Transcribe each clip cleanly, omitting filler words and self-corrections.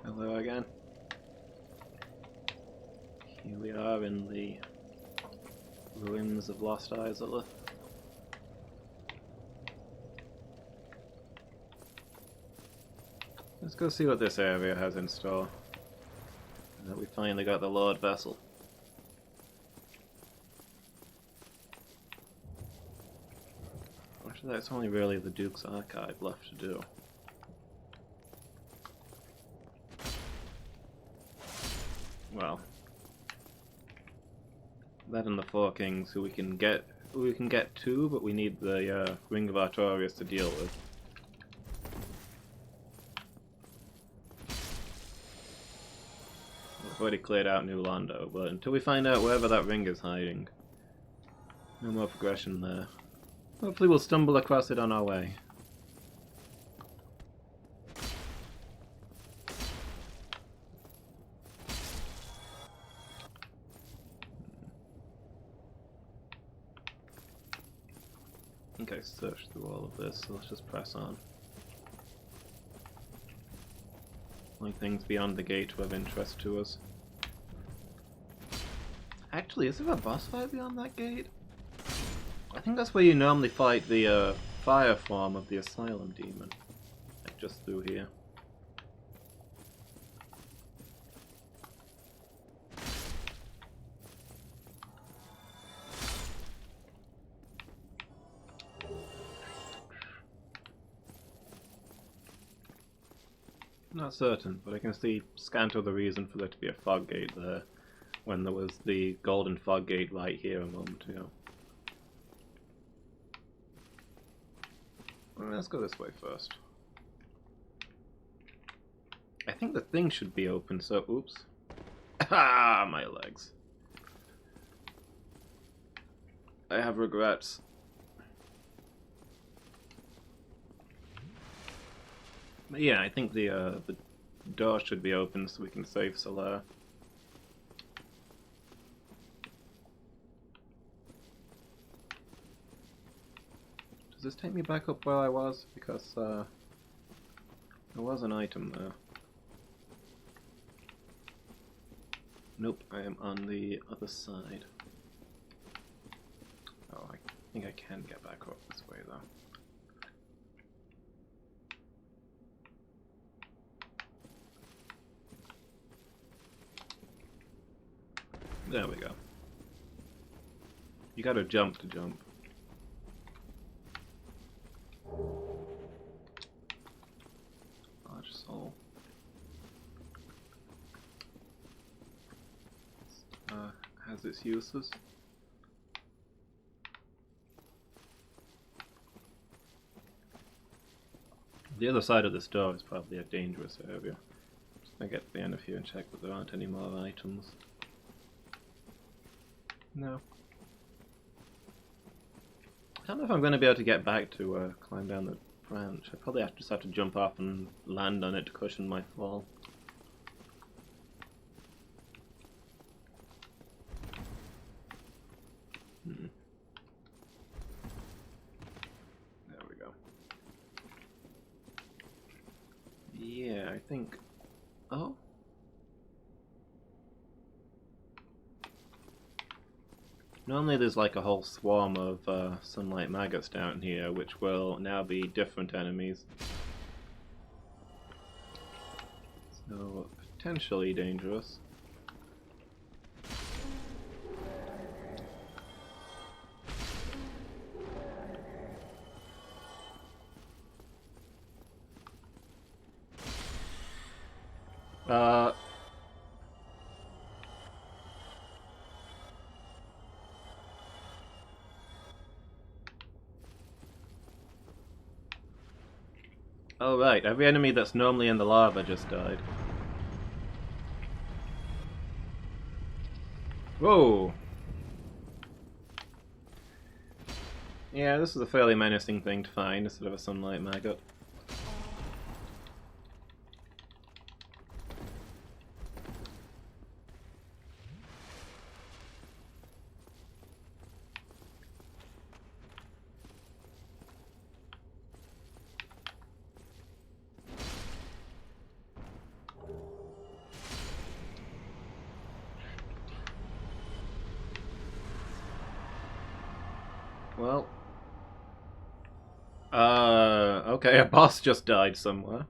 Hello again. Here we are in the ruins of Lost Isola. Let's go see what this area has in store. We finally got the Lord Vessel. Actually, that's only really the Duke's Archive left to do. Well, that and the Four Kings, who we can get to, but we need the Ring of Artorias to deal with. We've already cleared out New Londo, but until we find out wherever that ring is hiding, no more progression there. Hopefully we'll stumble across it on our way. Okay, search through all of this, so let's just press on. Only things beyond the gate are of interest to us. Actually, is there a boss fight beyond that gate? I think that's where you normally fight the fire form of the Asylum Demon. Like just through here. Not certain, but I can see scant of the reason for there to be a fog gate there, when there was the golden fog gate right here a moment ago. Well, let's go this way first. I think the thing should be open, so oops. Ah, my legs. I have regrets. But yeah, I think the door should be open so we can save Solar. Does this take me back up where I was? Because there was an item there. Nope, I am on the other side. Oh, I think I can get back up this way though. There we go. You gotta jump to jump. Large soul. Has its uses. The other side of this door is probably a dangerous area. Just gonna get to the end of here and check that there aren't any more items. No. I don't know if I'm going to be able to get back to climb down the branch. I probably just have to jump off and land on it to cushion my fall. There we go. Yeah, I think... Oh? Normally there's like a whole swarm of sunlight maggots down here, which will now be different enemies. So, potentially dangerous. Oh right, every enemy that's normally in the lava just died. Whoa! Yeah, this is a fairly menacing thing to find instead of a sunlight maggot. Well. Okay, a boss just died somewhere.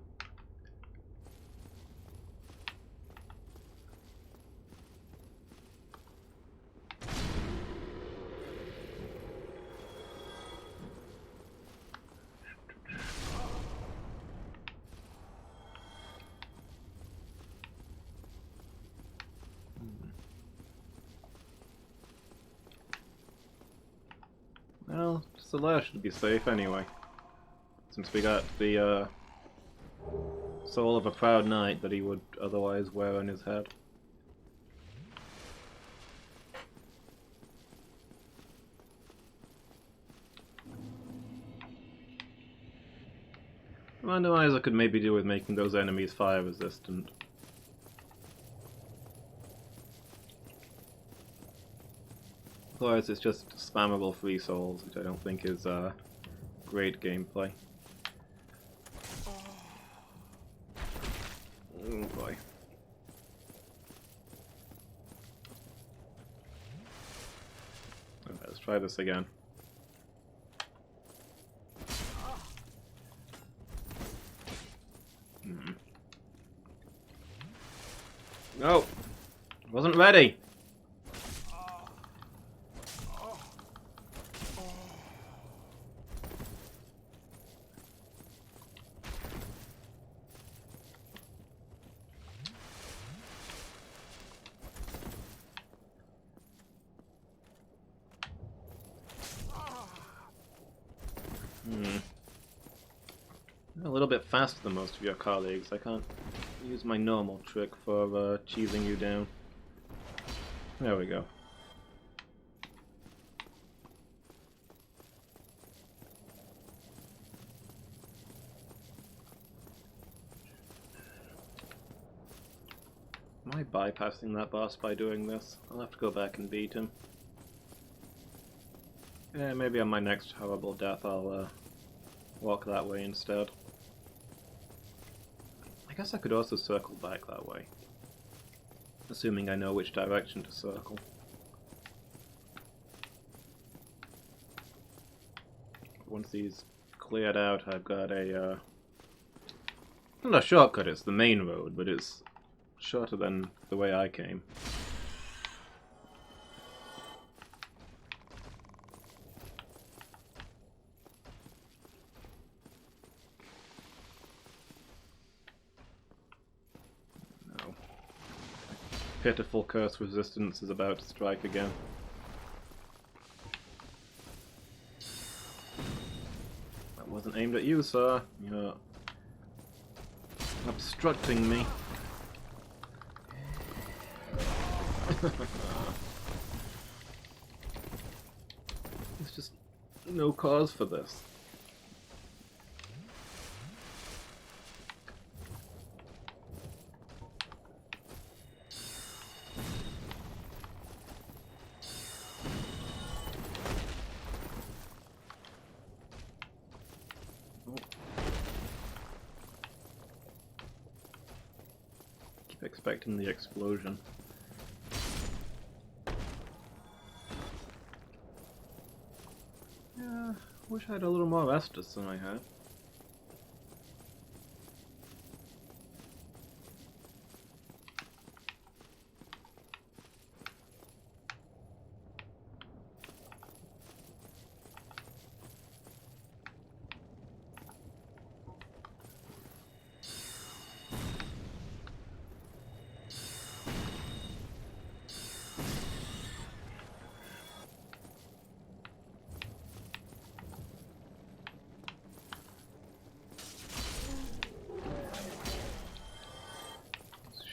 Well, Solaire should be safe anyway. Since we got the soul of a proud knight that he would otherwise wear on his head. Randomiser could maybe do with making those enemies fire resistant. Otherwise it's just spammable free souls, which I don't think is great gameplay. Oh boy. Okay, let's try this again. No! Wasn't ready! A little bit faster than most of your colleagues. I can't use my normal trick for cheesing you down. There we go. Am I bypassing that boss by doing this? I'll have to go back and beat him. Yeah, maybe on my next horrible death I'll walk that way instead. I guess I could also circle back that way. Assuming I know which direction to circle. Once he's cleared out, I've got a not a shortcut, it's the main road, but it's shorter than the way I came. No. Pitiful curse resistance is about to strike again. That wasn't aimed at you, sir. You're obstructing me. There's just no cause for this. Keep expecting the explosion. Wish I had a little more Estus than I had.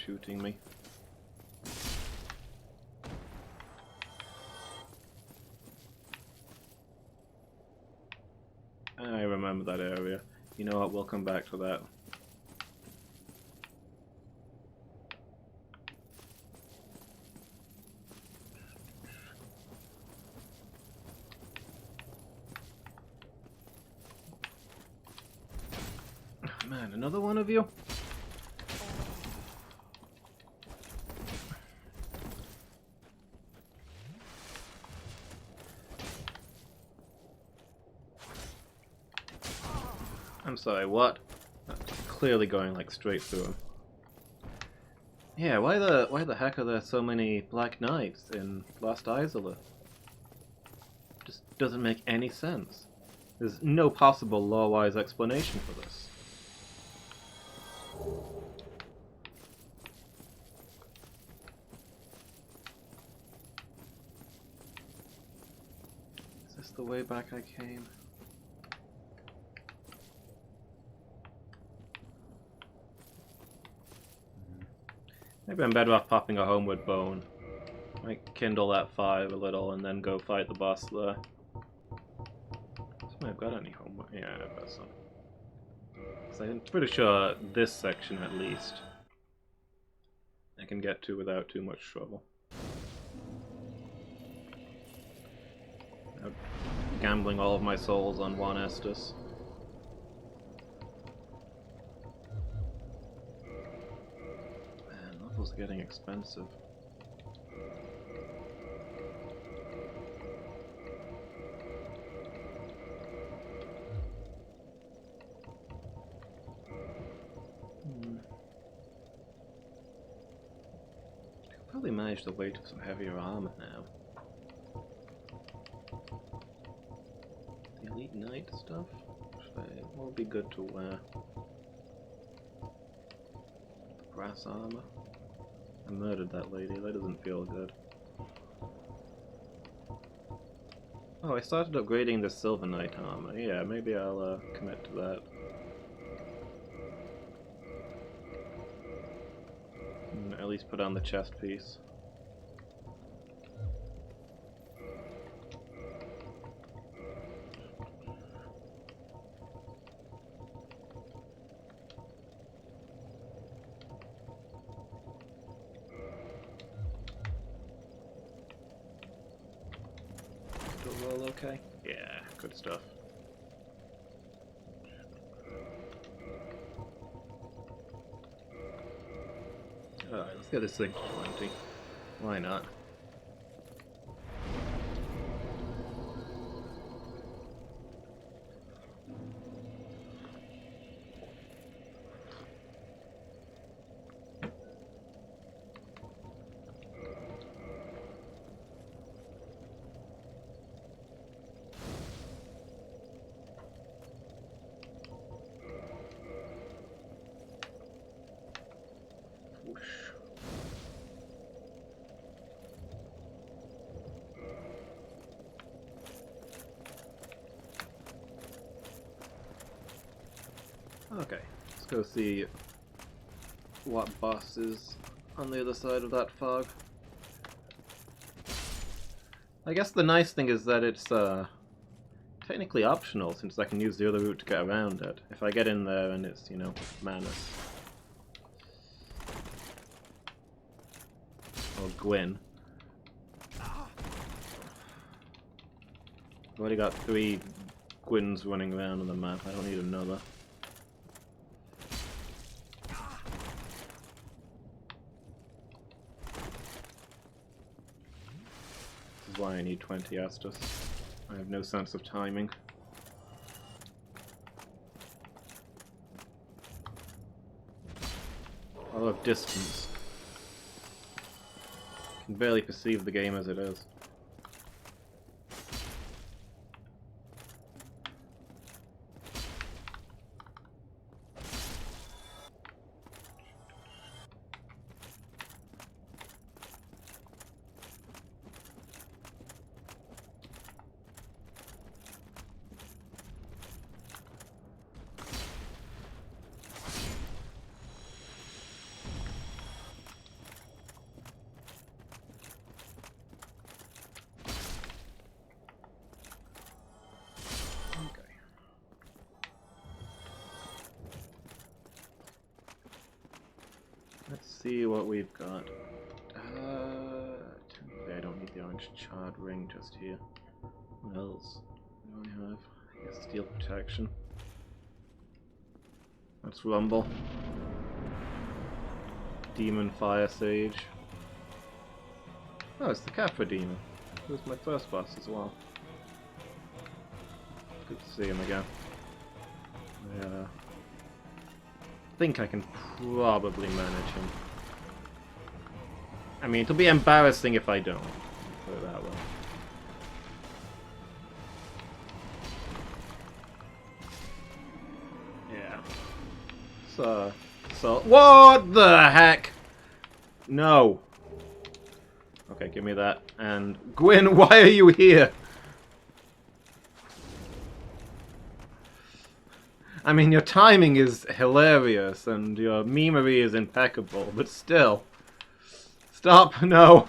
Shooting me. I remember that area. You know what, we'll come back to that. Oh, man, another one of you? I'm sorry, what? That's clearly going like straight through him. Yeah, why the heck are there so many Black Knights in Lost Isola? Just doesn't make any sense. There's no possible lore-wise explanation for this. Is this the way back I came? Maybe I'm better off popping a homeward bone. Might kindle that fire a little and then go fight the boss there. I've got any homeward? Yeah, I've got some. So I'm pretty sure this section at least I can get to without too much trouble. Without gambling all of my souls on one Estus. Man, levels are getting expensive. Probably manage the weight of some heavier armor now. The Elite Knight stuff will be good to wear. The brass armor. I murdered that lady, that doesn't feel good. Oh, I started upgrading the Silver Knight armor. Yeah, maybe I'll commit to that. At least put on the chest piece. Still roll okay? Yeah, good stuff. Alright, let's get this thing to 20. Why not? Whoosh. Okay, let's go see what boss is on the other side of that fog. I guess the nice thing is that it's technically optional, since I can use the other route to get around it. If I get in there and it's, you know, Manus. Or Gwyn. I've already got 3 Gwyns running around on the map, I don't need another. This is why I need 20 Estus. I have no sense of timing. I love distance. I can barely perceive the game as it is. Let's see what we've got. I don't need the orange charred ring just here. What else do I have? I guess steel protection. Let's rumble. Demon Fire Sage. Oh, it's the Capra Demon. It was my first boss as well. Good to see him again. Yeah. I think I can probably manage him. I mean, it'll be embarrassing if I don't. Put it that way. Yeah. So... What the heck? No. Okay, give me that. And... Gwyn, why are you here? I mean, your timing is hilarious, and your memery is impeccable, but still. Stop, no.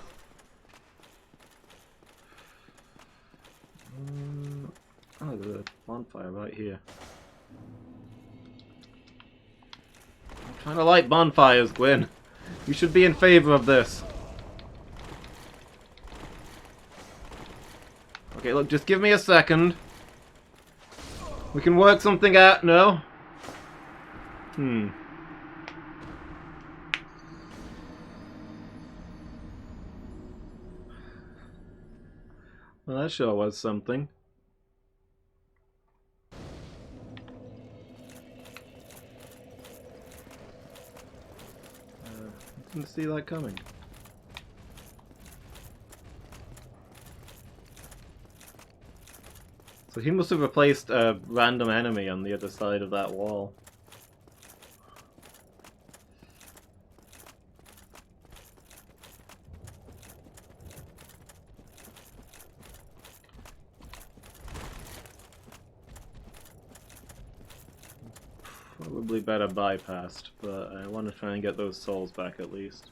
Oh, there's a bonfire right here. I'm trying to light bonfires, Gwyn. You should be in favor of this. Okay, look, just give me a second. We can work something out, no? Well, that sure was something. Didn't see that coming. So he must have replaced a random enemy on the other side of that wall. Probably better bypassed, but I want to try and get those souls back at least.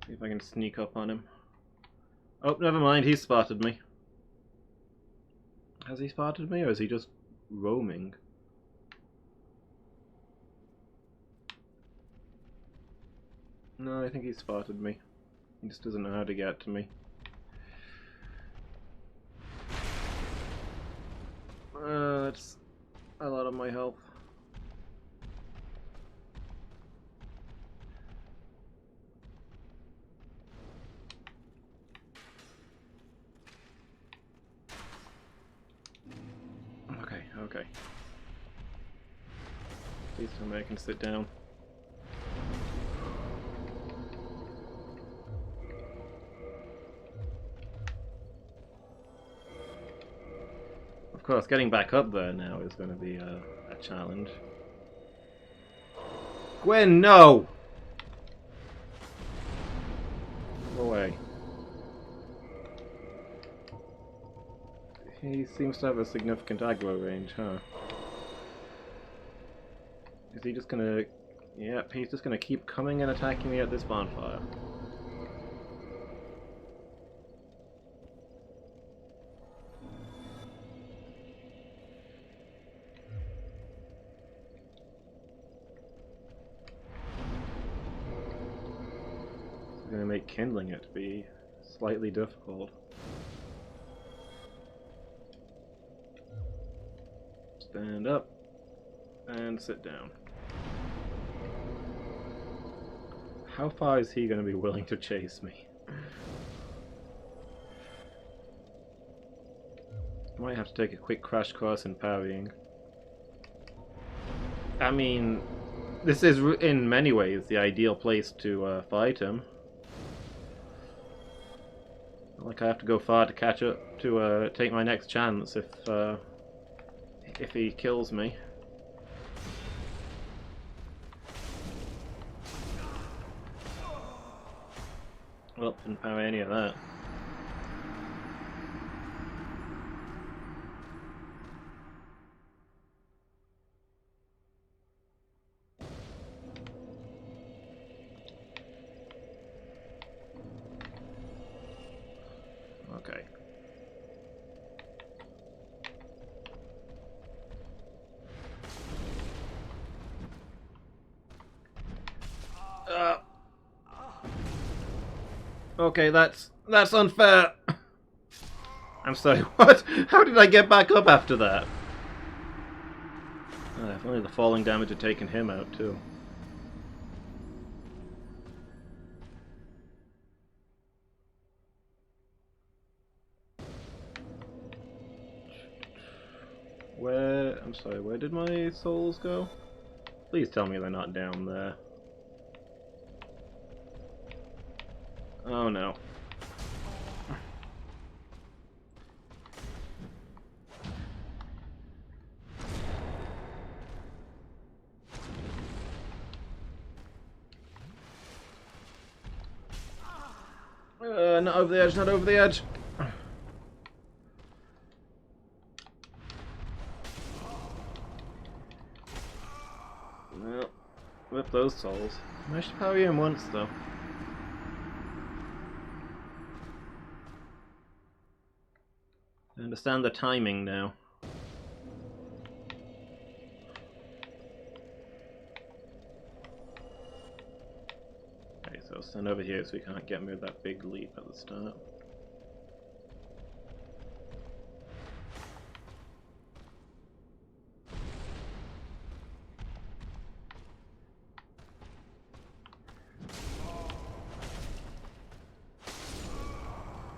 See if I can sneak up on him. Oh, never mind, he spotted me. Has he spotted me, or is he just roaming? No, I think he spotted me. He just doesn't know how to get to me. That's a lot of my health. Okay. Please tell me I can sit down. Of course, getting back up there now is going to be a challenge. Gwen, no! Go away. He seems to have a significant aggro range, huh? Is he just gonna... Yep, he's just gonna keep coming and attacking me at this bonfire. It's gonna make kindling it be slightly difficult. Stand up and sit down. How far is he going to be willing to chase me? Might have to take a quick crash course in parrying. I mean, this is in many ways the ideal place to fight him. Not like I have to go far to catch up to take my next chance if he kills me. Well, didn't power any of that. Okay. Okay, that's unfair. I'm sorry, what? How did I get back up after that? If only the falling damage had taken him out too. I'm sorry, where did my souls go? Please tell me they're not down there. Oh no. Not over the edge, not over the edge! Well, rip those souls. I managed to power you in once, though. I understand the timing now. Okay, so stand over here so we can't get me with that big leap at the start.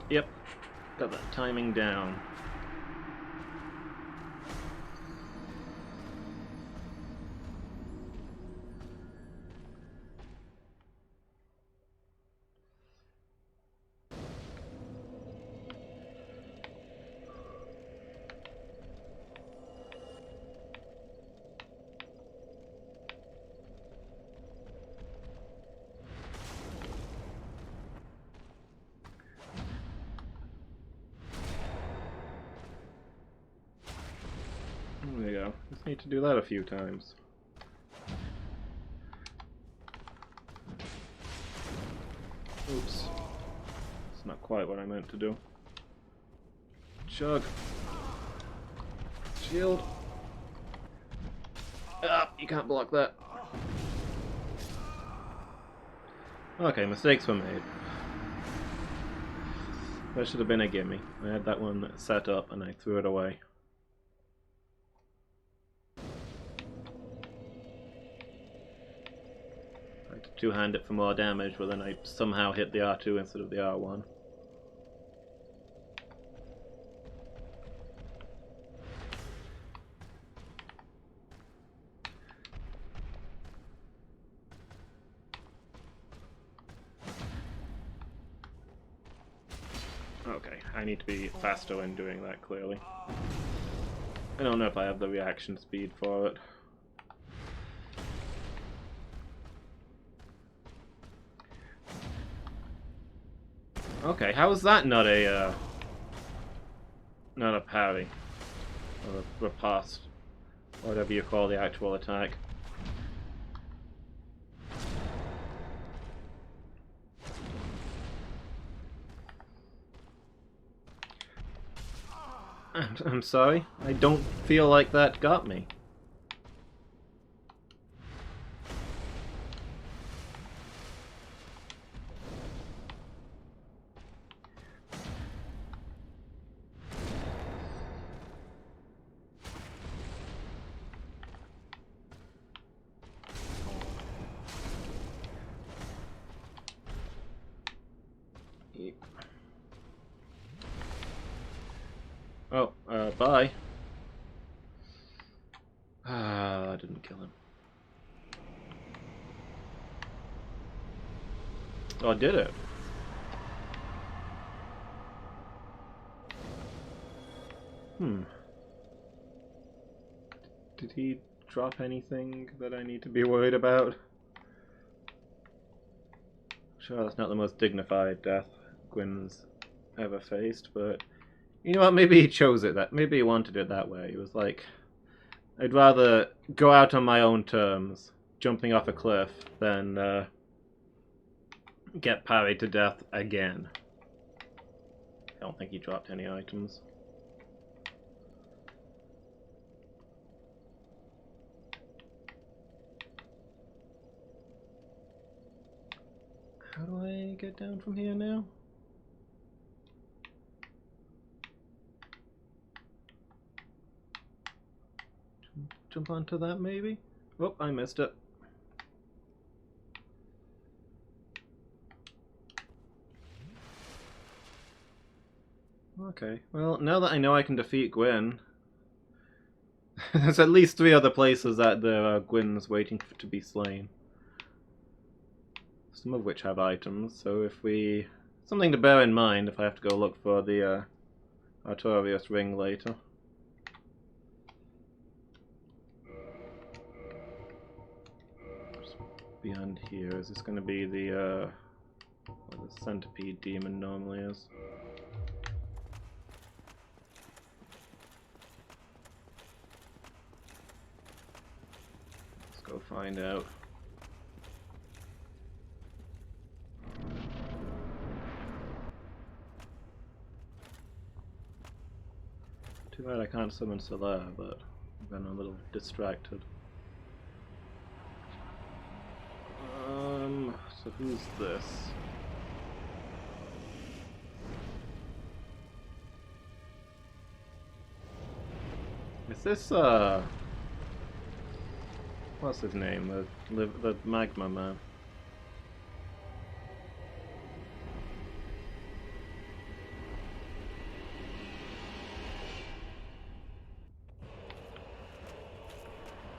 Yep, got that timing down. There we go. Just need to do that a few times. Oops. It's not quite what I meant to do. Chug. Shield. Ah, you can't block that. Okay, mistakes were made. That should have been a gimme. I had that one set up and I threw it away. I had to two-hand it for more damage, but then I somehow hit the R2 instead of the R1. Okay, I need to be faster when doing that, clearly. I don't know if I have the reaction speed for it. Okay, how is that not a parry? Or a riposte? Whatever you call the actual attack. I'm sorry, I don't feel like that got me. Oh, bye. Ah, I didn't kill him. Oh, I did it. Did he drop anything that I need to be worried about? Sure, that's not the most dignified death Gwyn's ever faced, but you know what, maybe he chose it that, maybe he wanted it that way. He was like, I'd rather go out on my own terms, jumping off a cliff, than get parried to death again. I don't think he dropped any items. How do I get down from here now? Jump onto that, maybe? Oh, I missed it. Okay, well, now that I know I can defeat Gwyn, There's at least 3 other places that there are Gwyn's waiting to be slain. Some of which have items, so if we... Something to bear in mind if I have to go look for the Artorias ring later. Just beyond here, is this going to be the where the centipede demon normally is? Let's go find out. Too bad I can't summon Solar, but I've been a little distracted. So who's this? Is this, what's his name? The Magma Man.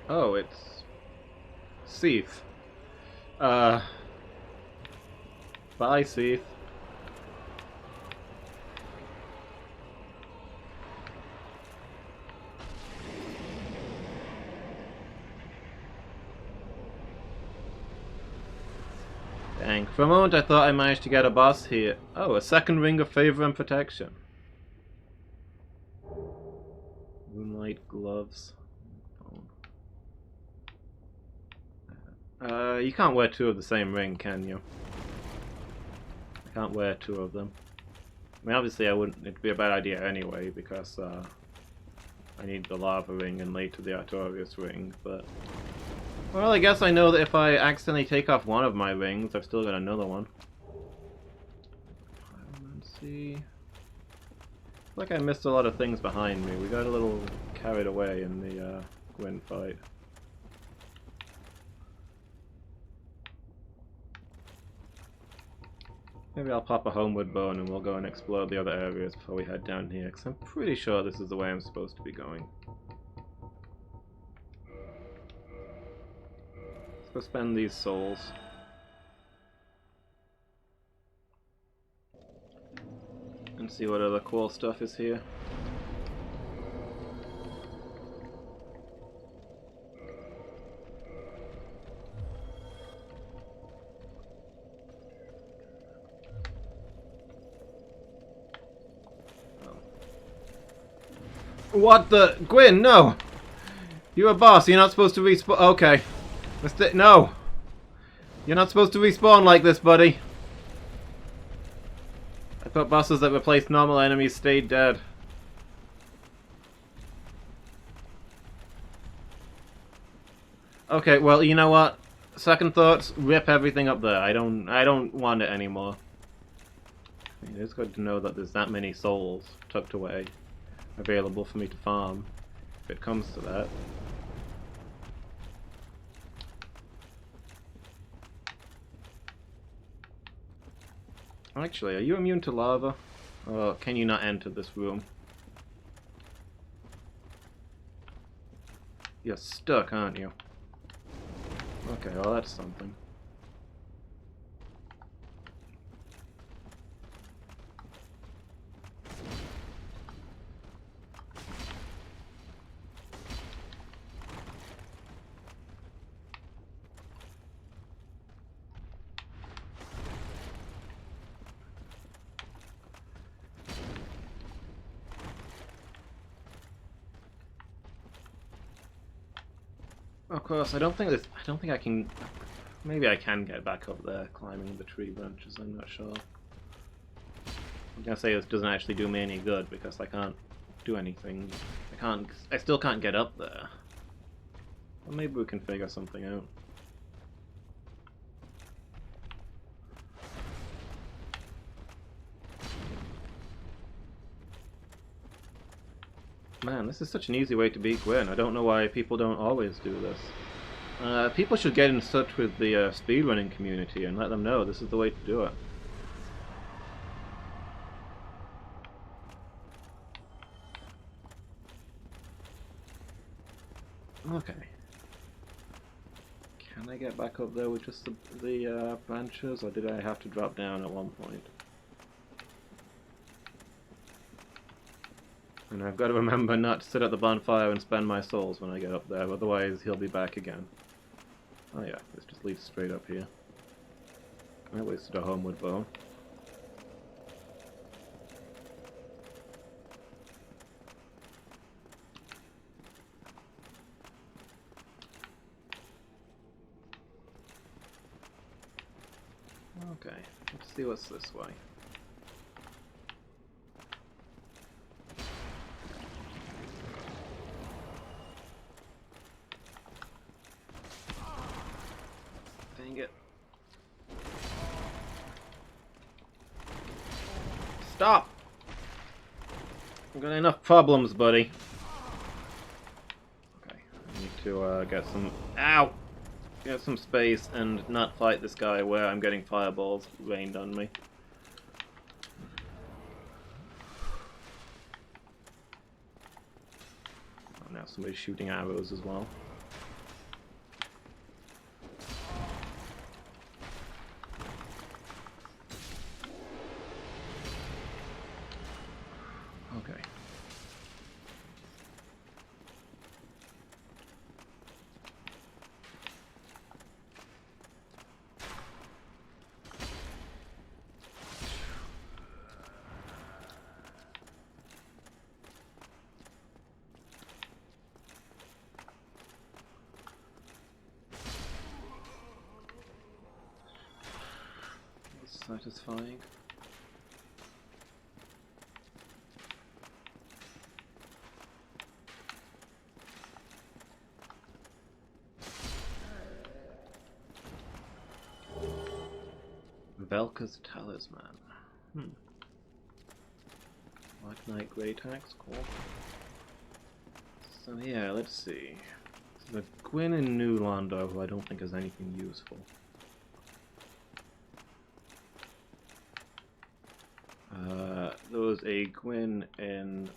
Oh, it's... Seath. Bye, Seath. Dang. For a moment I thought I managed to get a boss here. Oh, a second ring of favor and protection. Moonlight gloves. You can't wear 2 of the same ring, can you? I can't wear 2 of them. I mean, obviously I wouldn't, it'd be a bad idea anyway, because I need the lava ring and later the Artorias ring, but... Well, I guess I know that if I accidentally take off one of my rings, I've still got another one. Let's see... I feel like I missed a lot of things behind me. We got a little carried away in the Gwyn fight. Maybe I'll pop a homeward bone and we'll go and explore the other areas before we head down here, because I'm pretty sure this is the way I'm supposed to be going. Let's go spend these souls. And see what other cool stuff is here. What the? Gwyn, no! You're a boss, you're not supposed to respawn. Okay. No! You're not supposed to respawn like this, buddy. I thought bosses that replaced normal enemies stayed dead. Okay, well, you know what? Second thoughts, rip everything up there. I don't want it anymore. I mean, it's good to know that there's that many souls tucked away, available for me to farm, if it comes to that. Actually, are you immune to lava? Or can you not enter this room? You're stuck, aren't you? Okay, well that's something. Of course, I don't think I can. Maybe I can get back up there, climbing the tree branches. I'm not sure. I'm gonna say this doesn't actually do me any good because I can't do anything. I still can't get up there. Well, maybe we can figure something out. Man, this is such an easy way to beat Gwyn. I don't know why people don't always do this. People should get in touch with the speedrunning community and let them know this is the way to do it. Okay. Can I get back up there with just the branches, or did I have to drop down at one point? And I've got to remember not to sit at the bonfire and spend my souls when I get up there, otherwise he'll be back again. Oh yeah, this just leads straight up here. I wasted a homeward bone. Okay, let's see what's this way. Dang it. Stop! I've got enough problems, buddy. Okay, I need to get some... Ow! Get some space and not fight this guy where I'm getting fireballs rained on me. Oh, now somebody's shooting arrows as well. Okay. Satisfying. Velka's Talisman. Black Knight Great Axe, cool. So yeah, let's see. The Gwyn in New Londo, who I don't think has anything useful. There was a Gwyn in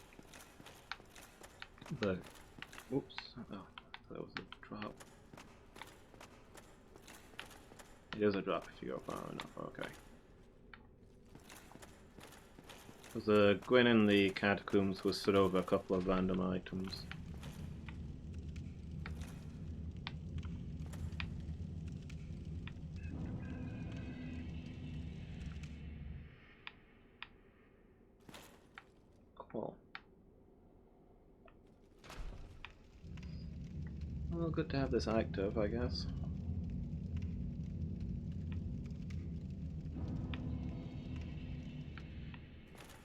the... Oops. Oh, that was a drop. It is a drop if you go far enough, okay. There's a Gwyn in the Catacombs who stood over a couple of random items. Cool. Well, good to have this active, I guess.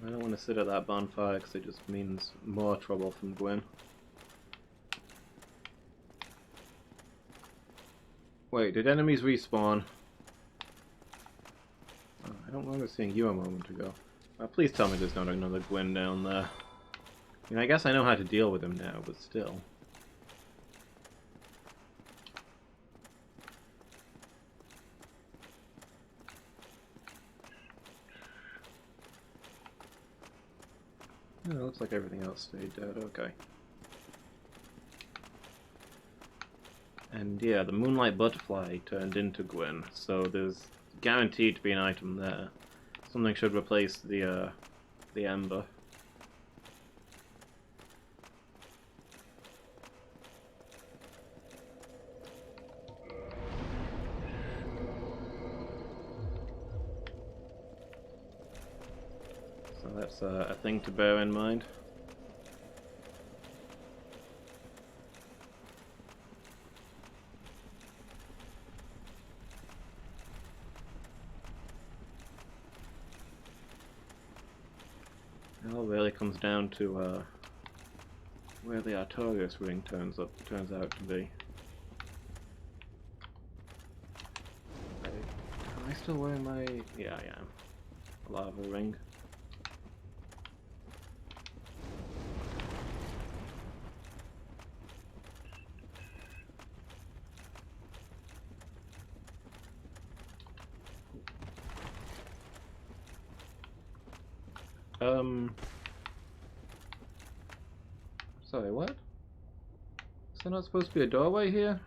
I don't want to sit at that bonfire because it just means more trouble from Gwyn. Wait, did enemies respawn? Oh, I don't remember seeing you a moment ago. Please tell me there's not another Gwyn down there. I mean, I guess I know how to deal with him now, but still. Oh, it looks like everything else stayed dead, okay. And yeah, the Moonlight Butterfly turned into Gwyn, so there's guaranteed to be an item there. Something should replace the Ember. So that's a thing to bear in mind. It all really comes down to where the Artorias ring turns out to be. Am I still wearing my... Yeah, I am. A lava ring. Sorry, what? Is there not supposed to be a doorway here?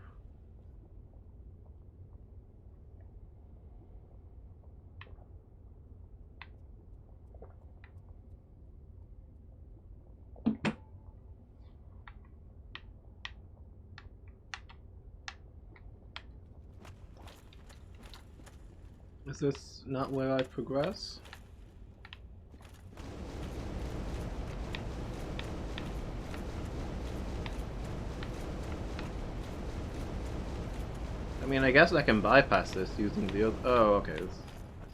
Is this not where I progress? I mean, I guess I can bypass this using the other... Oh, okay. Is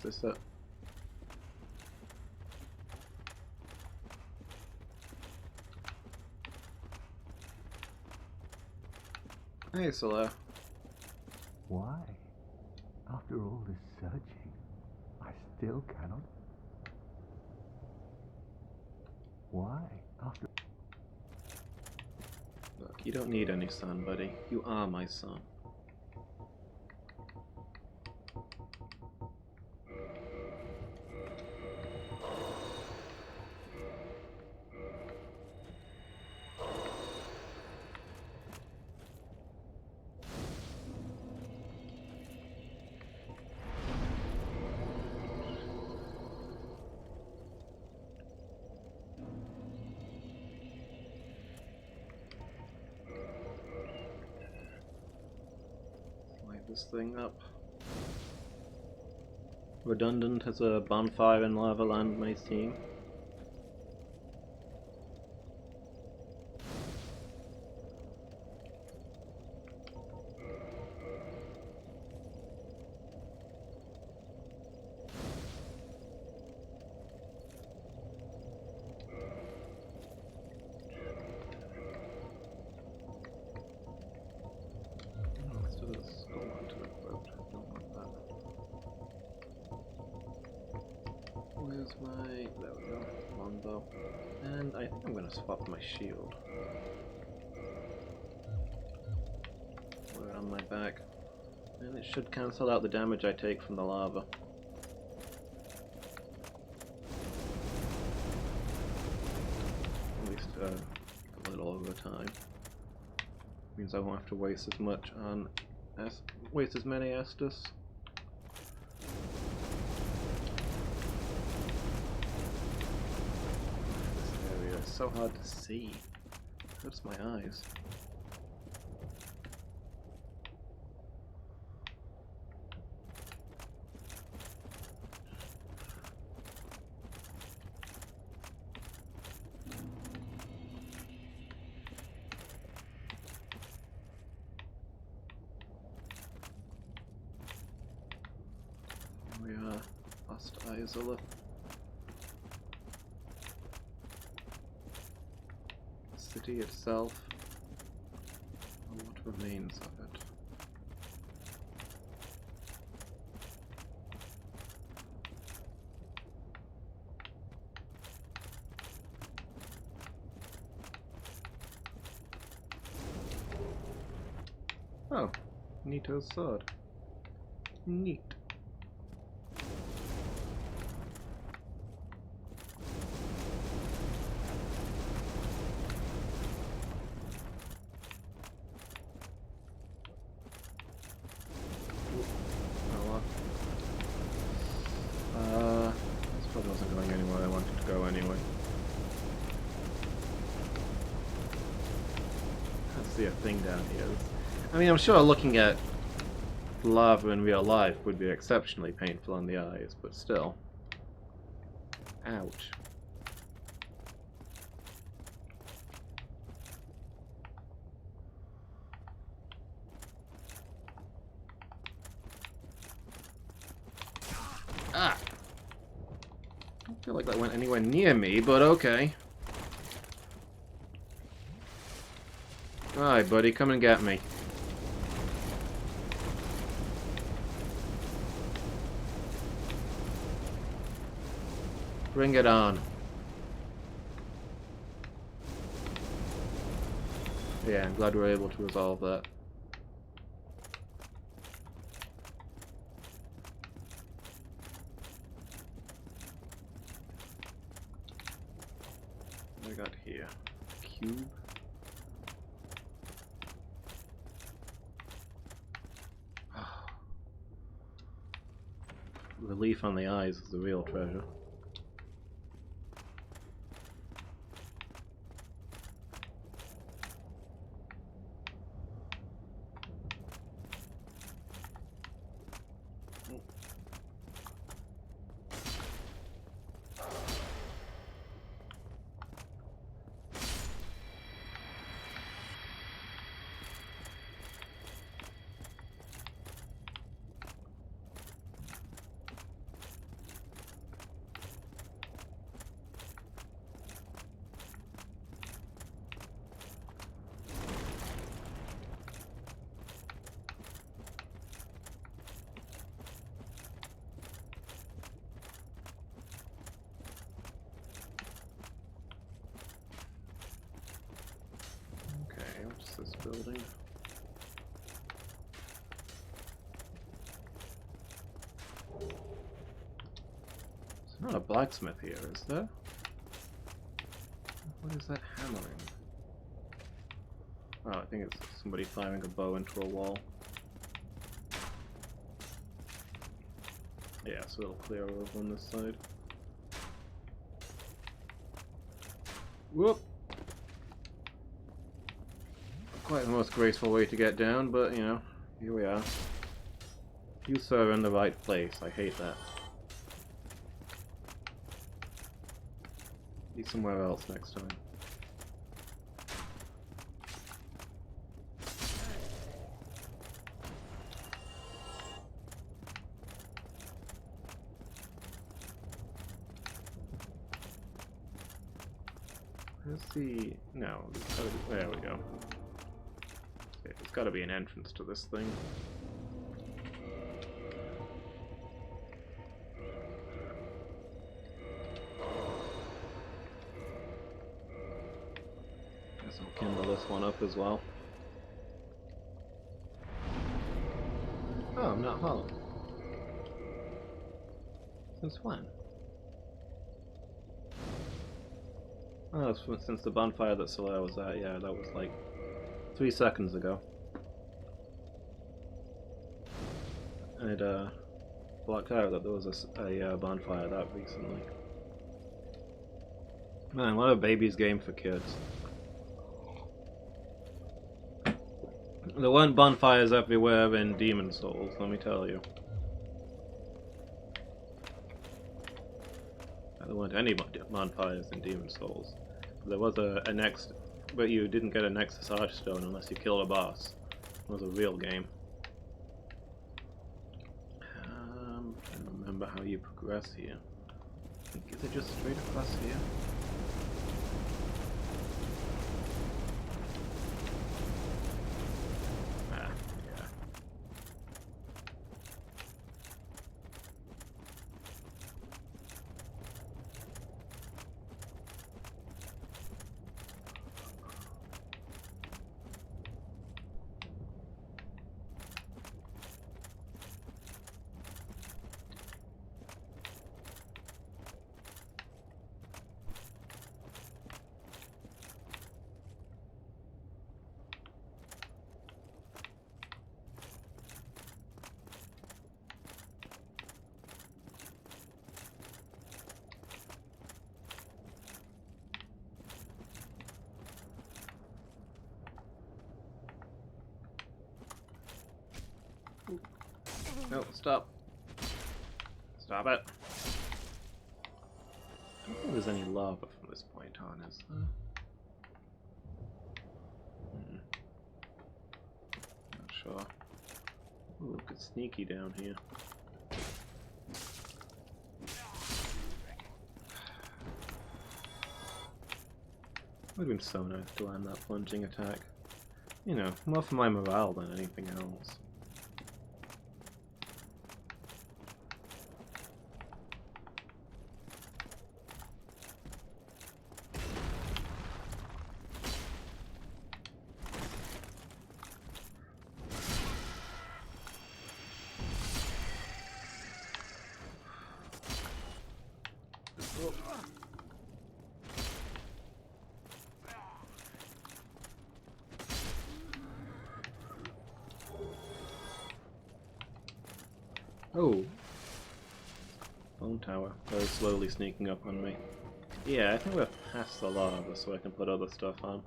this it? Hey, Solar. Why? After all this searching, I still cannot. Why? After... Look, you don't need any sun, buddy. You are my son. This thing up. Redundant as a bonfire in lava land may seem. Where's my... there we go, longbow. And I think I'm going to swap my shield. Put it on my back. And it should cancel out the damage I take from the lava. At least a little over time. Means I won't have to waste as much on... waste as many Estus. So hard to see. It hurts my eyes. Here we are, Lost Isola. City itself, or what remains of it. Oh, Nito's sword. Neat. This probably wasn't going anywhere I wanted to go anyway. Let's see a thing down here. I mean, I'm sure looking at lava in real life would be exceptionally painful on the eyes, but still. Ouch. Ah! I don't feel like that went anywhere near me, but okay. Alright, buddy, come and get me. Bring it on. Yeah, I'm glad we're able to resolve that. What do we got here? Cube. relief on the eyes is the real treasure. What's this building? There's not a blacksmith here, is there? What is that hammering? Oh, I think it's somebody firing a bow into a wall. Yeah, so it'll clear over on this side. Whoop! Quite the most graceful way to get down, but you know, here we are. You sir are in the right place. I hate that. Be somewhere else next time. Where's the... No, there we go. Okay, there's gotta be an entrance to this thing. Guess I'll kindle this one up as well. Oh, I'm not hollow. Since when? Oh, it's since the bonfire that Solar was at. Yeah, that was like 3 seconds ago. I'd blocked out that there was a bonfire that recently. Man, what a baby's game for kids. There weren't bonfires everywhere in Demon Souls, let me tell you. There weren't any bonfires in Demon Souls. There was a next, but you didn't get a Nexus Archstone unless you killed a boss. It was a real game. I don't remember how you progress here. Is it just straight across here? Ah, yeah. No, stop. Stop it. I don't think there's any lava from this point on, is there? Not sure. Ooh, look, it's sneaky down here. Would have been so nice to land that plunging attack. You know, more for my morale than anything else. Oh, tower, very slowly sneaking up on me. Yeah, I think we're past the lava, so I can put other stuff on.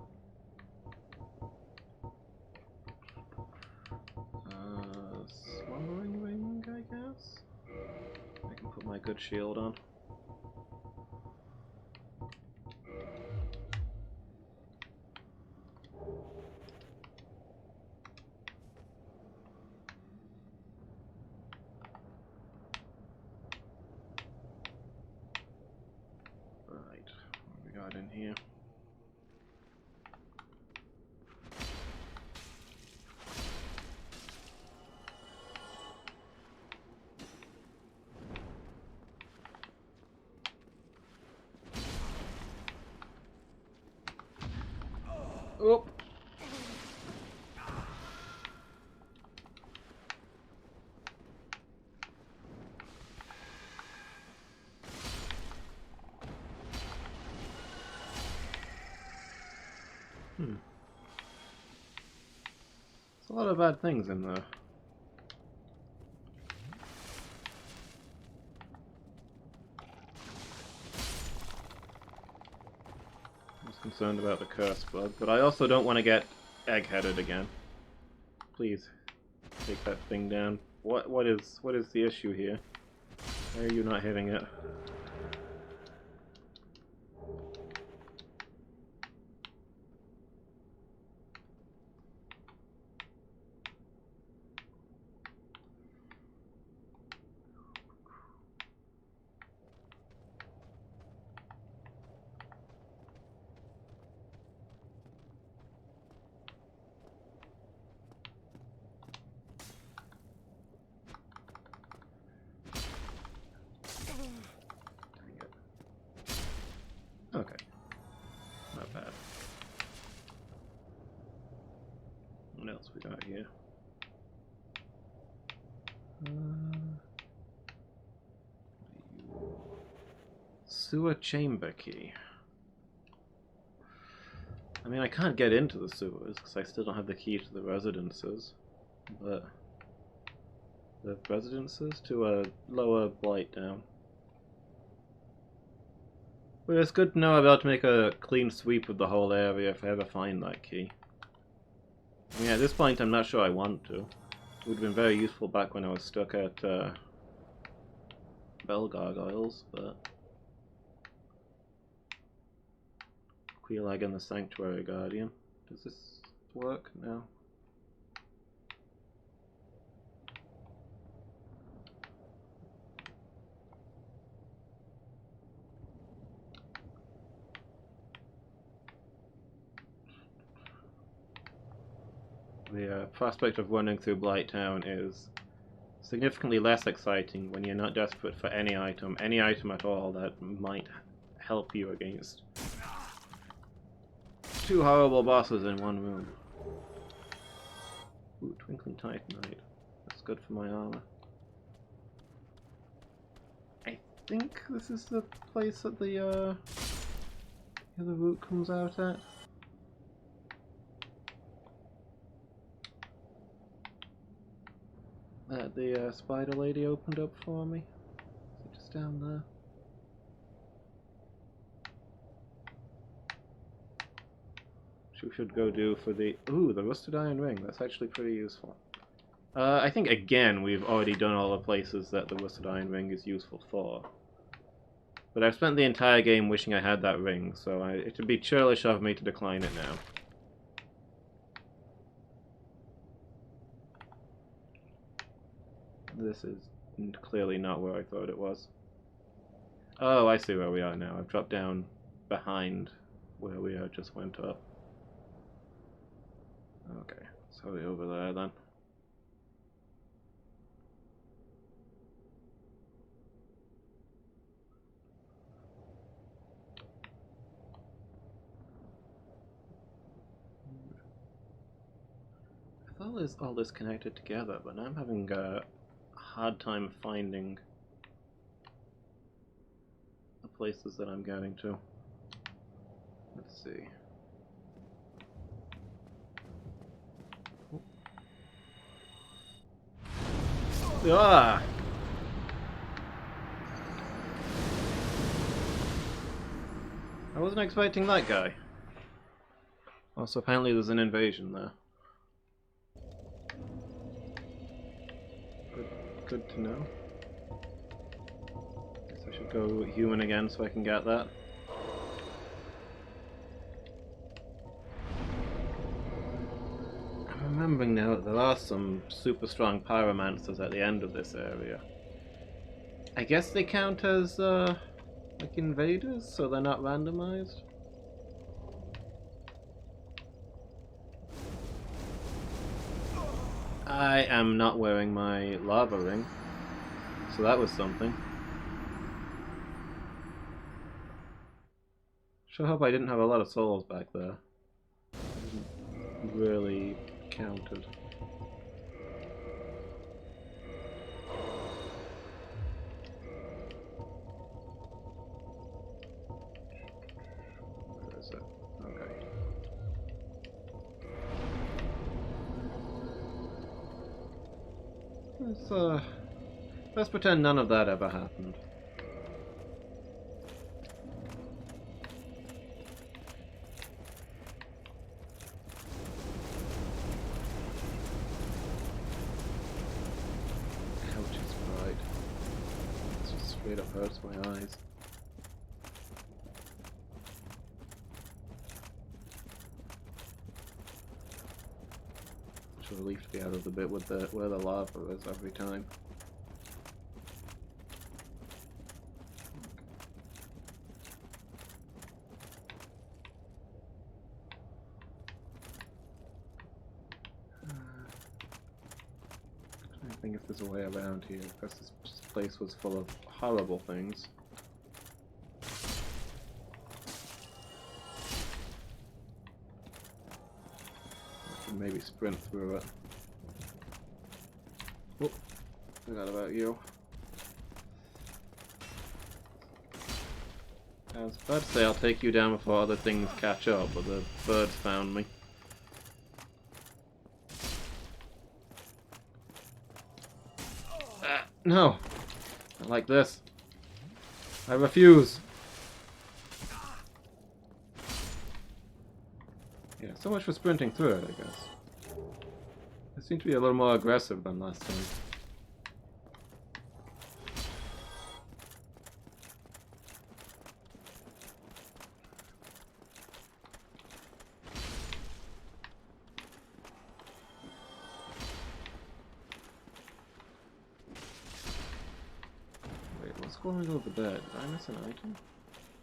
Slumbering ring, I guess? I can put my good shield on. Right, what we got in here? Oh! There's a lot of bad things in there. I was concerned about the curse bug, but I also don't want to get egg-headed again. Please, take that thing down. What is the issue here? Why are you not hitting it? Okay. Not bad. What else we got here? Sewer chamber key. I mean, I can't get into the sewers because I still don't have the key to the residences. But the residences to lower blight down. But it's good to know I'm about to make a clean sweep of the whole area if I ever find that key. I mean, at this point, I'm not sure I want to. It would have been very useful back when I was stuck at Bell Gargoyles, but Queelag and the Sanctuary Guardian. Does this work? No. The prospect of running through Blighttown is significantly less exciting when you're not desperate for any item at all that might help you against two horrible bosses in one room. Ooh, Twinkling Titanite. That's good for my armor. I think this is the place that the route comes out at. That the spider lady opened up for me. Is it just down there? Which we should go do for the... Ooh, the rusted iron ring. That's actually pretty useful. I think, again, we've already done all the places that the rusted iron ring is useful for. But I've spent the entire game wishing I had that ring, so it would be churlish of me to decline it now. This is clearly not where I thought it was. Oh, I see where we are now. I've dropped down behind where we just went up. Okay, so we're over there then. I thought all this connected together, but now I'm having a hard time finding the places that I'm getting to. Let's see. Ah! I wasn't expecting that guy. Also, apparently there's an invasion there. Good to know. Guess I should go human again so I can get that. I'm remembering now that there are some super strong pyromancers at the end of this area. I guess they count as, like invaders, so they're not randomized? I am not wearing my lava ring, so that was something. Sure hope I didn't have a lot of souls back there. Really counted. Where is it? Okay. Let's pretend none of that ever happened. Ouch, it's bright. It just straight up hurts my eyes. Such a relief to be out of the bit with where the lava is every time. I think if there's a way around here, because this place was full of horrible things. I can maybe sprint through it. Oh, forgot about you. I was about to say I'll take you down before other things catch up, but the birds found me. No! Not like this. I refuse! Yeah, so much for sprinting through it, I guess. It seemed to be a little more aggressive than last time. What's going over there? Did I miss an item?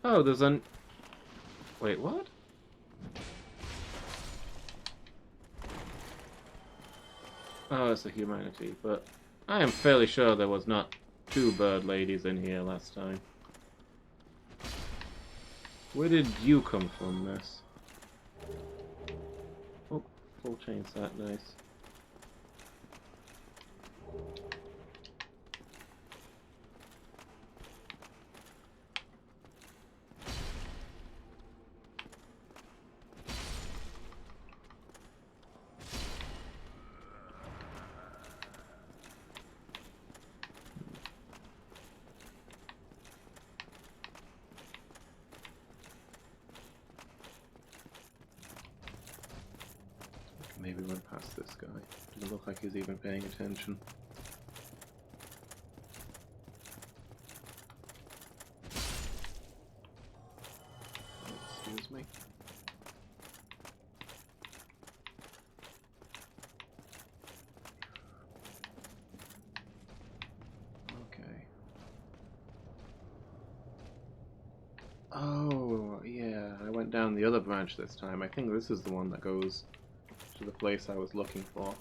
Oh, there's an... Wait, what? Oh, it's a humanity, but I am fairly sure there was not 2 bird ladies in here last time. Where did you come from, miss? Oh, full chain set, nice. Maybe went past this guy. Doesn't look like he's even paying attention. Excuse me. Okay. Oh, yeah, I went down the other branch this time. I think this is the one that goes to the place I was looking for.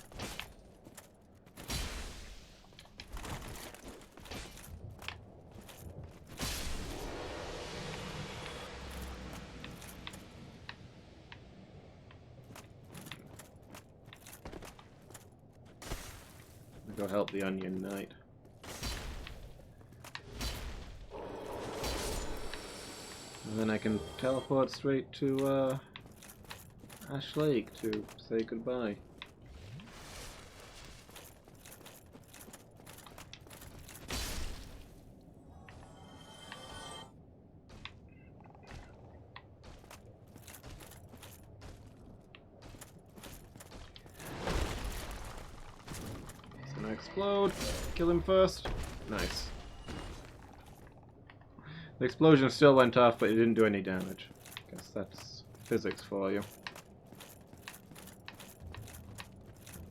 Go help the Onion Knight. And then I can teleport straight to Ash Lake to say goodbye. Explode! Kill him first. Nice. The explosion still went off, but it didn't do any damage. Guess that's physics for you.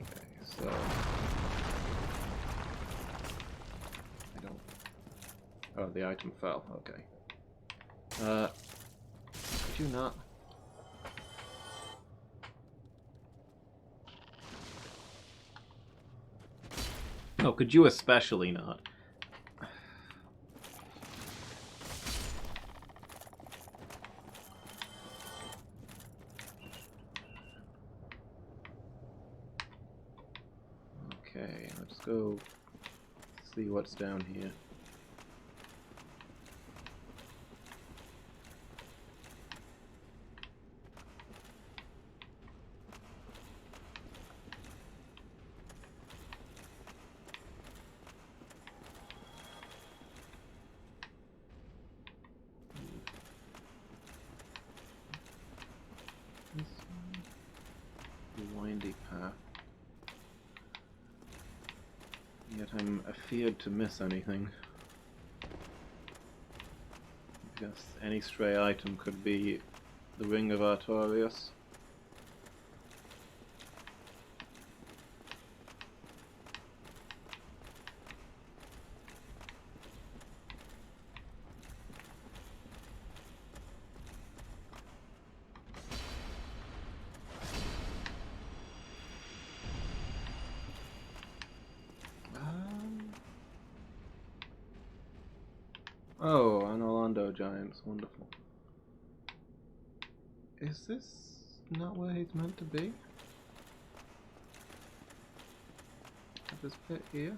Okay, so... I don't... Oh, the item fell. Okay. Could you not... Oh, could you especially not? Okay, let's go see what's down here. Windy path. Yet I'm afeared to miss anything. I guess any stray item could be the Ring of Artorias. Oh, an Orlando Giants, wonderful. Is this not where he's meant to be? At this pit here?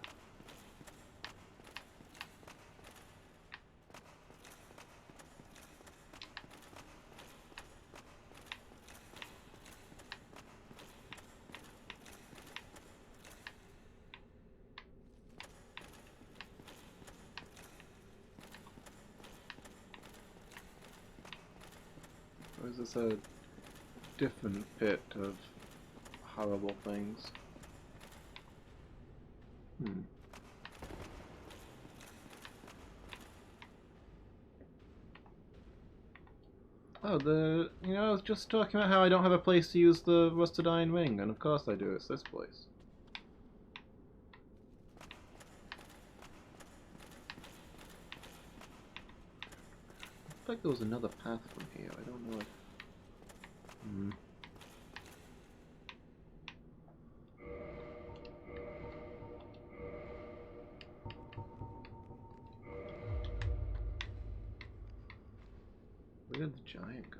Or is this a different pit of horrible things? Oh, I was just talking about how I don't have a place to use the Rusted Iron Ring, and of course I do, it's this place. I like there was another path from here. I don't know if... Where did the giant go?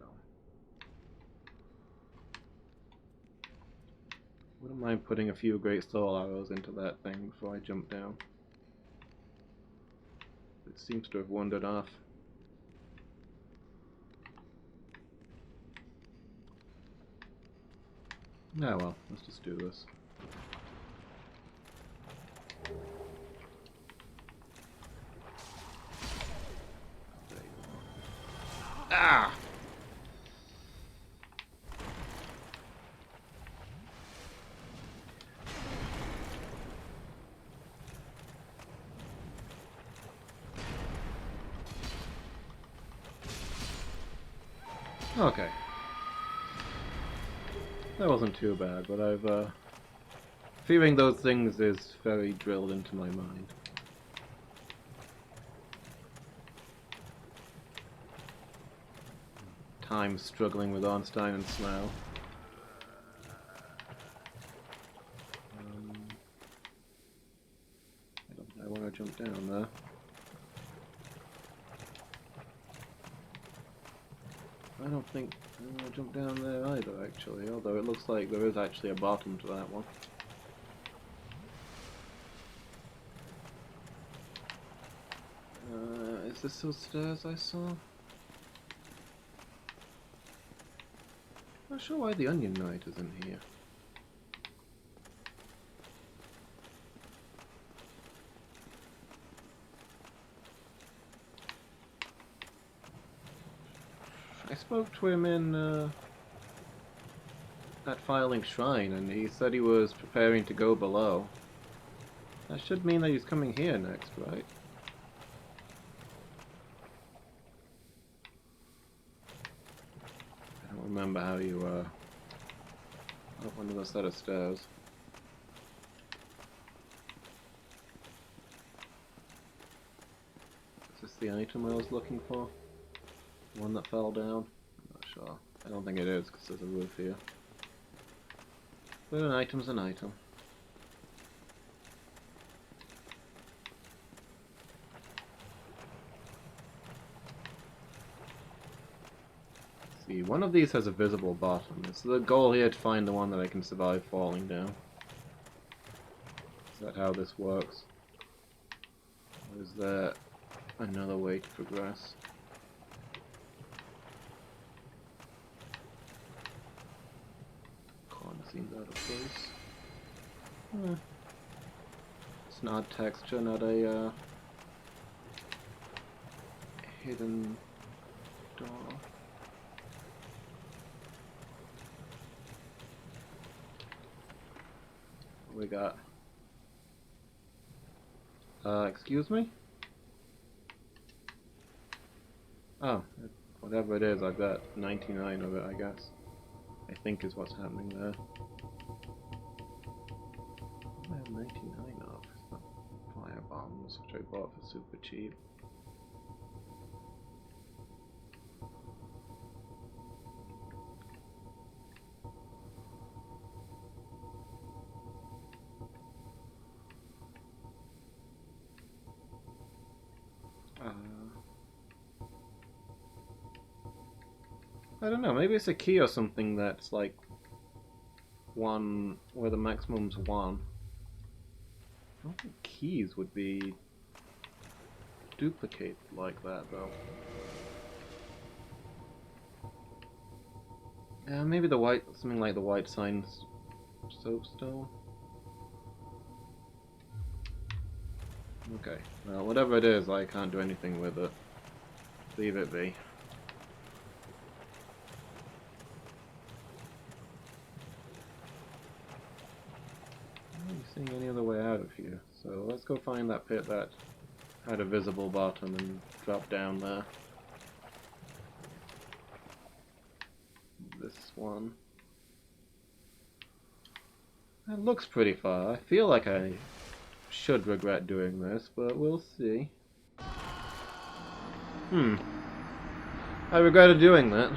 Wouldn't mind putting a few great soul arrows into that thing before I jump down. It seems to have wandered off. Ah well, let's just do this. Ah! Okay. That wasn't too bad, but I've, fearing those things is very drilled into my mind. Time struggling with Ornstein and Smell. I want to jump down there. I don't think I want to jump down there either, actually, although it looks like there is actually a bottom to that one. Is this those stairs I saw? Not sure why the Onion Knight isn't here. I spoke to him in that Firelink Shrine, and he said he was preparing to go below. That should mean that he's coming here next, right? I don't remember how you, up one of the set of stairs. Is this the item I was looking for? The one that fell down? I'm not sure. I don't think it is, because there's a roof here. But an item's an item. See, one of these has a visible bottom. It's the goal here to find the one that I can survive falling down. Is that how this works? Or is there another way to progress? Corner seems out of place. It's an odd texture, not a hidden door. We got excuse me? Oh, whatever it is, I've got 99 of it, I guess. I think is what's happening there. I have 99 of fire bombs, which I bought for super cheap. I don't know, maybe it's a key or something that's like one, where the maximum's 1. I don't think keys would be duplicated like that though. Maybe the white, something like the white sign soapstone. Okay, well whatever it is, I can't do anything with it. Leave it be. Seeing any other way out of here, so let's go find that pit that had a visible bottom and drop down there. This one. That looks pretty far. I feel like I should regret doing this, but we'll see. I regretted doing that.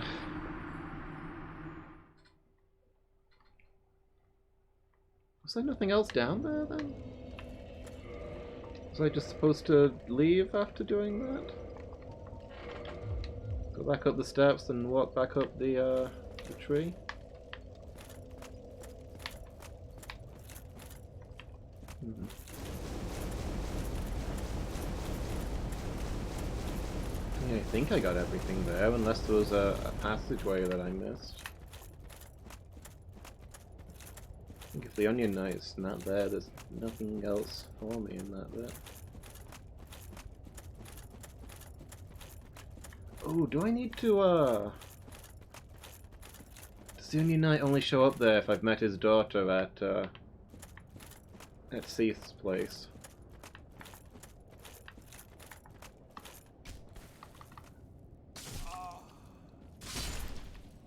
Was there nothing else down there then? Was I just supposed to leave after doing that? Go back up the steps and walk back up the tree? Yeah, I think I got everything there, unless there was a passageway that I missed. I think if the onion knight's not there, there's nothing else for me in that bit. Oh, do I need to, does the onion knight only show up there if I've met his daughter at Seath's place?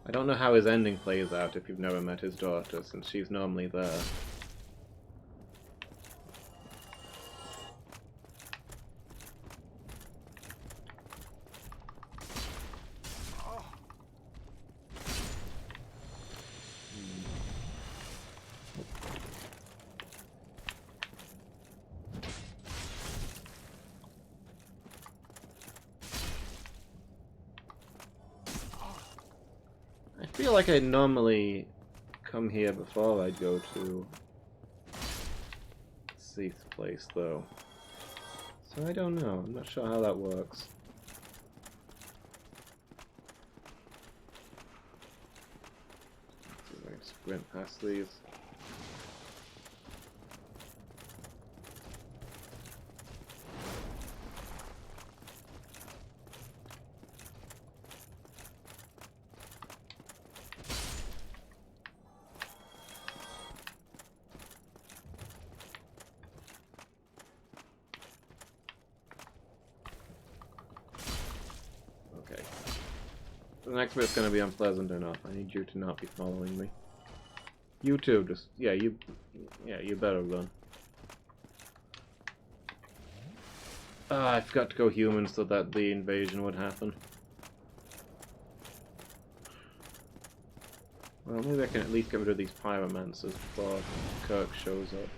I don't know how his ending plays out if you've never met his daughter, since she's normally there. I feel like I normally come here before I go to Seath's place, though. So I don't know. I'm not sure how that works. Let's see if I can sprint past these. The next bit's gonna be unpleasant enough. I need you to not be following me. You too, just you better run. Ah, I forgot to go human so that the invasion would happen. Well, maybe I can at least get rid of these pyromancers before Kirk shows up.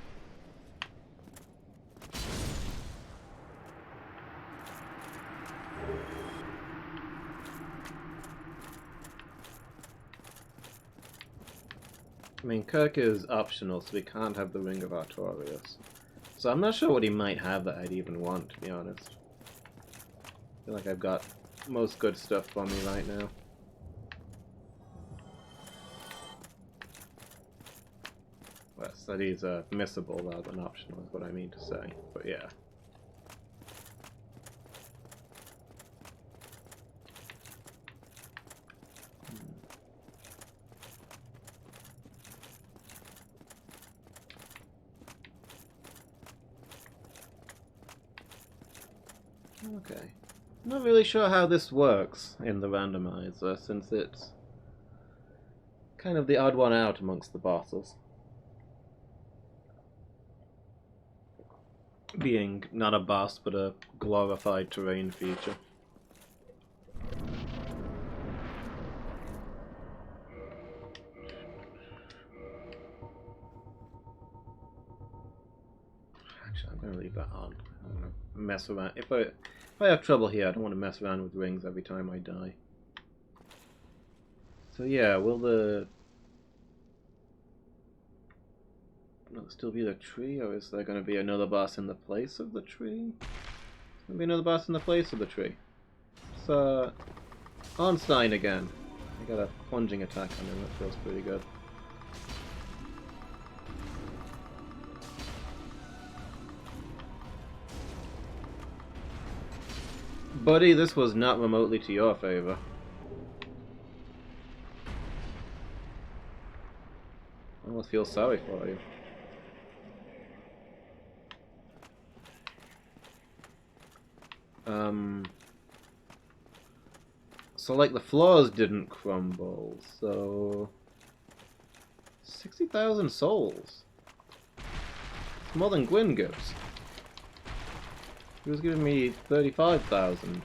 I mean, Kirk is optional, so we can't have the Ring of Artorias. So I'm not sure what he might have that I'd even want, to be honest. I feel like I've got most good stuff for me right now. Well, that he's missable rather than optional is what I mean to say, but yeah. Okay. I'm not really sure how this works in the randomizer, since it's kind of the odd one out amongst the bosses. Being not a boss, but a glorified terrain feature. Actually, I'm gonna leave that on. I don't want to mess around. If I have trouble here, I don't want to mess around with rings every time I die. So yeah, will there still be the tree, or is there going to be another boss in the place of the tree? There's going to be another boss in the place of the tree. It's Ornstein again. I got a plunging attack on him, that feels pretty good. Buddy, this was not remotely to your favor. I almost feel sorry for you. So like the floors didn't crumble, so 60,000 souls. It's more than Gwyn gives. He was giving me 35,000.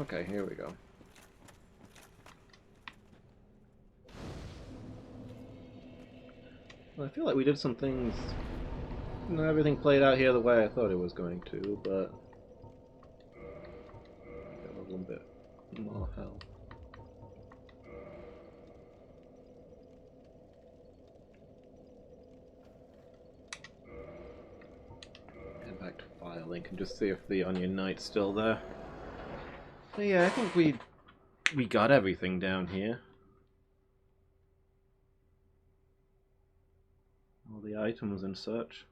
Okay, here we go. Well, I feel like we did some things. Not everything played out here the way I thought it was going to, but got a little bit more help. Head back to Firelink and just see if the Onion Knight's still there. So yeah, I think we got everything down here. All the items and such.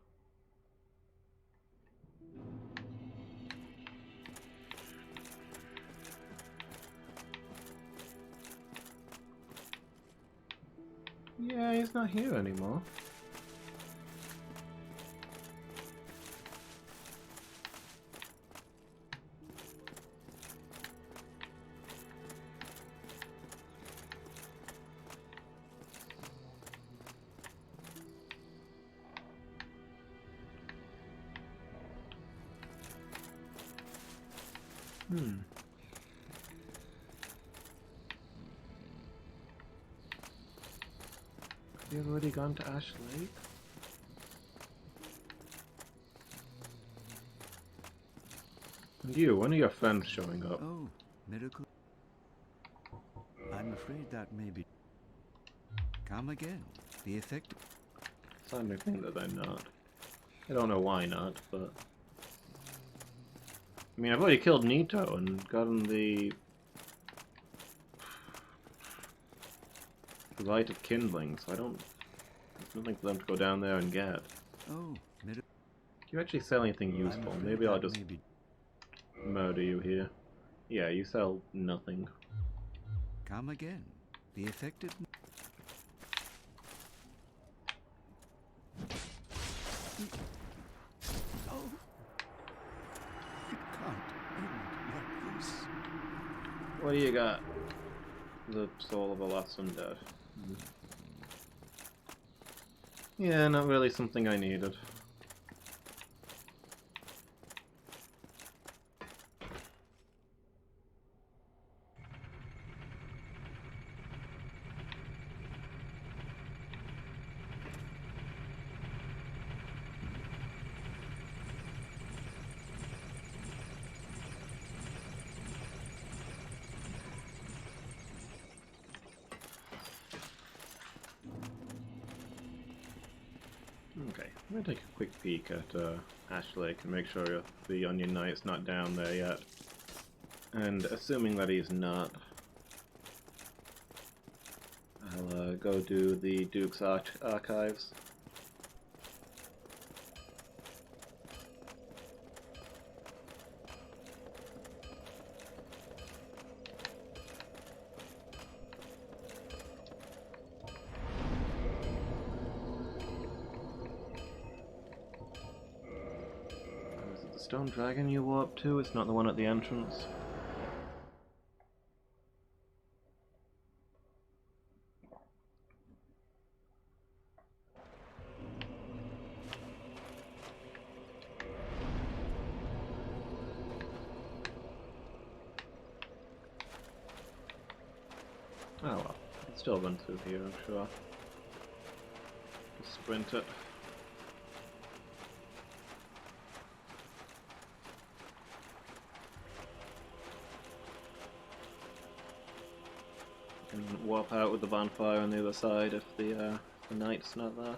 Yeah, he's not here anymore. Have you already gone to Ash Lake? And you, when are your friends showing up? Oh, miracle. I'm afraid that may be. Come again. The effect. It's not anything that I'm not. I don't know why not, but... I mean, I've already killed Nito and gotten the Light of Kindling, so there's nothing for them to go down there and get. Oh, Do you actually sell anything useful? Maybe I'll just murder you here. Yeah, you sell nothing. Come again. The affected. What do you got? The soul of a lost undead. Yeah, not really something I needed. Okay, I'm gonna take a quick peek at Ash Lake and make sure the Onion Knight's not down there yet. And assuming that he's not, I'll go do the Duke's Archives. Is it the Stone Dragon you warp to? It's not the one at the entrance. Oh well, I can still run through here, I'm sure. Just sprint it. Can warp out with the bonfire on the other side if the knight's not there.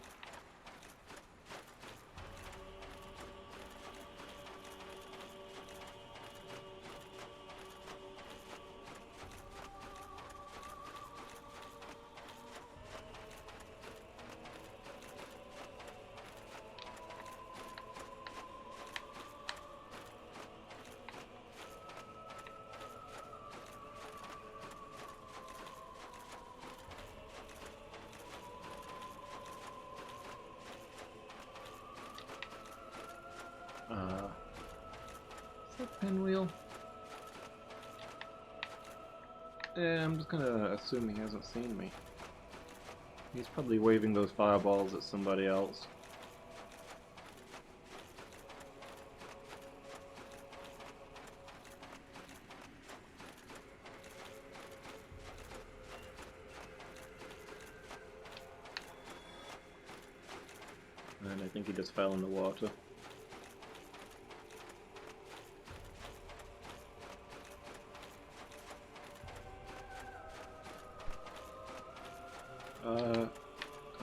Is that Pinwheel? Yeah, I'm just gonna assume he hasn't seen me. He's probably waving those fireballs at somebody else. And I think he just fell in the water.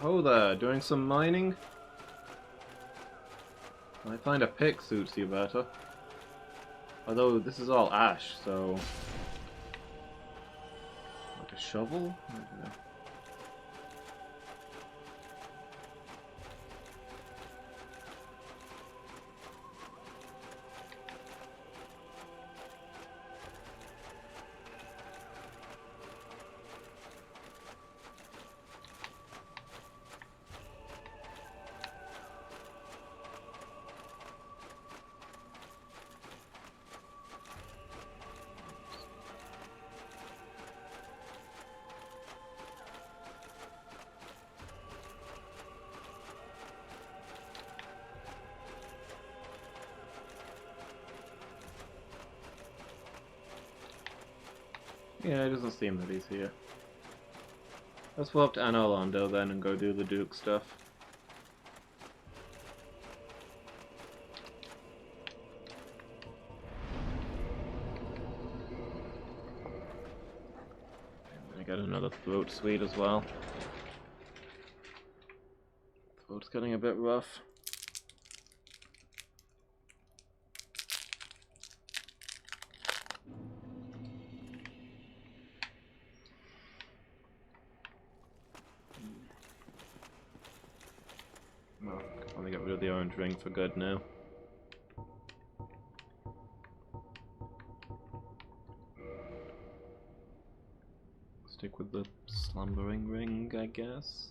Oh there, doing some mining? I find a pick suits you better. Although this is all ash, so... Like a shovel? I don't know. Yeah, it doesn't seem that he's here. Let's swap to Anolondo then and go do the Duke stuff. I got another throat sweet as well. Throat's getting a bit rough. Well, I finally got rid of the orange ring for good now. Stick with the slumbering ring, I guess.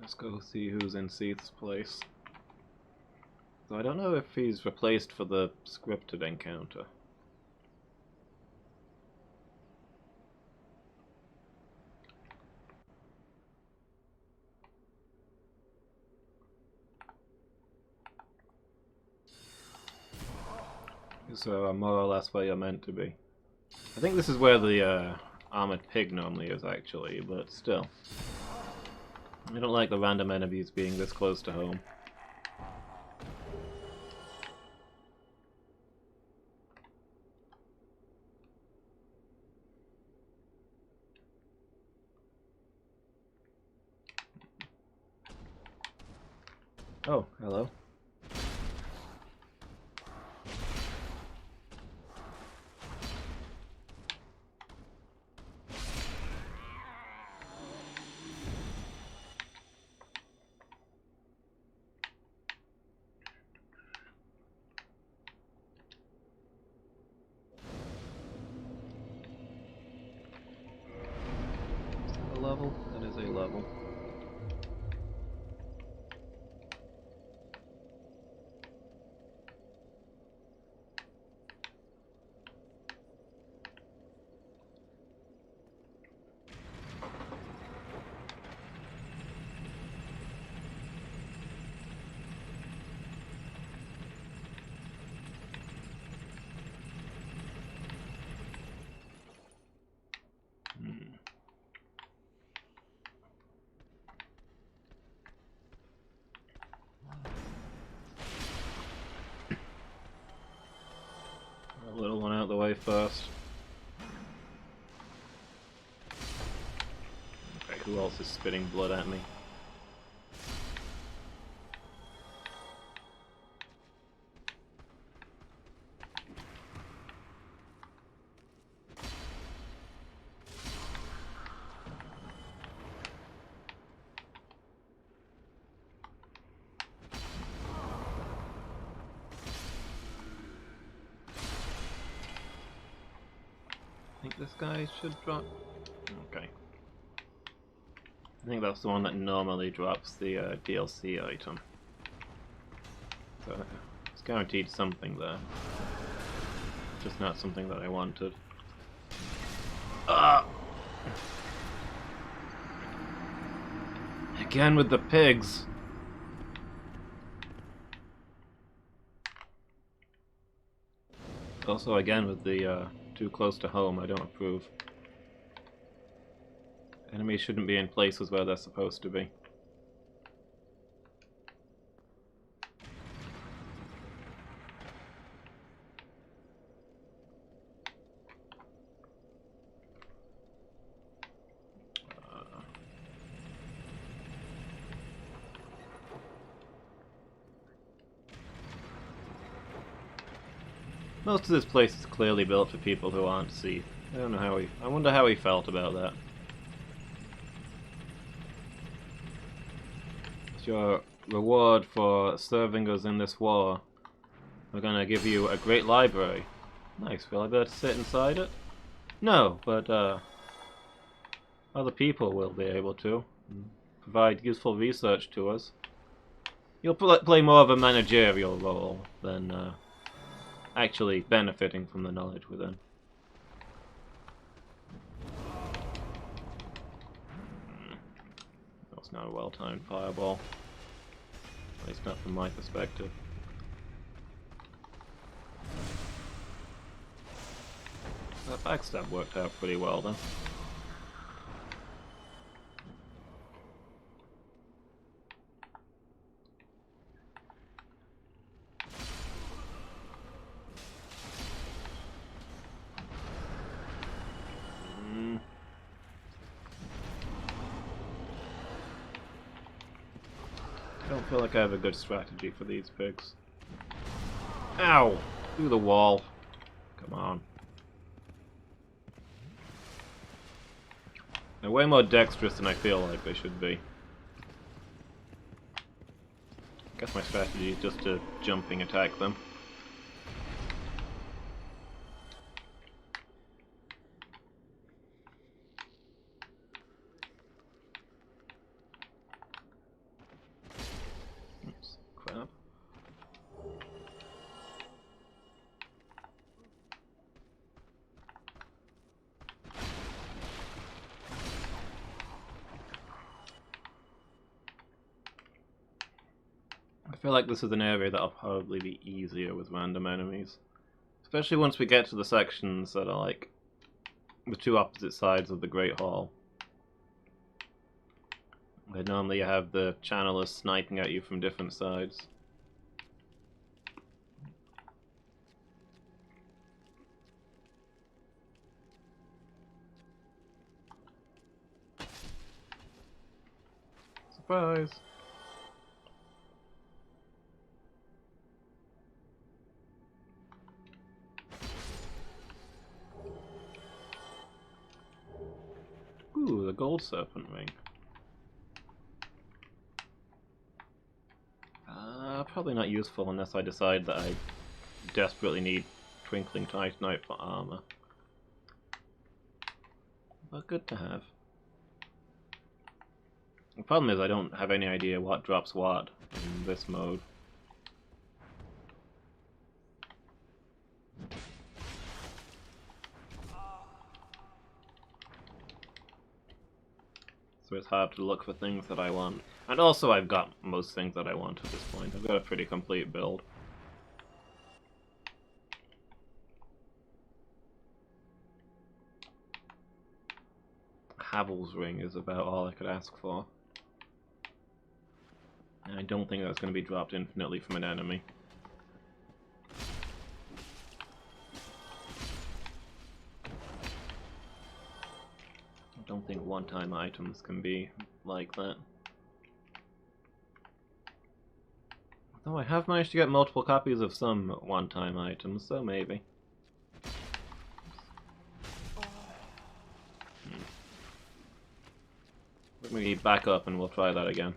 Let's go see who's in Seath's place. So I don't know if he's replaced for the scripted encounter. So more or less where you're meant to be. I think this is where the armored pig normally is actually, but still. I don't like the random enemies being this close to home. Oh, hello. A level? That is a level. A little one out of the way first. Okay, who else is spitting blood at me? I think this guy should drop. Okay. I think that's the one that normally drops the DLC item. So it's guaranteed something there. Just not something that I wanted. Ah! Again with the pigs! Also again with the too close to home, I don't approve. Enemies shouldn't be in places where they're supposed to be. Most of this place is clearly built for people who aren't Seath. I don't know how he... I wonder how he felt about that. It's your reward for serving us in this war. We're gonna give you a great library. Nice, will I be able to sit inside it? No, but other people will be able to. Provide useful research to us. You'll play more of a managerial role than actually benefiting from the knowledge within. That was not a well-timed fireball. At least not from my perspective. That backstab worked out pretty well then. I don't feel like I have a good strategy for these pigs. Ow! Through the wall. Come on. They're way more dexterous than I feel like they should be. I guess my strategy is just to jumping attack them. feel like this is an area that'll probably be easier with random enemies. Especially once we get to the sections that are like the two opposite sides of the Great Hall. Where normally you have the channelers sniping at you from different sides. Surprise! Ooh, the gold serpent ring. Probably not useful unless I decide that I desperately need twinkling titanite for armor. But good to have. The problem is I don't have any idea what drops what in this mode. So it's hard to look for things that I want. And also I've got most things that I want at this point. I've got a pretty complete build. Havel's ring is about all I could ask for. And I don't think that's going to be dropped infinitely from an enemy. I don't think one-time items can be like that. Though I have managed to get multiple copies of some one-time items, so maybe. Let me back up and we'll try that again.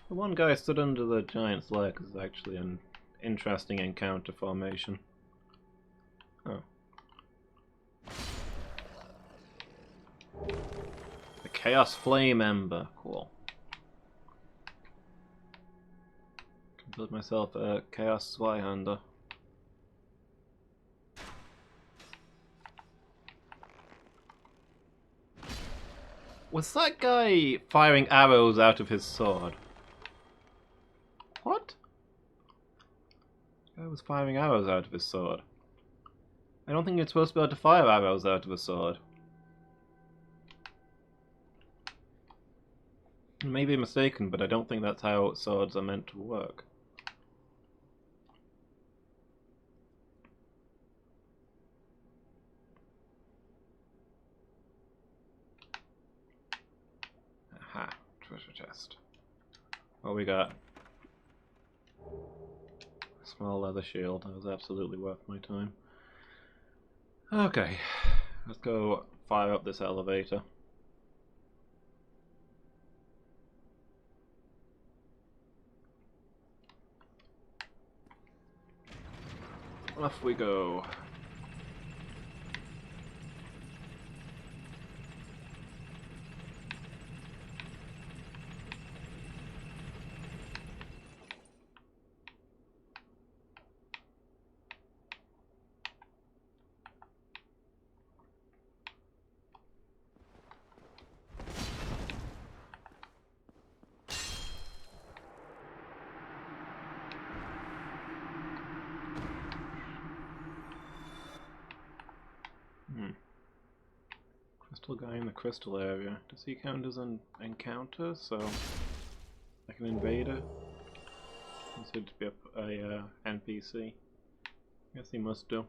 The one guy stood under the giant's leg is actually an interesting encounter formation. Oh. The Chaos Flame Ember. Cool. Can build myself a Chaos Zweihander. Was that guy firing arrows out of his sword? What? The guy was firing arrows out of his sword. I don't think you're supposed to be able to fire arrows out of a sword. I may be mistaken, but I don't think that's how swords are meant to work. Aha, treasure chest. What we got? Small leather shield. That was absolutely worth my time. Okay, let's go fire up this elevator. Off we go. Crystal guy in the crystal area. Does he count as an encounter? So, like an invader? Considered to be a NPC. Guess he must do.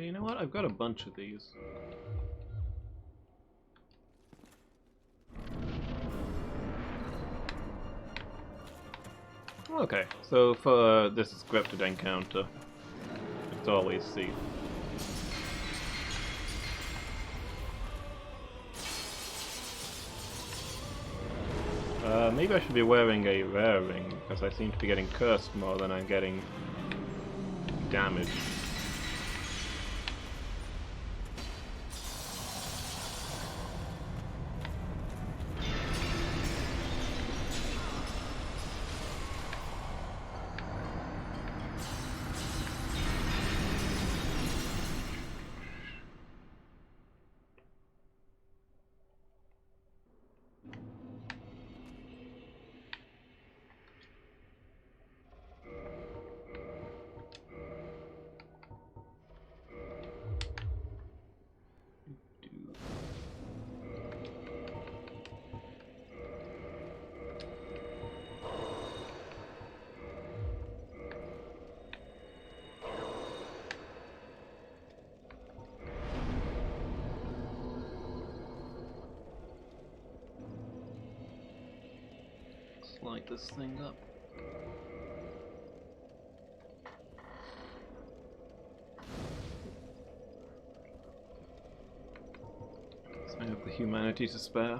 You know what? I've got a bunch of these. Okay, so for this scripted encounter, it's always C. Maybe I should be wearing a rare ring, because I seem to be getting cursed more than I'm getting damage. Light this thing up. So I have the humanity to spare.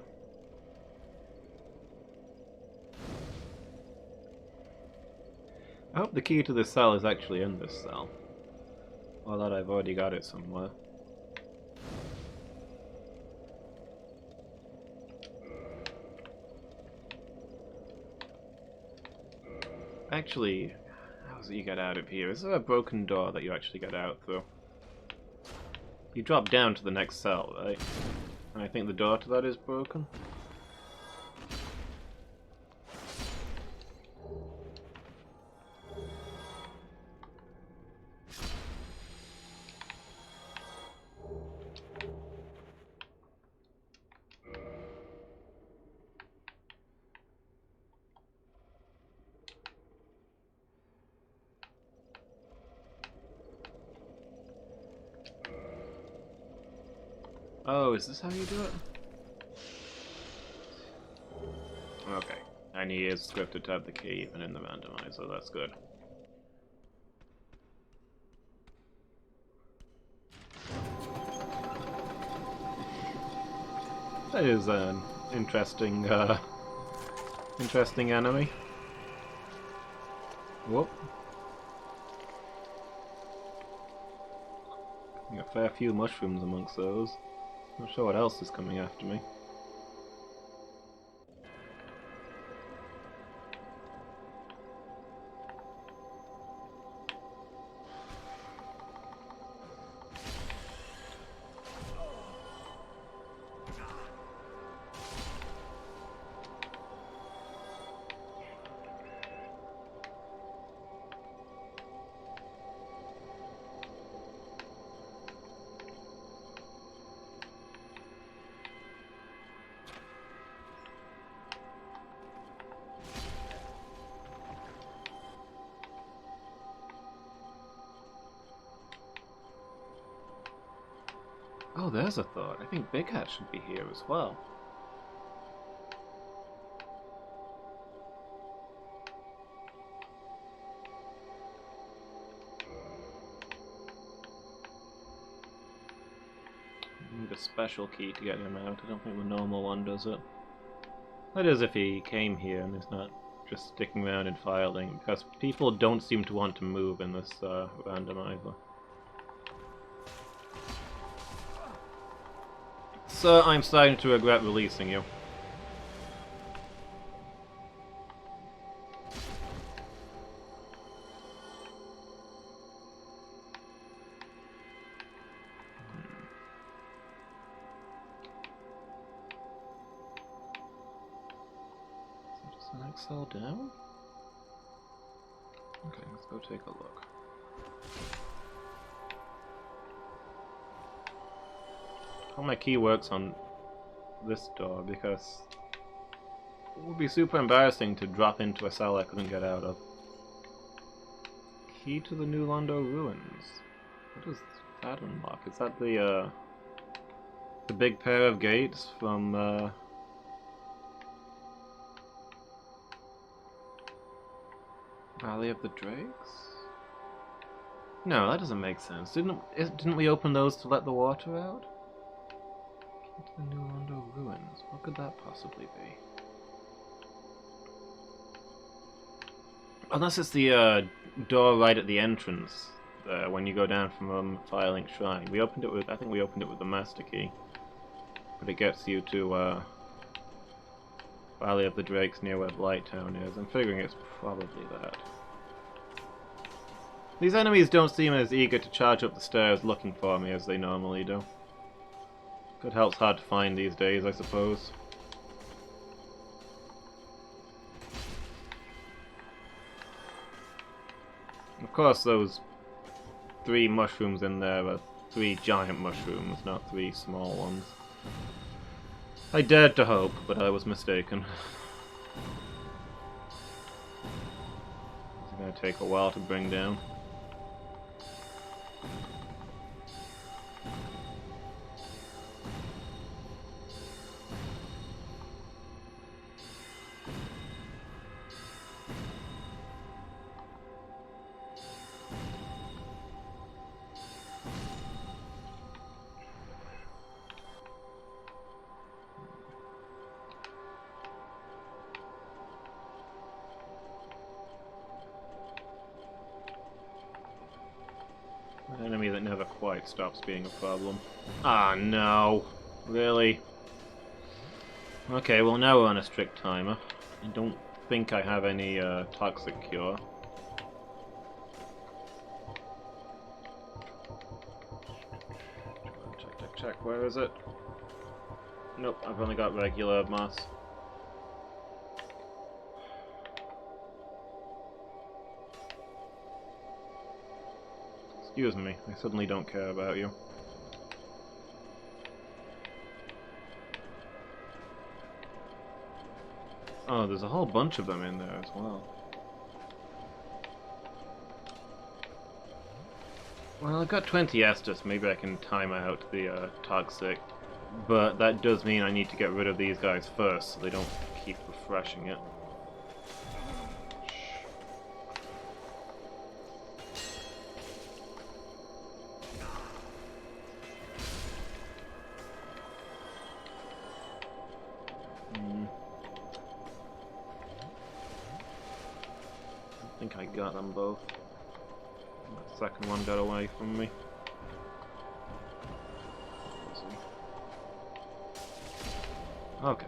I hope the key to this cell is actually in this cell, or that I've already got it somewhere. Actually, how does it you get out of here? Is there a broken door that you actually get out through? You drop down to the next cell, right? And I think the door to that is broken. Oh, is this how you do it? Okay. And he is scripted to have the key even in the randomizer, that's good. That is an interesting, interesting enemy. Whoop. Got a fair few mushrooms amongst those. Not sure what else is coming after me. Oh, there's a thought. I think Big Hat should be here as well. Need a special key to get him out. I don't think the normal one does it. That is if he came here and is not just sticking around and filing, because people don't seem to want to move in this randomizer. Sir, I'm starting to regret releasing you. Is the next cell down? Okay, let's go take a look. How my key works on this door, because it would be super embarrassing to drop into a cell I couldn't get out of. Key to the New Londo ruins. What does that unlock? Is that the big pair of gates from Valley of the Drakes? No, that doesn't make sense. Didn't we open those to let the water out? The New Londo ruins. What could that possibly be? Unless it's the door right at the entrance, when you go down from Firelink Shrine. We opened it with, I think we opened it with the master key. But it gets you to Valley of the Drakes near where Blight Town is. I'm figuring it's probably that. These enemies don't seem as eager to charge up the stairs looking for me as they normally do. Good help's hard to find these days, I suppose. Of course, those 3 mushrooms in there are 3 giant mushrooms, not 3 small ones. I dared to hope, but I was mistaken. It's going to take a while to bring down. An enemy that never quite stops being a problem. Ah, no. Really? Okay, well now we're on a strict timer. I don't think I have any toxic cure. Check, where is it? Nope, I've only got regular moss. Excuse me, I suddenly don't care about you. Oh, there's a whole bunch of them in there as well. Well, I've got 20 Estus, maybe I can time out the toxic. But that does mean I need to get rid of these guys first, so they don't keep refreshing it. I think I got them both. The second one got away from me. Okay.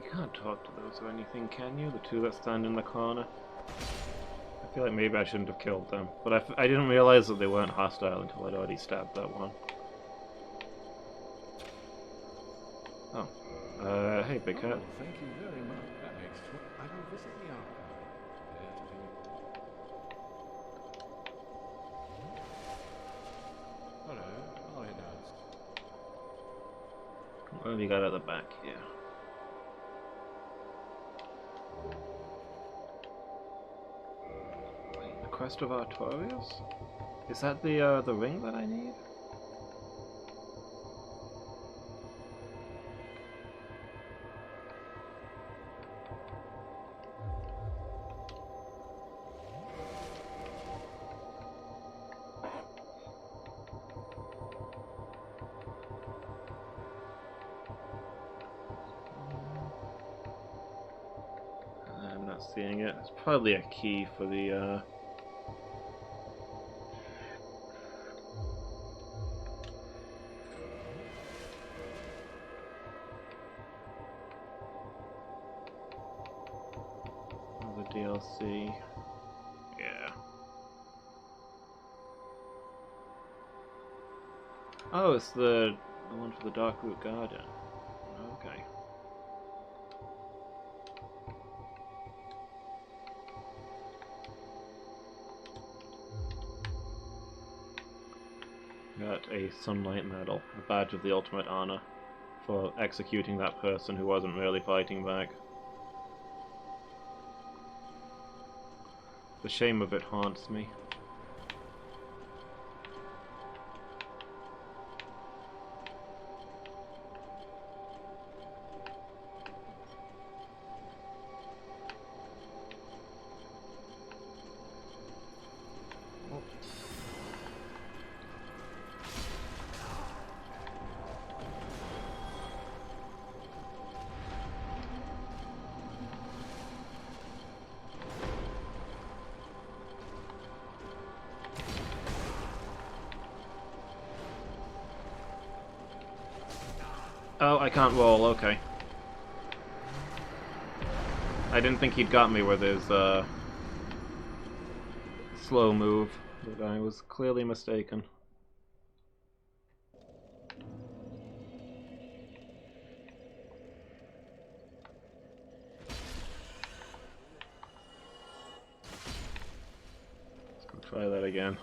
You can't talk to those or anything, can you? The 2 that stand in the corner? I feel like maybe I shouldn't have killed them, but I didn't realize that they weren't hostile until I'd already stabbed that one. Oh. Hey, Big Cat. Oh, thank you very much. That makes I will visit the archive. There to be... Hello, I'll head out. What have you got at the back here? Wait, the Crest of Artorias? Is that the ring that I need? I'm not seeing it. It's probably a key for the DLC. Yeah. Oh, it's the one for the Darkroot Garden. Okay. Got a Sunlight Medal, a badge of the ultimate honor, for executing that person who wasn't really fighting back. The shame of it haunts me. Oh, I can't roll, okay. I didn't think he'd got me with his, slow move, but I was clearly mistaken. Let's go try that again.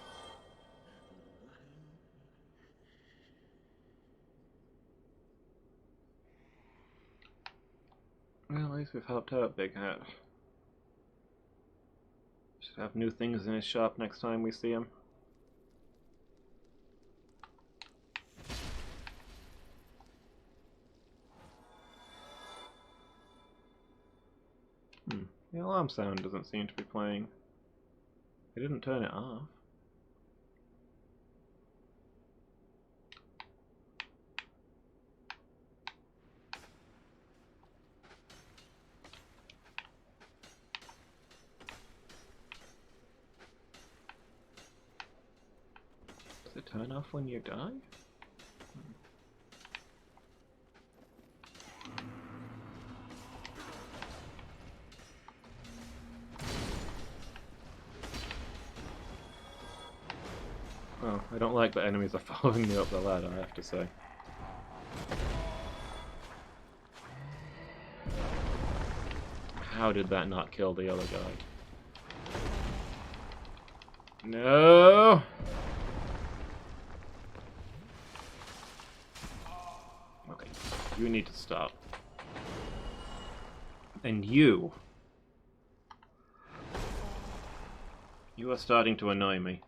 Well, at least we've helped out Big Hat. Should have new things in his shop next time we see him. The alarm sound doesn't seem to be playing. I didn't turn it off. Does it turn off when you die? Oh, I don't like that enemies are following me up the ladder, I have to say. How did that not kill the other guy? No! Okay, you need to stop. And you... You are starting to annoy me.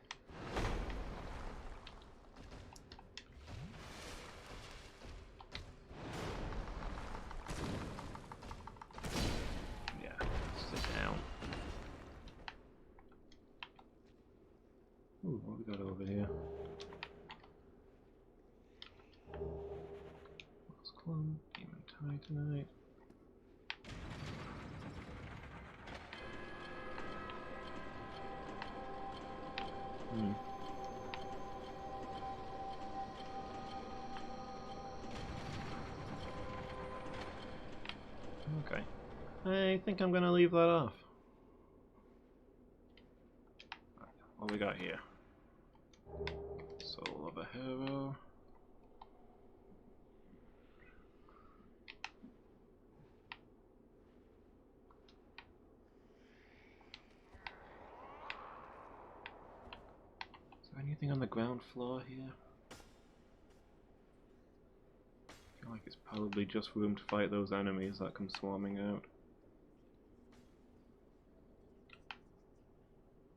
Ooh, what we got over here? Lost Clone, Demon Titanite. Okay. I think I'm gonna leave that off. What we got here? Soul of a Hero. Is there anything on the ground floor here? I feel like it's probably just room to fight those enemies that come swarming out.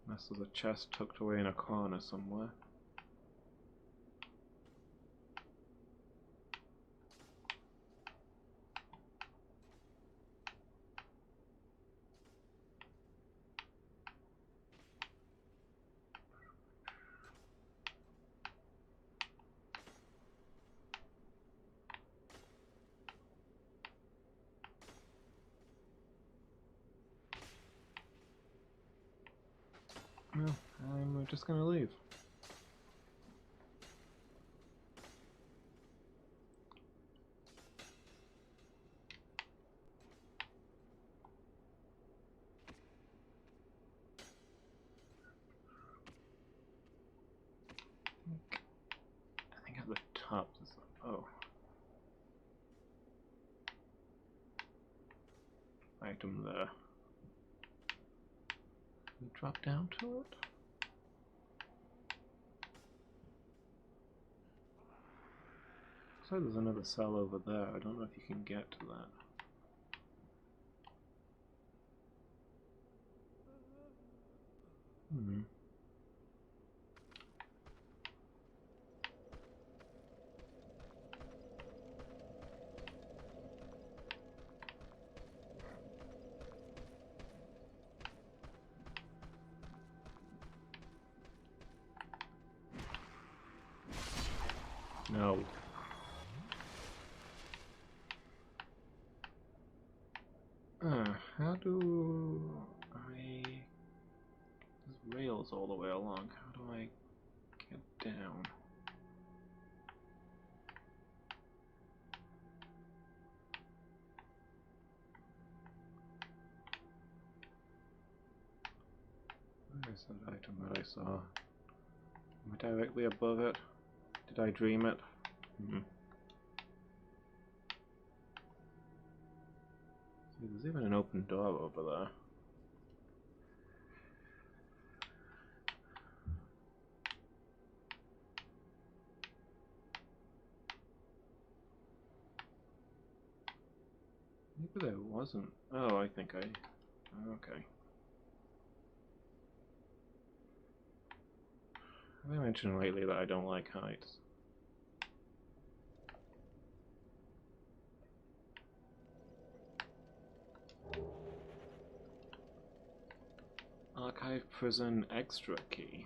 Unless there's a chest tucked away in a corner somewhere. No, I'm just gonna leave. I think at the top there's oh. Item there. We drop down to it? Looks like there's another cell over there. I don't know if you can get to that. No. How do I... There's rails all the way along. How do I get down? Where's that item that I saw? Am I directly above it? Did I dream it? Hmm. See, there's even an open door over there. Maybe there wasn't. Oh, I think I... Okay. Have I mentioned lately that I don't like heights? Archive prison extra key.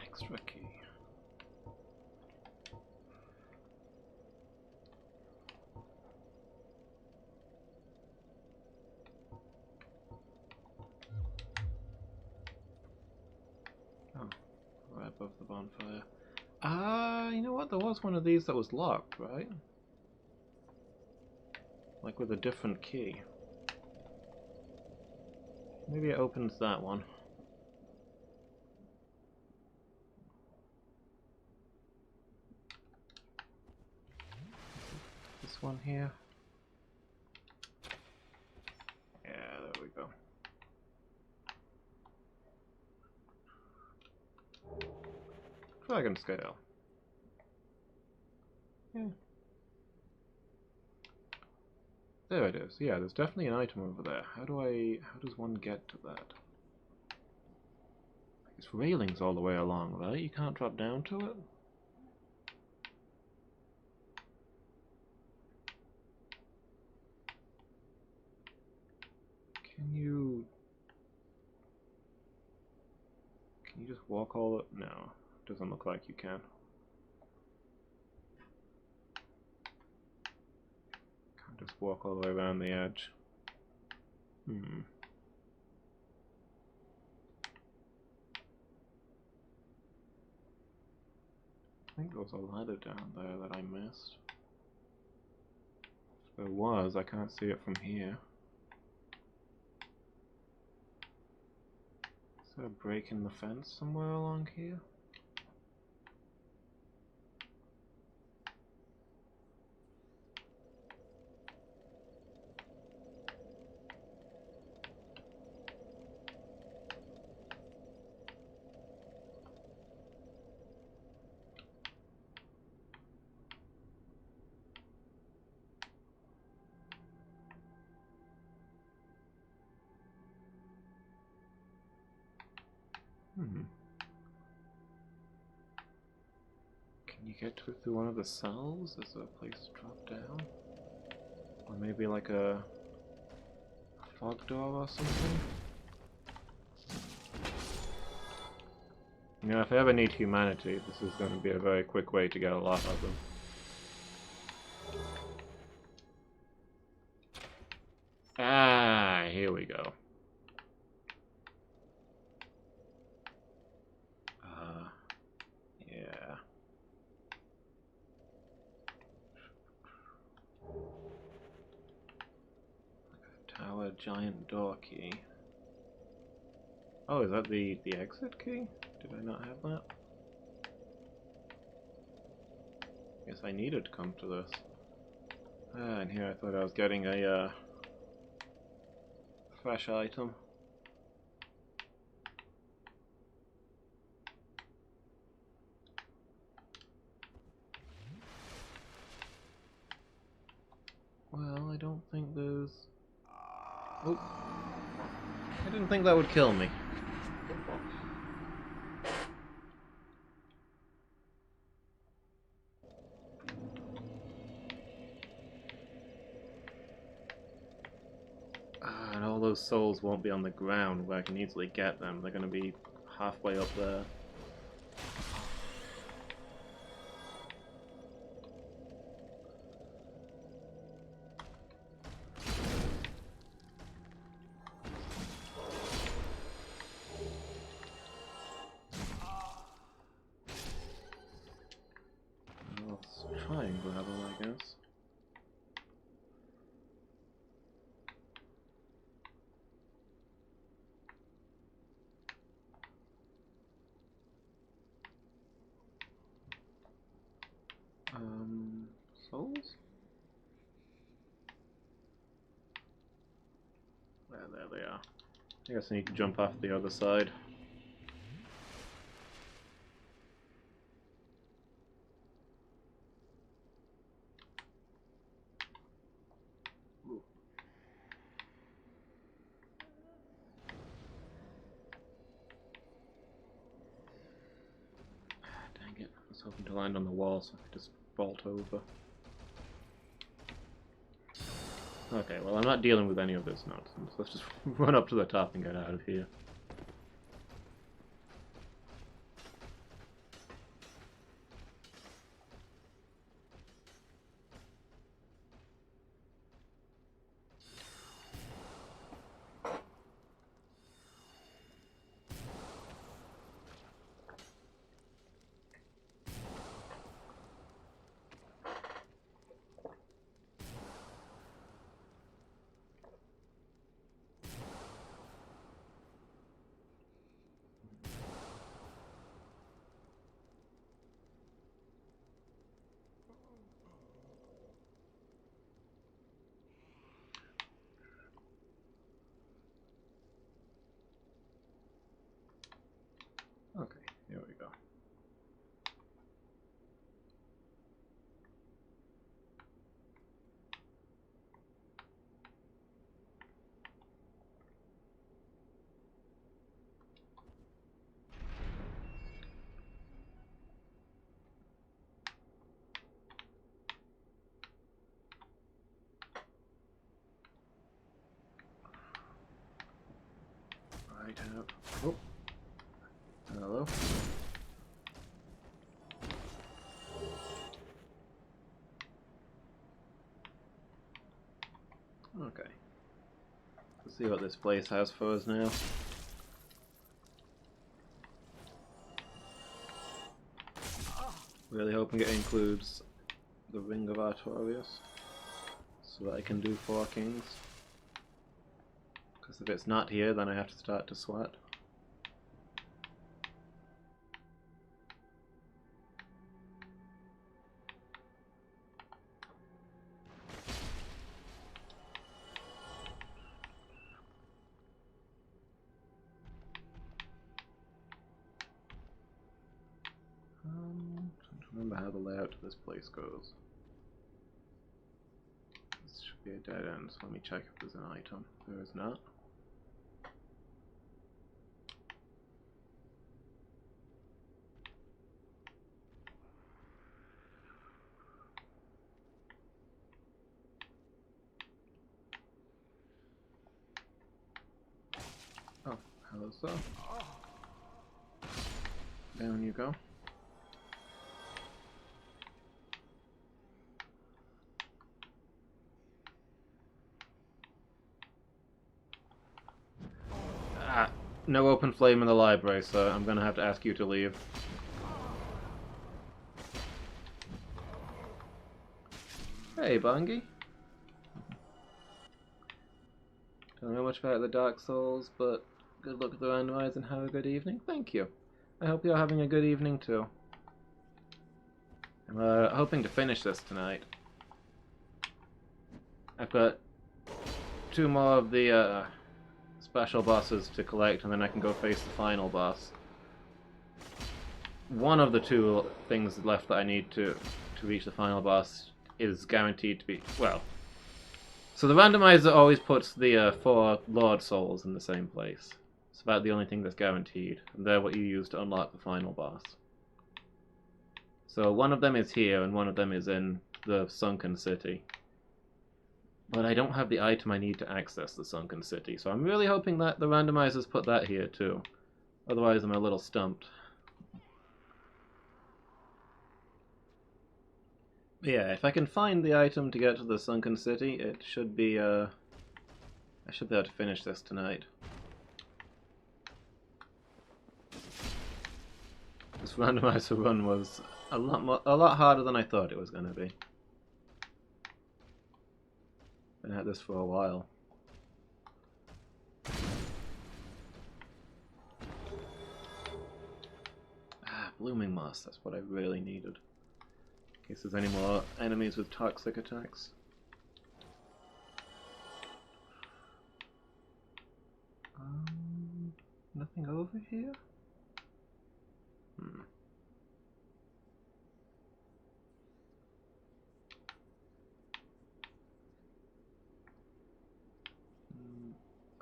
Extra key. Oh, right above the bonfire. Ah, you know what? There was one of these that was locked, right? Like with a different key. Maybe it opens that one. This one here. Yeah, there we go. Dragon scale. Yeah. There it is. Yeah, there's definitely an item over there. How does one get to that? It's railings all the way along, right? You can't drop down to it? Can you just walk all the... No, doesn't look like you can. Can't just walk all the way around the edge. Hmm. I think there was a ladder down there that I missed. If there was, I can't see it from here. Is there a break in the fence somewhere along here? Hmm. Can you get to it through one of the cells? Is there a place to drop down? Or maybe like a fog door or something? You know, if I ever need humanity, this is going to be a very quick way to get a lot of them. Ah, here we go. Yeah. Tower giant door key. Oh, is that the exit key? Did I not have that? Guess I needed to come to this. Ah, and here I thought I was getting a fresh item. Well, I don't think there's... Oh! I didn't think that would kill me. And all those souls won't be on the ground where I can easily get them. They're going to be halfway up there. Well, let's try and grab them, I guess. there they are. I guess I need to jump off the other side. Ooh. Dang it, I was hoping to land on the wall so I could just vault over. Okay, well I'm not dealing with any of this nonsense. Let's just run up to the top and get out of here. Okay, here we go. Right out. Oh. Hello. Okay. Let's see what this place has for us now. Really hoping it includes the Ring of Artorias, so that I can do 4 kings. Because if it's not here, then I have to start to swat. Trying to remember how the layout of this place goes. This should be a dead end, so let me check if there's an item. There is not. Oh, hello, sir. Down you go. Ah, no open flame in the library, so I'm gonna have to ask you to leave. Hey, Bungie. Don't know much about the Dark Souls, but good luck with the randomizer and have a good evening. Thank you. I hope you're having a good evening too. I'm hoping to finish this tonight. I've got 2 more of the special bosses to collect, and then I can go face the final boss. One of the 2 things left that I need to reach the final boss is guaranteed to be, well, so the randomizer always puts the 4 Lord Souls in the same place. It's about the only thing that's guaranteed, and they're what you use to unlock the final boss. So one of them is here, and one of them is in the Sunken City. But I don't have the item I need to access the Sunken City, so I'm really hoping that the randomizers put that here too. Otherwise I'm a little stumped. But yeah, if I can find the item to get to the Sunken City, it should be, I should be able to finish this tonight. This randomizer run was a lot harder than I thought it was going to be. Been at this for a while. Ah, Blooming Moss, that's what I really needed. In case there's any more enemies with toxic attacks. Nothing over here? Hmm.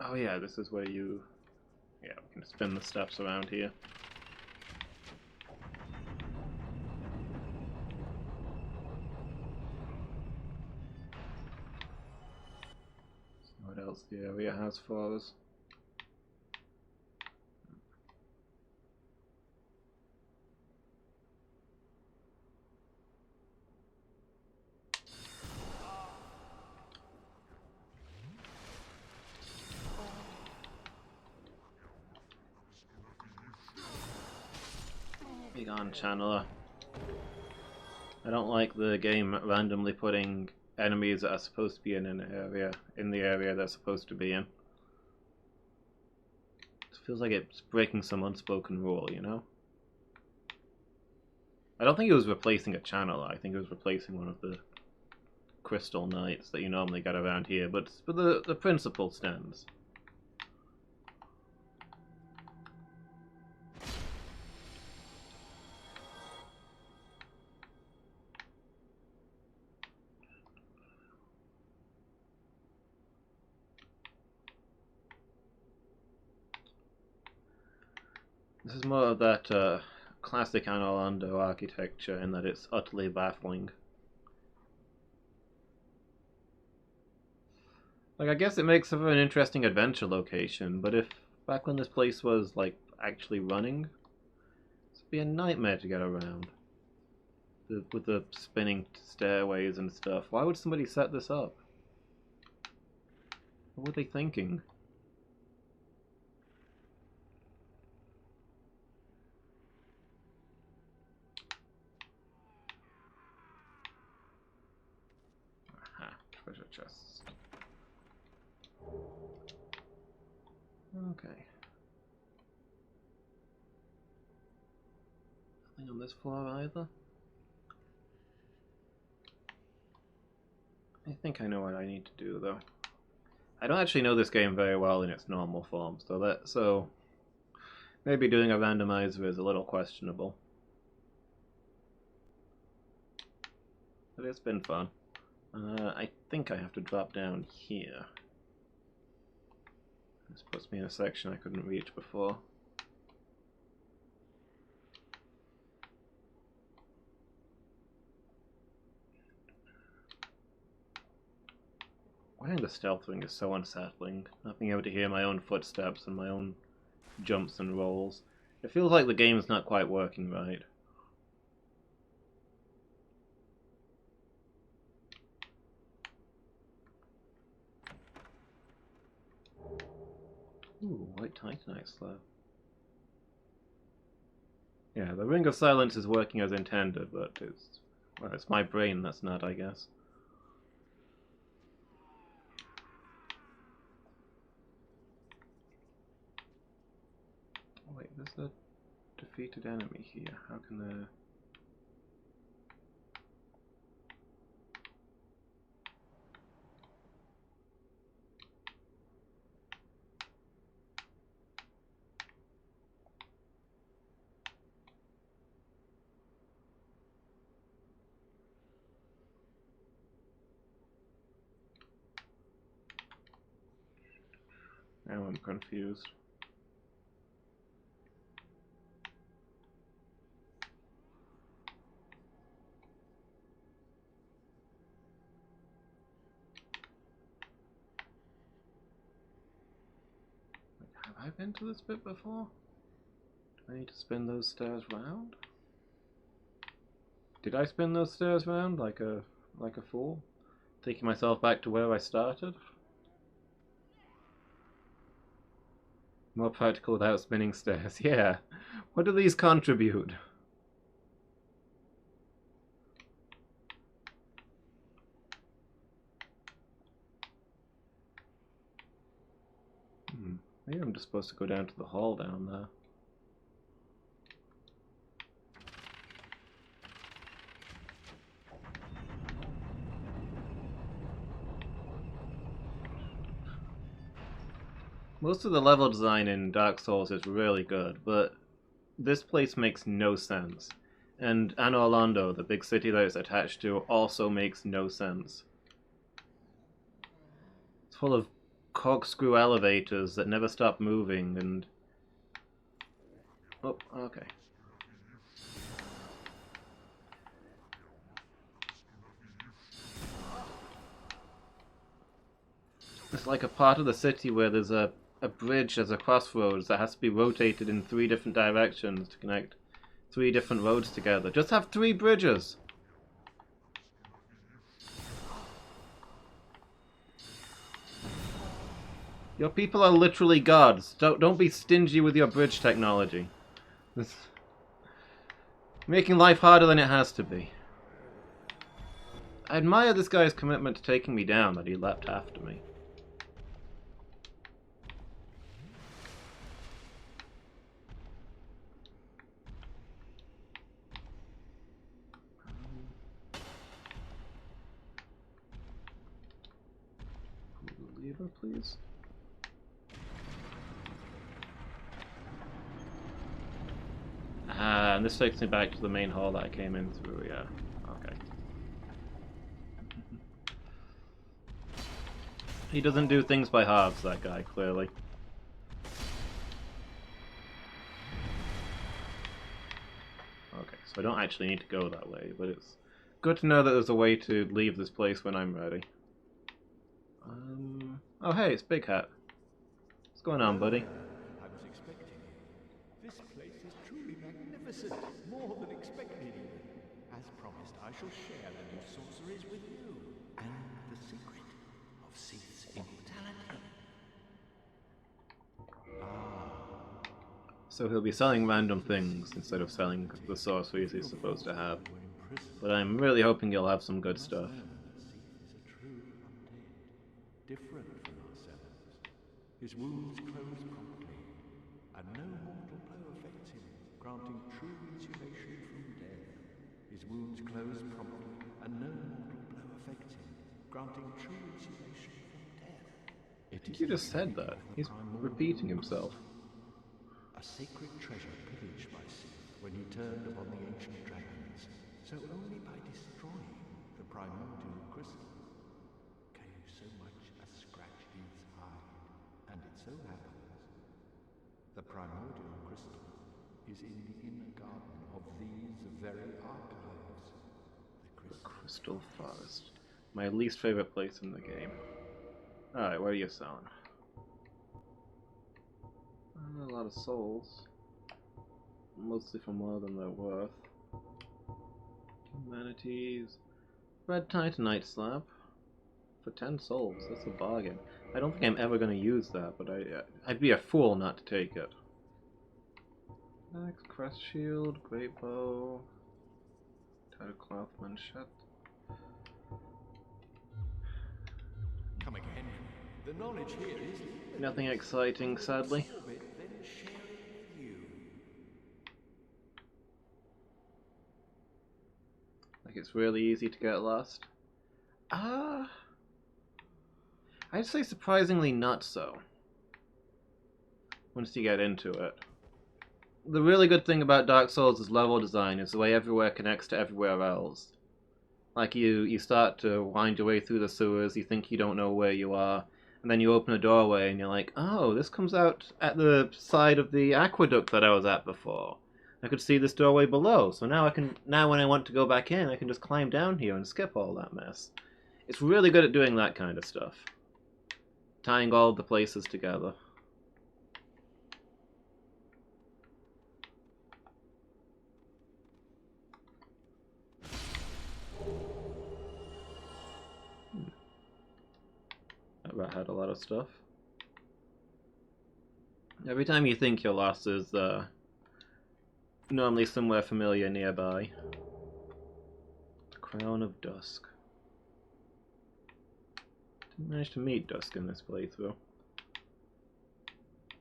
Oh yeah, this is where you... Yeah, we can spin the steps around here. See what else the area has for us. Big on channeler. I don't like the game randomly putting enemies that are supposed to be in an area in the area they're supposed to be in. It feels like it's breaking some unspoken rule, you know? I don't think it was replacing a channeler. I think it was replacing one of the crystal knights that you normally get around here, but the principle stands. This is more of that classic Anor Londo architecture in that it's utterly baffling. Like, I guess it makes for an interesting adventure location, but if back when this place was, like, actually running, it'd be a nightmare to get around. With the spinning stairways and stuff. Why would somebody set this up? What were they thinking? Aha, treasure chests. Okay. Nothing on this floor either. I think I know what I need to do though. I don't actually know this game very well in its normal form, so maybe doing a randomizer is a little questionable. But it's been fun. I think I have to drop down here. This puts me in a section I couldn't reach before. Wearing the stealth ring is so unsettling, not being able to hear my own footsteps and my own jumps and rolls. It feels like the game's not quite working right. Ooh, white titanite slab. Yeah, the Ring of Silence is working as intended, but it's my brain that's not, I guess. Oh, wait, there's a defeated enemy here. How can there... Now I'm confused. Wait, have I been to this bit before? Do I need to spin those stairs round? Did I spin those stairs round like a fool? Taking myself back to where I started? More practical without spinning stairs. Yeah. What do these contribute? Maybe I'm just supposed to go down to the hall down there. Most of the level design in Dark Souls is really good, but this place makes no sense. And Anor Londo, the big city that it's attached to, also makes no sense. It's full of corkscrew elevators that never stop moving, and... Oh, okay. It's like a part of the city where there's a bridge as a crossroads that has to be rotated in 3 different directions to connect 3 different roads together. Just have 3 bridges! Your people are literally gods. Don't be stingy with your bridge technology. It's making life harder than it has to be. I admire this guy's commitment to taking me down, that he leapt after me. Pull the lever, please. Ah, and this takes me back to the main hall that I came in through, yeah. Okay. He doesn't do things by halves, that guy, clearly. Okay, so I don't actually need to go that way, but it's good to know that there's a way to leave this place when I'm ready. Oh hey, it's Big Hat. What's going on, buddy? I was expecting you. This place is truly magnificent, more than expected. As promised, I shall share the new sorceries with you, and the secret of Sith's immortality. So he'll be selling random things instead of selling the sorceries he's supposed to have. But I'm really hoping you'll have some good stuff. Different from ourselves. His wounds close promptly, and no mortal blow affects him, granting true insulation from death. His wounds close promptly, and no mortal blow affects him, granting true insulation from death. I think you just said that. He's repeating himself. A sacred treasure pillaged by Sith when he turned upon the ancient dragons, so only by destroying the primordial crystal can you so much as scratch his hide. And it so happens the primordial crystal is in the inner garden of these very archives. The Crystal Forest. My least favorite place in the game. Alright, what are you selling? A lot of souls. Mostly for more than they're worth. Humanities. Red Titanite slab. For 10 souls, that's a bargain. I don't think I'm ever going to use that, but I'd be a fool not to take it. Next, crest shield, great bow, tattered cloth manchette. Come again. The knowledge here is Nothing exciting, sadly. then share it with you. Like it's really easy to get lost. I'd say surprisingly not so. Once you get into it. The really good thing about Dark Souls' level design is the way everywhere connects to everywhere else. Like you start to wind your way through the sewers, you think you don't know where you are, and then you open a doorway and you're like, oh, this comes out at the side of the aqueduct that I was at before. I could see this doorway below, so now when I want to go back in, I can just climb down here and skip all that mess. It's really good at doing that kind of stuff. Tying all of the places together. That had a lot of stuff. Every time you think you're lost, there's normally somewhere familiar nearby. Crown of Dusk. Didn't manage to meet Dusk in this playthrough.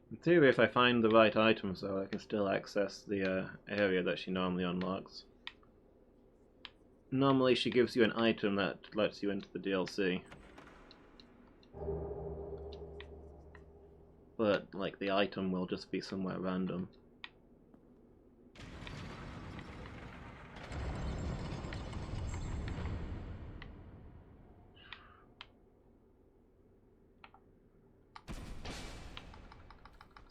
In theory, if I find the right items though, I can still access the area that she normally unlocks. Normally she gives you an item that lets you into the DLC. but like the item will just be somewhere random.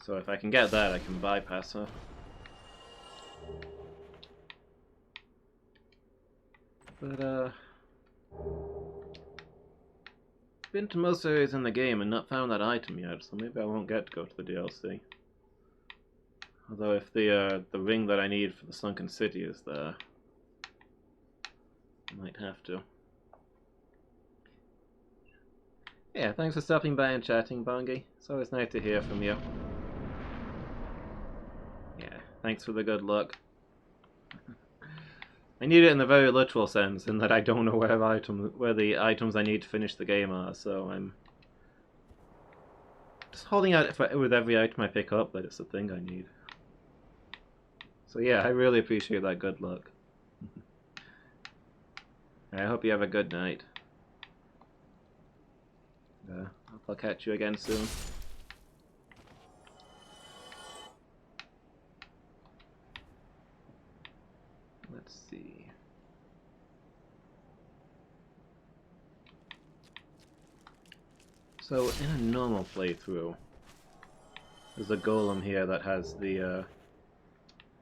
So if I can get that, I can bypass her. But, been to most areas in the game and not found that item yet, so maybe I won't get to go to the DLC. Although if the ring that I need for the Sunken City is there, I might have to. Yeah, thanks for stopping by and chatting, Bongi. It's always nice to hear from you. Yeah, thanks for the good luck. I need it in the very literal sense, in that I don't know where the items I need to finish the game are, so I'm just holding out with every item I pick up that it's the thing I need. So yeah, I really appreciate that good luck. I hope you have a good night. Hope I'll catch you again soon. Let's see. So in a normal playthrough, there's a golem here that has the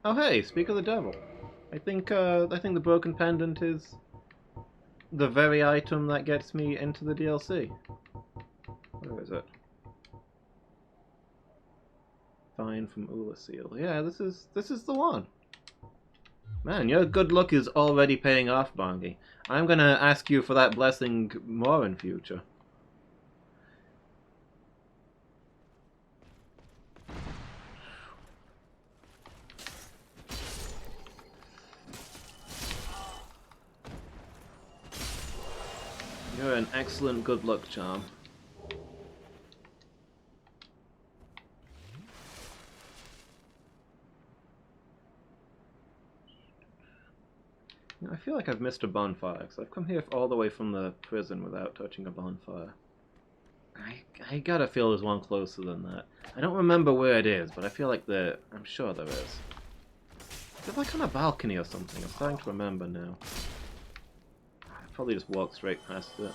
Oh hey, speak of the devil. I think the broken pendant is the very item that gets me into the DLC. Where is it? Fine from Ulasil. Yeah, this is the one. Man, your good luck is already paying off, Bongi. I'm gonna ask you for that blessing more in future. You're an excellent good luck charm. I feel like I've missed a bonfire, because I've come here all the way from the prison without touching a bonfire. I gotta feel there's one closer than that. I don't remember where it is, but I feel like I'm sure there is. It's like on a balcony or something. I'm starting to remember now. I probably just walked straight past it.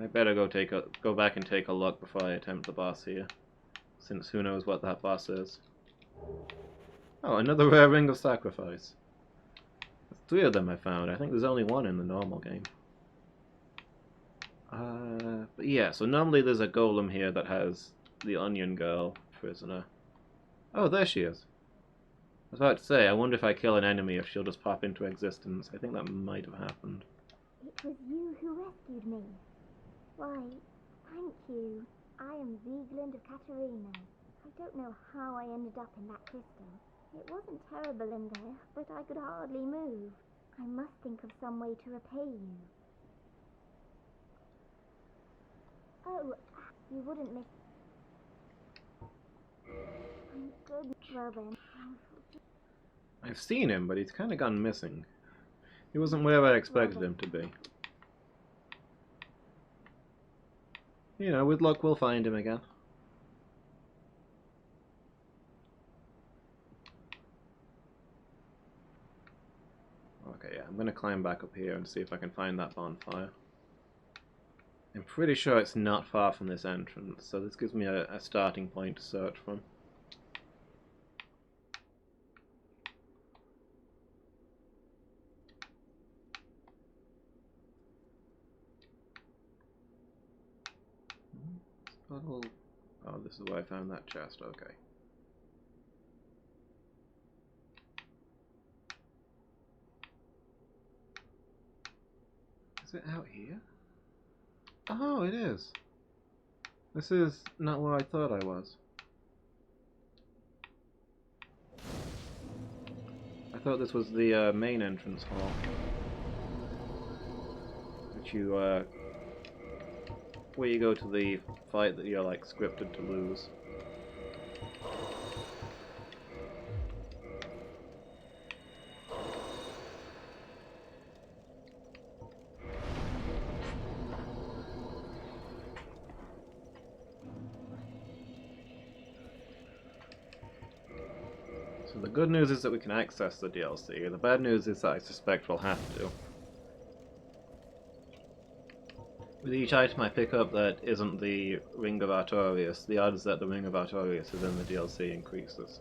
I better go back and take a look before I attempt the boss here. Since who knows what that boss is. Oh, another rare ring of sacrifice. There's 3 of them I found. I think there's only 1 in the normal game. But yeah, so normally there's a golem here that has the onion girl prisoner. Oh, there she is. I was about to say, I wonder if I kill an enemy if she'll just pop into existence. I think that might have happened. It was you who rescued me. Why, thank you. I am Vigeland of Katerina. I don't know how I ended up in that crystal. It wasn't terrible in there, but I could hardly move. I must think of some way to repay you. Oh, you wouldn't miss... I'm good. Well then, I've seen him, but he's kind of gone missing. He wasn't where I expected him to be. You know, with luck we'll find him again. Okay, yeah, I'm gonna climb back up here and see if I can find that bonfire. I'm pretty sure it's not far from this entrance, so this gives me a starting point to search from. Oh, this is where I found that chest, okay. Is it out here? Oh, it is! This is not where I thought I was. I thought this was the main entrance hall. Which you, where you go to the fight that you're like scripted to lose. So the good news is that we can access the DLC. The bad news is that I suspect we'll have to. With each item I pick up that isn't the Ring of Artorias, the odds that the Ring of Artorias is in the DLC increases.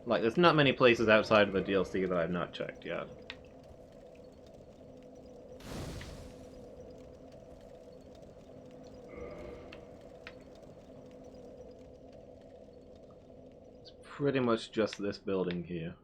Like, there's not many places outside of the DLC that I've not checked yet. It's pretty much just this building here.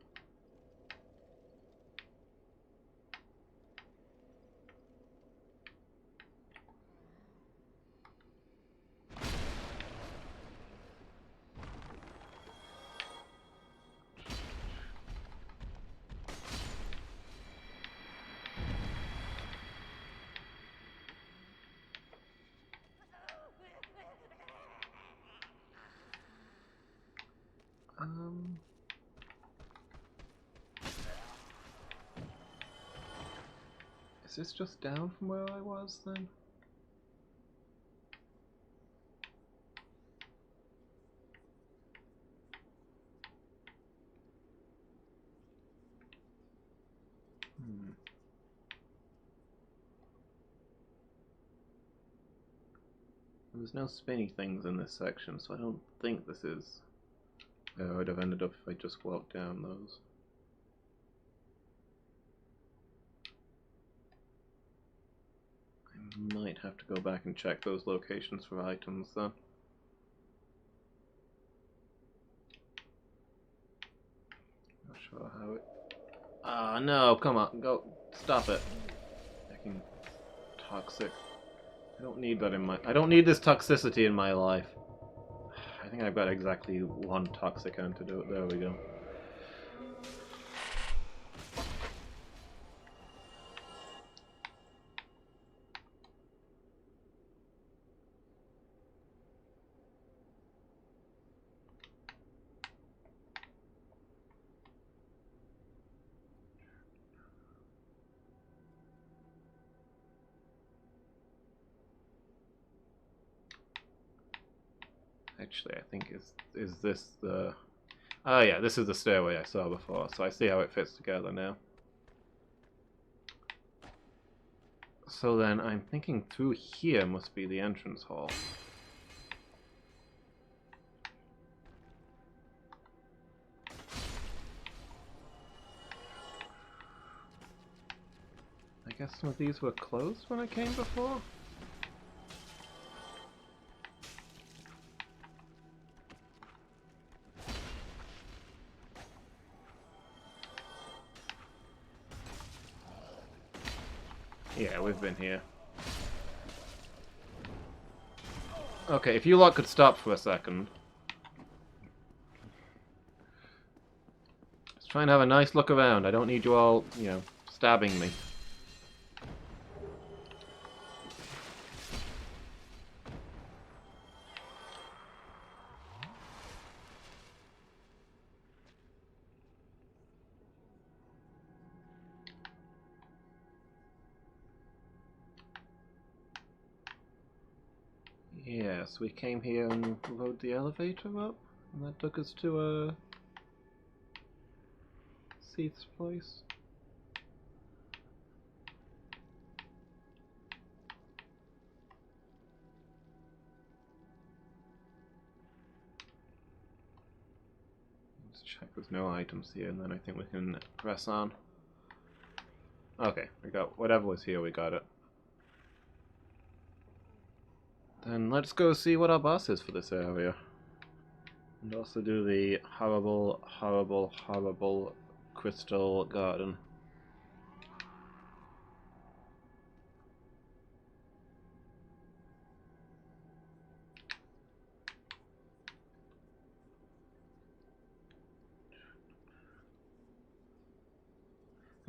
Is this just down from where I was then? There's no spinny things in this section, so I don't think this is where I would have ended up if I just walked down those. I might have to go back and check those locations for items then. Not sure how it... Ah, no, come on, go, stop it. Fucking toxic. I don't need that in my... I don't need this toxicity in my life. I think I've got exactly one toxic antidote. There we go. Actually, I think is this the... Oh yeah, this is the stairway I saw before, so I see how it fits together now. So then I'm thinking through here must be the entrance hall. I guess some of these were closed when I came before? Yeah, we've been here. Okay, if you lot could stop for a second. Just try and have a nice look around. I don't need you all, you know, stabbing me. Yes, we came here and rode the elevator up, and that took us to Seath's place. Let's check there's no items here, and then I think we can press on. Okay, we got whatever was here, we got it. Then let's go see what our boss is for this area. And also do the horrible, horrible, horrible crystal garden.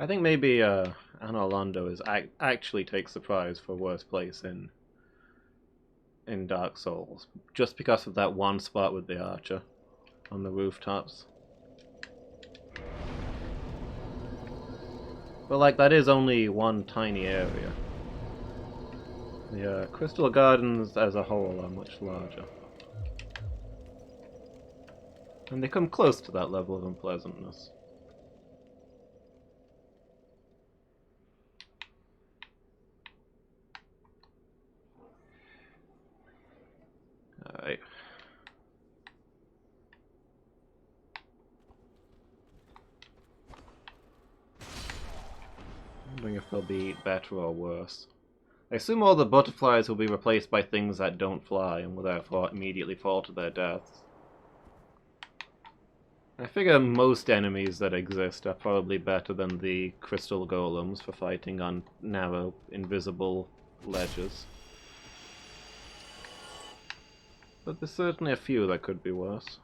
I think maybe Anor Londo is actually takes the prize for worst place in Dark Souls, just because of that one spot with the archer on the rooftops. But like, that is only one tiny area. The Crystal Gardens as a whole are much larger. And they come close to that level of unpleasantness. Alright. I'm wondering if they'll be better or worse. I assume all the butterflies will be replaced by things that don't fly and will therefore immediately fall to their deaths. I figure most enemies that exist are probably better than the crystal golems for fighting on narrow, invisible ledges. But there's certainly a few that could be worse.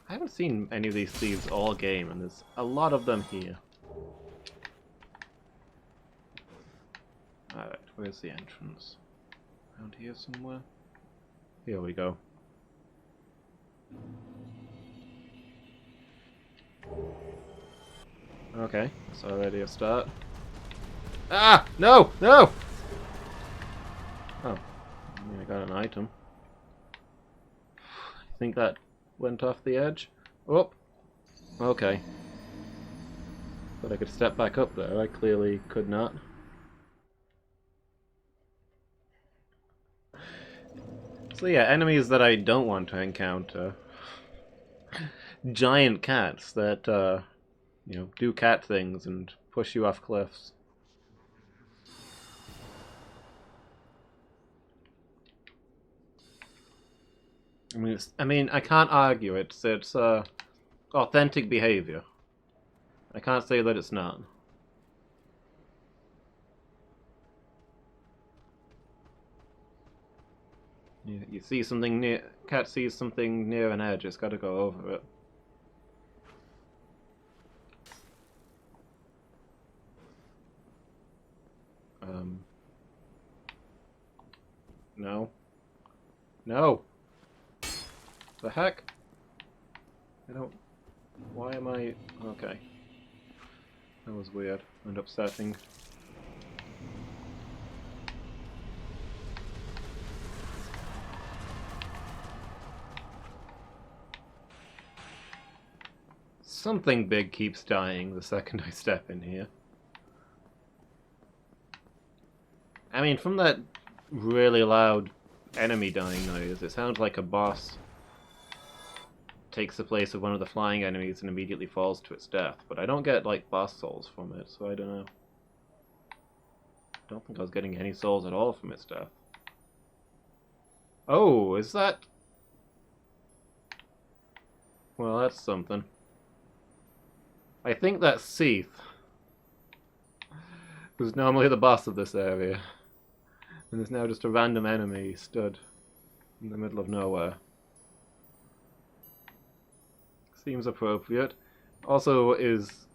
I haven't seen any of these thieves all game, and there's a lot of them here. Alright, where's the entrance? Around here somewhere? Here we go. Okay, that's already a start. Ah! No! No! Oh, I got an item. I think that went off the edge. Oh! Okay. But I could step back up there. I clearly could not. So yeah, enemies that I don't want to encounter. Giant cats that, you know, do cat things and push you off cliffs. I mean, I can't argue it. It's authentic behavior. I can't say that it's not. You see something near, cat sees something near an edge, it's got to go over it. No. No! The heck? I don't... Why am I... Okay. That was weird and upsetting. Something big keeps dying the second I step in here. I mean, from that really loud enemy dying noise, it sounds like a boss takes the place of one of the flying enemies and immediately falls to its death, but I don't get, like, boss souls from it, so I don't know. I don't think I was getting any souls at all from its death. Oh, is that... Well, that's something. I think that Seath was normally the boss of this area, and there's now just a random enemy stood in the middle of nowhere. Seems appropriate. Also is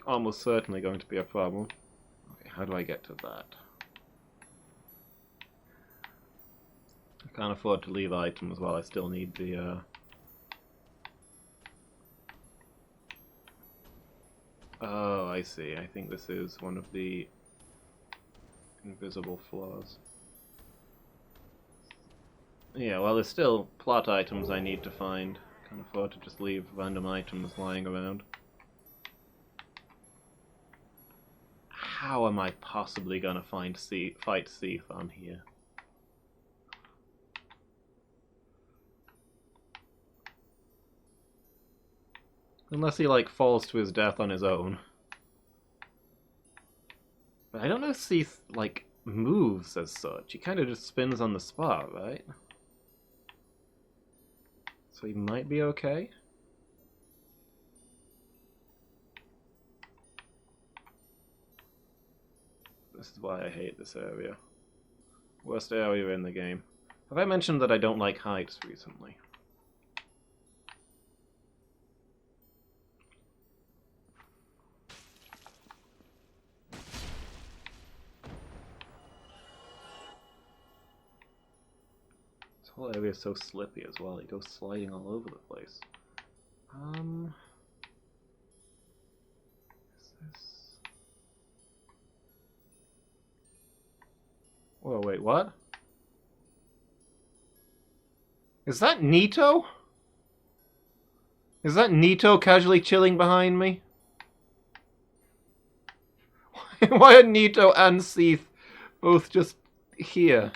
almost certainly going to be a problem. Okay, how do I get to that? I can't afford to leave items while I still need the Oh, I see. I think this is one of the invisible floors. Yeah, well, there's still plot items I need to find. Can't afford to just leave random items lying around. How am I possibly gonna fight Seath on here? Unless he, like, falls to his death on his own. But I don't know if Seath, like, moves as such. He kind of just spins on the spot, right? So he might be okay? This is why I hate this area. Worst area in the game. Have I mentioned that I don't like heights recently? This whole area is so slippy as well. It goes sliding all over the place. Is this... Whoa, wait, what? Is that Nito? Is that Nito casually chilling behind me? Why are Nito and Seath both just here?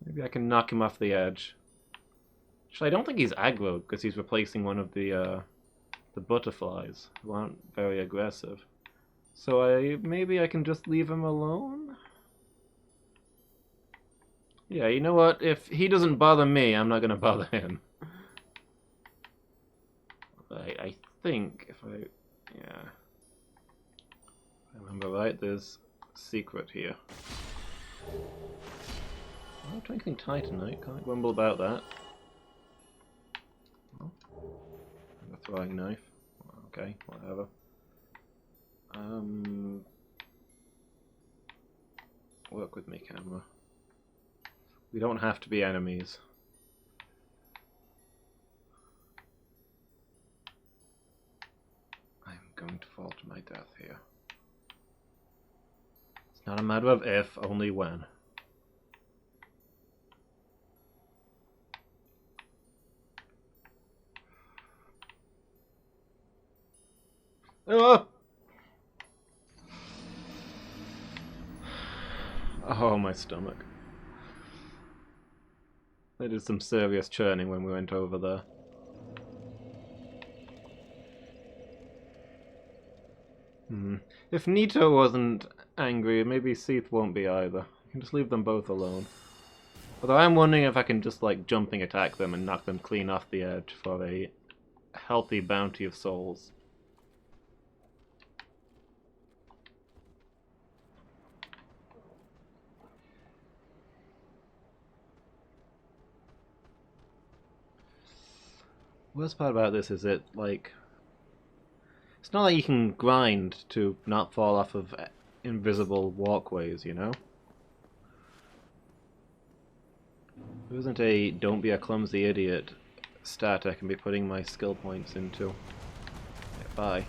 Maybe I can knock him off the edge. Actually, I don't think he's aggro because he's replacing one of the butterflies who aren't very aggressive. So maybe I can just leave him alone? Yeah, you know what? If he doesn't bother me, I'm not gonna bother him. I think if I... yeah. If I remember right, there's a secret here. Oh, Twinkling Titanite, can't grumble about that. Oh, a throwing knife. Okay, whatever. Work with me, camera. We don't have to be enemies. I'm going to fall to my death here. It's not a matter of if, only when. Oh! Oh, my stomach. They did some serious churning when we went over there. If Nito wasn't angry, maybe Seath won't be either. I can just leave them both alone. Although I'm wondering if I can just like jumping attack them and knock them clean off the edge for a healthy bounty of souls. Worst part about this is it, like... it's not like you can grind to not fall off of invisible walkways, you know? There isn't a don't be a clumsy idiot stat I can be putting my skill points into. Yeah, bye.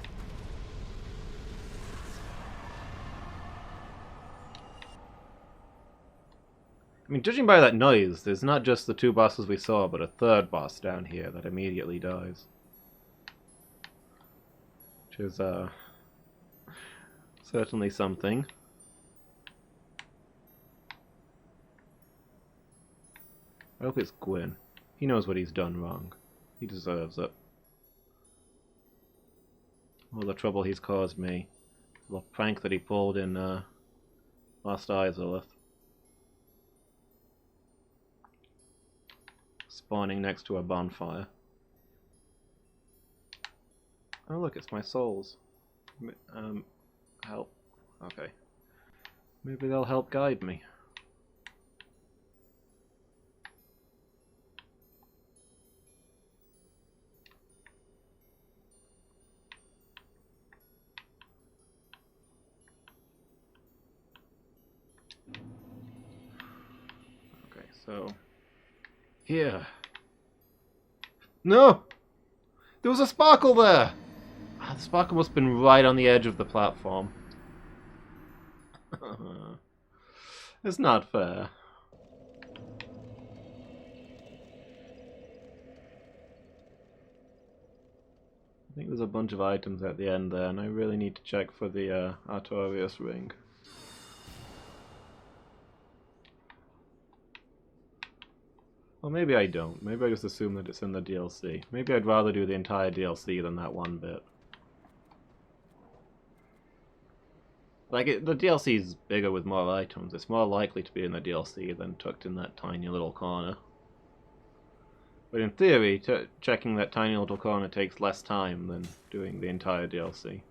I mean, judging by that noise, there's not just the two bosses we saw, but a third boss down here that immediately dies. Which is, certainly something. I hope it's Gwyn. He knows what he's done wrong. He deserves it. All the trouble he's caused me. The prank that he pulled in, Lost Izalith. Spawning next to a bonfire. Oh look, it's my souls. Help. Okay. Maybe they'll help guide me. Okay, so... here. No! There was a sparkle there! Ah, the sparkle must have been right on the edge of the platform. It's not fair. I think there's a bunch of items at the end there, and I really need to check for the Artorias ring. Well, maybe I don't. Maybe I just assume that it's in the DLC. Maybe I'd rather do the entire DLC than that one bit. Like, the DLC is bigger with more items. It's more likely to be in the DLC than tucked in that tiny little corner. But in theory, checking that tiny little corner takes less time than doing the entire DLC.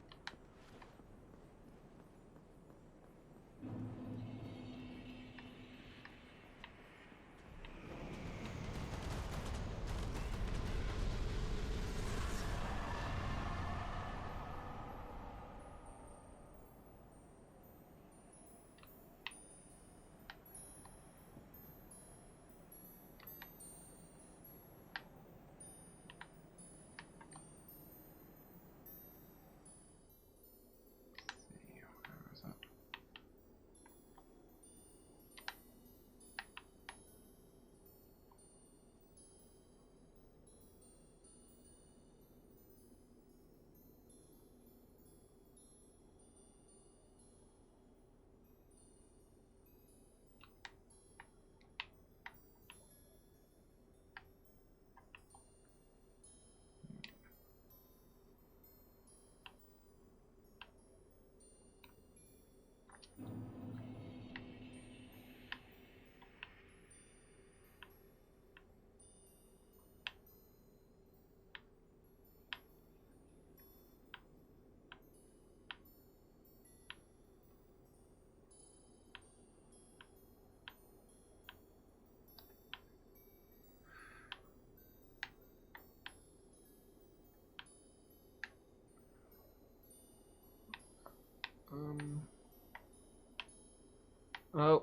Oh.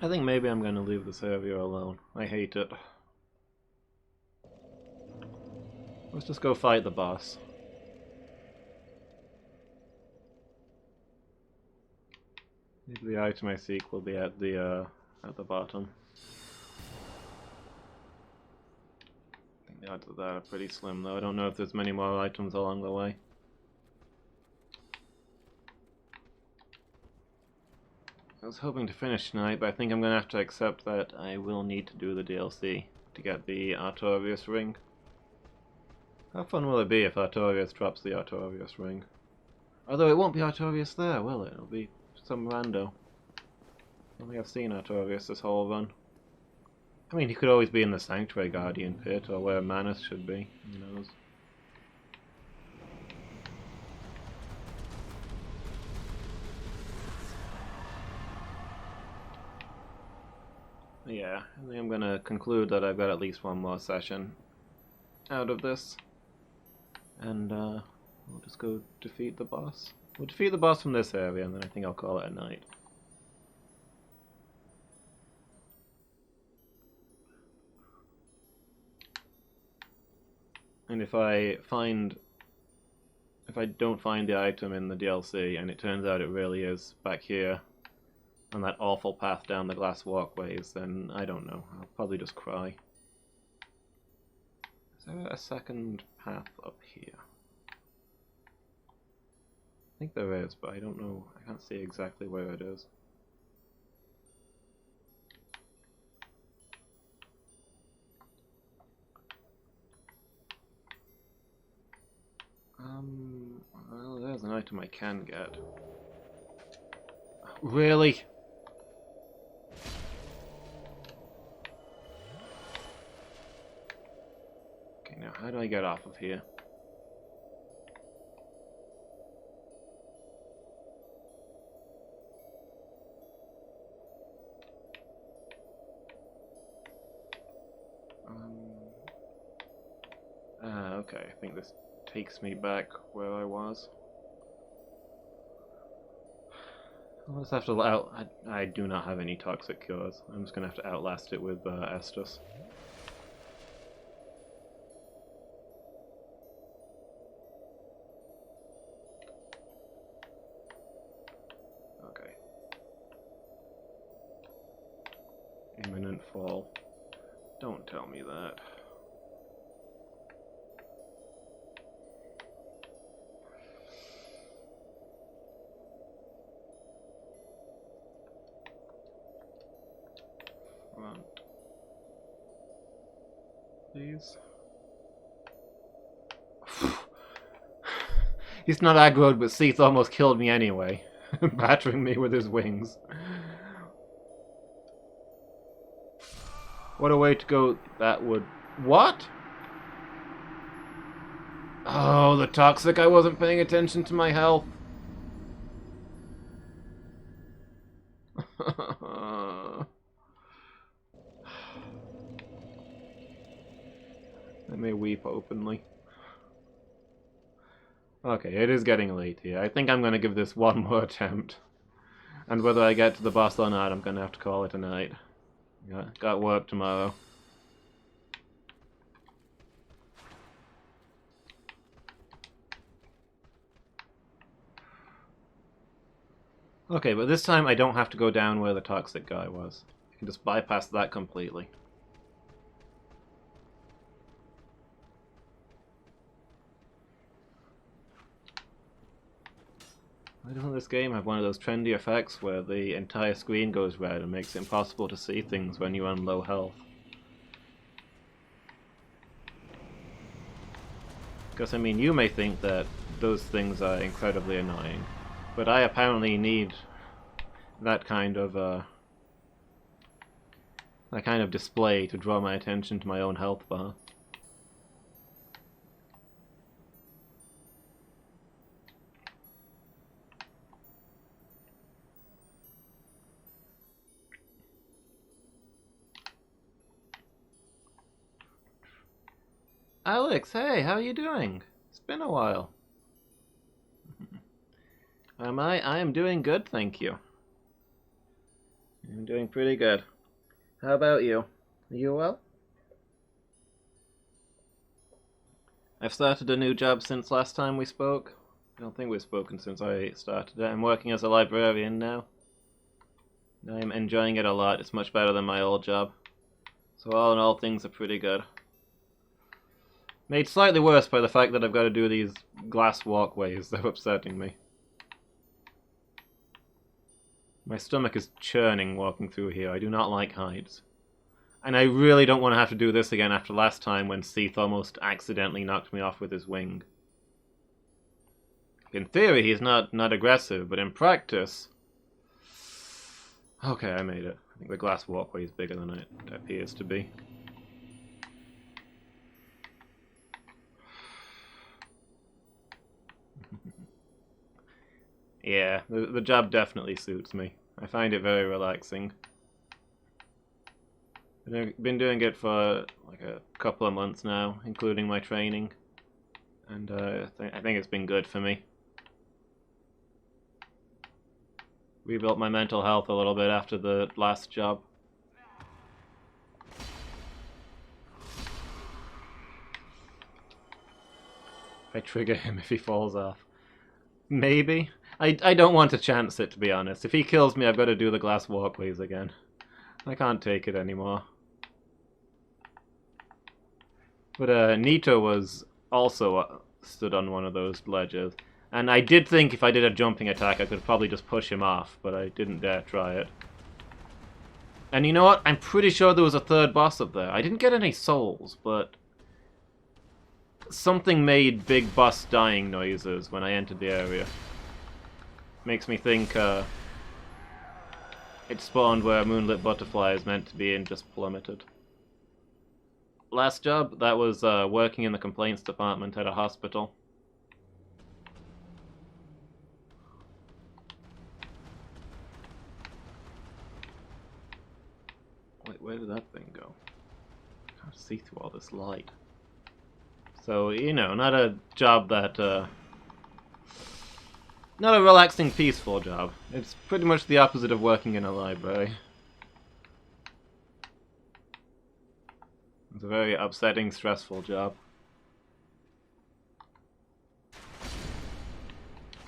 I think maybe I'm gonna leave this area alone. I hate it. Let's just go fight the boss. Maybe the item I seek will be at the bottom. I think the odds of that are pretty slim though. I don't know if there's many more items along the way. I was hoping to finish tonight, but I think I'm gonna have to accept that I will need to do the DLC to get the Artorias ring. How fun will it be if Artorias drops the Artorias ring? Although it won't be Artorias there, will it? It'll be some rando. I don't think I've seen Artorias this whole run. I mean, he could always be in the Sanctuary Guardian pit, or where Manus should be, who knows. Yeah, I think I'm gonna conclude that I've got at least one more session out of this. And we'll just go defeat the boss. We'll defeat the boss from this area, and then I think I'll call it a night. And if I don't find the item in the DLC, and it turns out it really is back here, on that awful path down the glass walkways, then I don't know. I'll probably just cry. Is there a second path up here? I think there is, but I don't know. I can't see exactly where it is. Well, there's an item I can get. Really? Okay, now how do I get off of here? Okay, I think this takes me back where I was. I'll just have to I do not have any toxic cures. I'm just gonna have to outlast it with Estus. Okay. Imminent fall. Don't tell me that. Please. He's not aggroed, but Seath almost killed me anyway, battering me with his wings. What a way to go that would... What? Oh, the toxic. I wasn't paying attention to my health. I may weep openly. Okay, it is getting late here. I think I'm going to give this one more attempt. And whether I get to the boss or not, I'm going to have to call it a night. Yeah, got work tomorrow. Okay, but this time I don't have to go down where the toxic guy was. I can just bypass that completely. Why doesn't this game have one of those trendy effects where the entire screen goes red and makes it impossible to see things when you're on low health? Because, I mean, you may think that those things are incredibly annoying, but I apparently need that kind of display to draw my attention to my own health bar. Alex, hey, how are you doing? It's been a while. Am I? I am doing good, thank you. I'm doing pretty good. How about you? Are you well? I've started a new job since last time we spoke. I don't think we've spoken since I started it. I'm working as a librarian now. I'm enjoying it a lot. It's much better than my old job. So all in all, things are pretty good. Made slightly worse by the fact that I've got to do these glass walkways. They're upsetting me. My stomach is churning walking through here. I do not like heights. And I really don't want to have to do this again after last time when Seath almost accidentally knocked me off with his wing. In theory, he's not aggressive, but in practice... Okay, I made it. I think the glass walkway is bigger than it appears to be. Yeah, the job definitely suits me. I find it very relaxing. I've been doing it for like a couple of months now, including my training. And I think it's been good for me. Rebuilt my mental health a little bit after the last job. I trigger him if he falls off. Maybe. I don't want to chance it, to be honest. If he kills me, I've got to do the glass walkways again. I can't take it anymore. But Nito was also stood on one of those ledges. And I did think if I did a jumping attack, I could probably just push him off, but I didn't dare try it. And you know what? I'm pretty sure there was a third boss up there. I didn't get any souls, but... something made big boss dying noises when I entered the area. Makes me think it spawned where a moonlit butterfly is meant to be and just plummeted. Last job, that was working in the complaints department at a hospital. Wait, where did that thing go? I can't see through all this light. So, you know, not a job that, not a relaxing, peaceful job. It's pretty much the opposite of working in a library. It's a very upsetting, stressful job.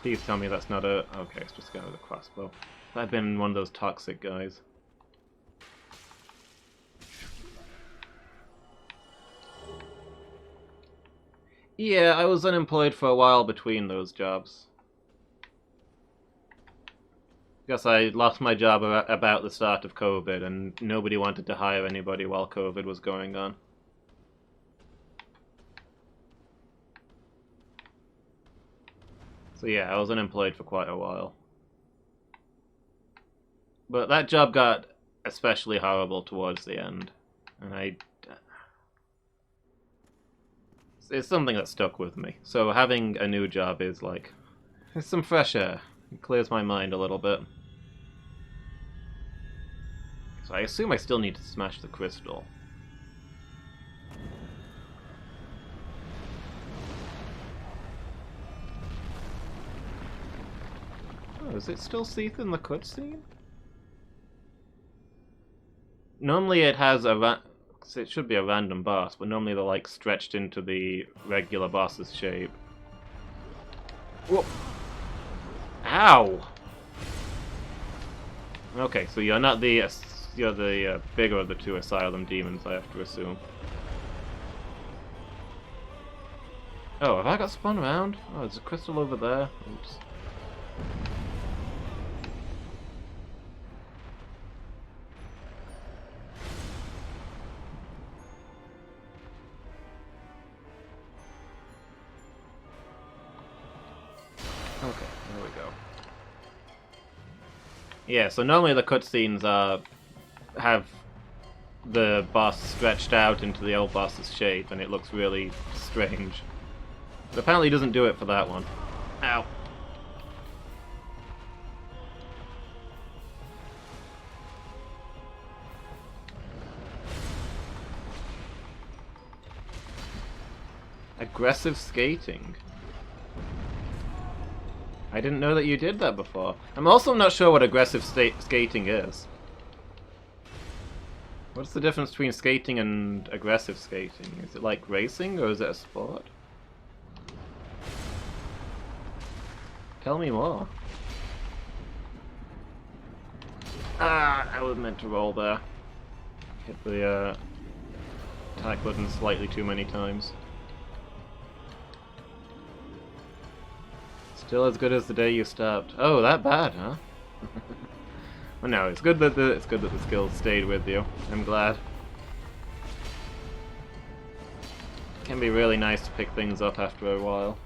Please tell me that's not a... Okay, it's just a guy with a crossbow. I've been one of those toxic guys. Yeah, I was unemployed for a while between those jobs. Guess I lost my job about the start of COVID, and nobody wanted to hire anybody while COVID was going on. So yeah, I was unemployed for quite a while. But that job got especially horrible towards the end, and it's something that stuck with me. So having a new job is like, it's some fresh air. It clears my mind a little bit. So I assume I still need to smash the crystal. Oh, is it still Seath in the cutscene? Normally it has it should be a random boss, but normally they're like stretched into the regular boss's shape. Whoa! Ow! Okay, so you're not the you're the bigger of the two asylum demons, I have to assume. Oh, have I got spun around? Oh, there's a crystal over there. Oops. Okay, there we go. Yeah, so normally the cutscenes have the boss stretched out into the old boss's shape, and it looks really strange. But apparently it doesn't do it for that one. Ow. Aggressive skating. I didn't know that you did that before. I'm also not sure what aggressive skating is. What's the difference between skating and aggressive skating? Is it like racing, or is it a sport? Tell me more. Ah, I was meant to roll there. Hit the attack button slightly too many times. Still as good as the day you stopped. Oh, that bad, huh? Well, no, it's good that the skills stayed with you. I'm glad. It can be really nice to pick things up after a while.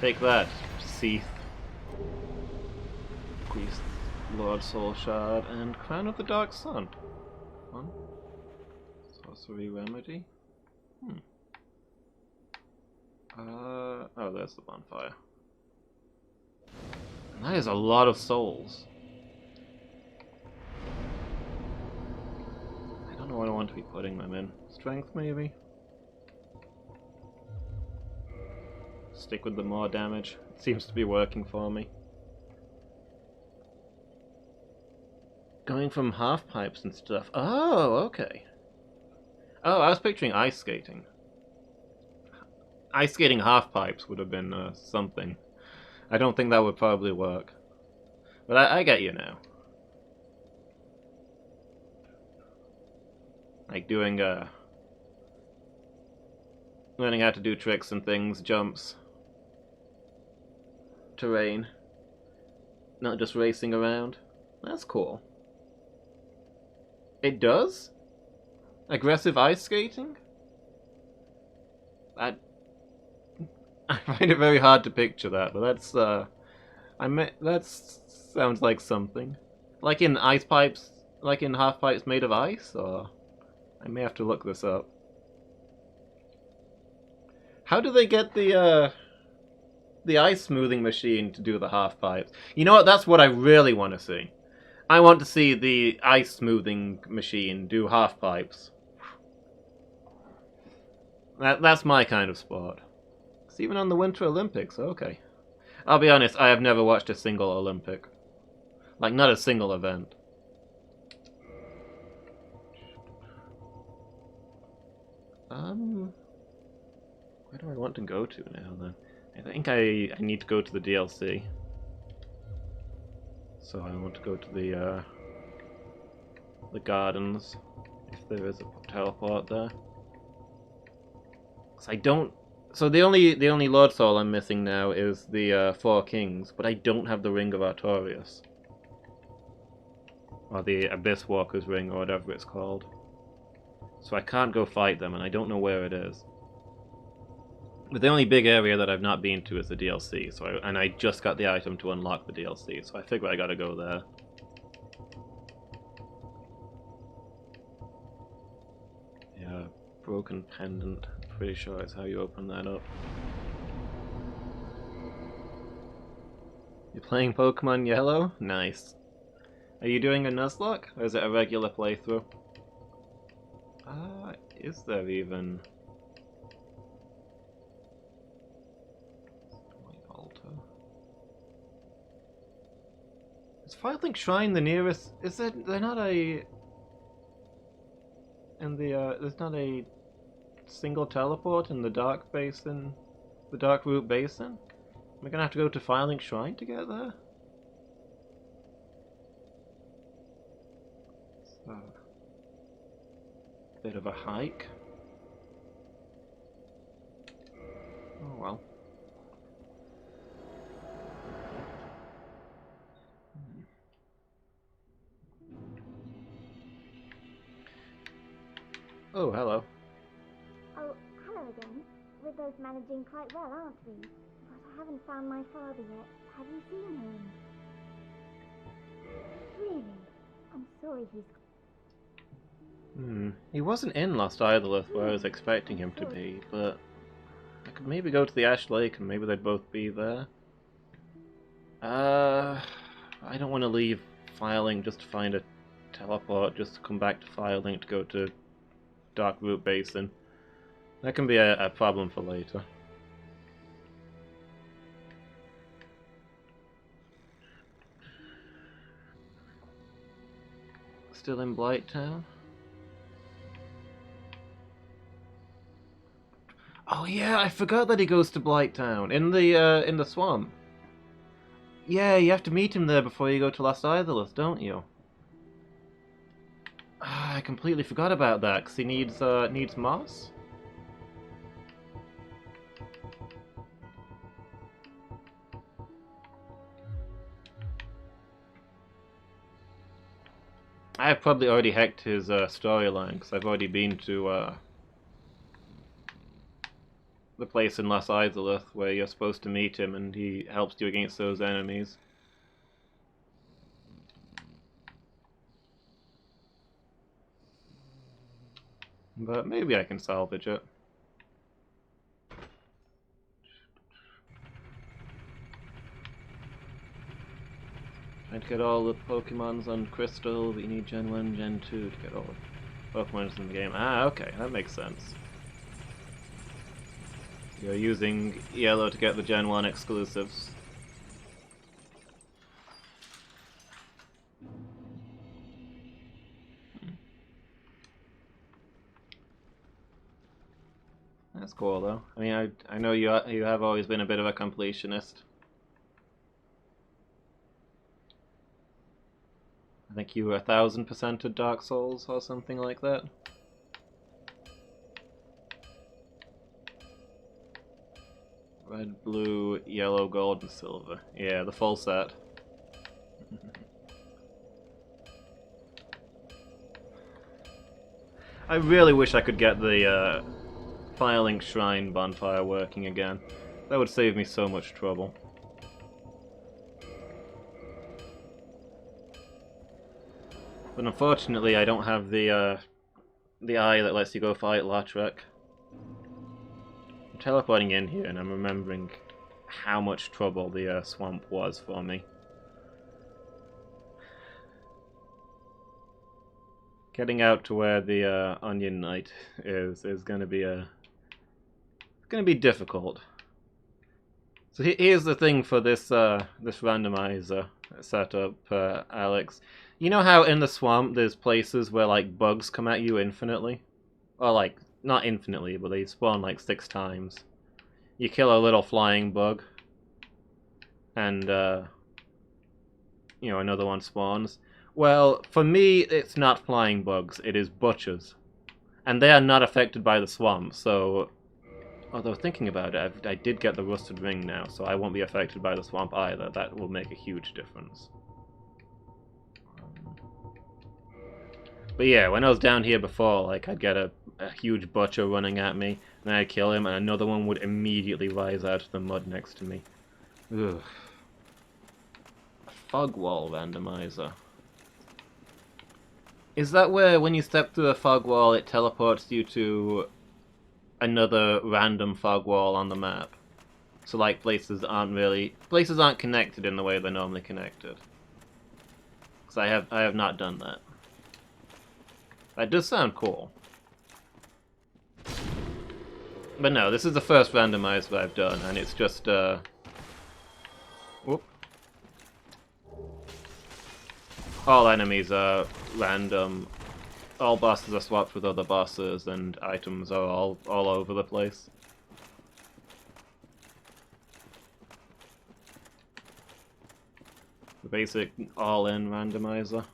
Take that, Seath. Priest, Lord Soul Shard, and Crown of the Dark Sun. One. Sorcery Remedy. Oh, there's the bonfire. And that is a lot of souls. I don't know what I want to be putting them in. Strength, maybe? Stick with the more damage. It seems to be working for me. Going from half pipes and stuff. Oh, okay. Oh, I was picturing ice skating. Ice skating half pipes would have been something. I don't think that would probably work. But I get you now. Like doing learning how to do tricks and things, jumps, terrain. Not just racing around. That's cool. It does? Aggressive ice skating? I find it very hard to picture that, but that's that sounds like something. Like in ice pipes, like in half pipes made of ice, or I may have to look this up. How do they get the ice smoothing machine to do the half pipes? You know what? That's what I really want to see. I want to see the ice smoothing machine do half pipes. That's my kind of sport. It's even on the Winter Olympics, okay. I'll be honest, I have never watched a single Olympic. Like, not a single event. Where do I want to go to now, then? I think I need to go to the DLC. So I want to go to the gardens, if there is a teleport there. 'Cause I don't... So the only Lord Soul I'm missing now is the Four Kings, but I don't have the Ring of Artorias. Or the Abyss Walker's Ring, or whatever it's called. So I can't go fight them, and I don't know where it is. But the only big area that I've not been to is the DLC, and I just got the item to unlock the DLC, so I figure I gotta go there. Yeah, broken pendant. Pretty sure it's how you open that up. You're playing Pokemon Yellow? Nice. Are you doing a Nuzlocke, or is it a regular playthrough? Is there even... Is Firelink Shrine the nearest? Is there not a... there's not a single teleport in the Dark Basin? The Dark Root Basin? Am I gonna have to go to Firelink Shrine to get there? So, bit of a hike. Oh well. Oh, hello. Oh, hello again. We're both managing quite well, aren't we? But I haven't found my father yet. Have you seen him? Really? I'm sorry he's... He wasn't in Lost Idolith where I was expecting him to be, but I could maybe go to the Ash Lake and maybe they'd both be there. I don't want to leave filing just to find a teleport just to come back to Firelink to go to Dark Root Basin. That can be a problem for later. Still in Blighttown? Oh yeah, I forgot that he goes to Blighttown in the swamp. Yeah, you have to meet him there before you go to Lost Isles, don't you? Ah, I completely forgot about that because he needs moss. I've probably already hacked his storyline because I've already been to the place in Lost Isles where you're supposed to meet him and he helps you against those enemies. But maybe I can salvage it. Trying to get all the Pokemons on Crystal, but you need Gen 1, Gen 2 to get all the Pokemons in the game. Ah, okay, that makes sense. You're using Yellow to get the Gen 1 exclusives. That's cool, though. I mean, I know you have always been a bit of a completionist. I think you were 1000%ed Dark Souls or something like that. Red, blue, yellow, gold, and silver. Yeah, the full set. I really wish I could get the Firelink Shrine bonfire working again. That would save me so much trouble. But unfortunately, I don't have the eye that lets you go fight Latrek. I'm teleporting in here, and I'm remembering how much trouble the swamp was for me. Getting out to where the Onion Knight is going to be difficult. So here's the thing for this this randomizer setup, Alex. You know how in the swamp there's places where like bugs come at you infinitely? Or like, not infinitely, but they spawn like 6 times. You kill a little flying bug, and you know, another one spawns. Well, for me, it's not flying bugs, it is butchers. And they are not affected by the swamp, so... Although thinking about it, I did get the rusted ring now, so I won't be affected by the swamp either. That will make a huge difference. But yeah, when I was down here before, like, I'd get a huge butcher running at me, and then I'd kill him, and another one would immediately rise out of the mud next to me. Ugh. A fog wall randomizer. Is that where, when you step through a fog wall, it teleports you to another random fog wall on the map? So, like, places aren't connected in the way they're normally connected. Because I have not done that. That does sound cool. But no, this is the first randomizer I've done, and it's just, whoop. All enemies are random. All bosses are swapped with other bosses, and items are all over the place. The basic all-in randomizer.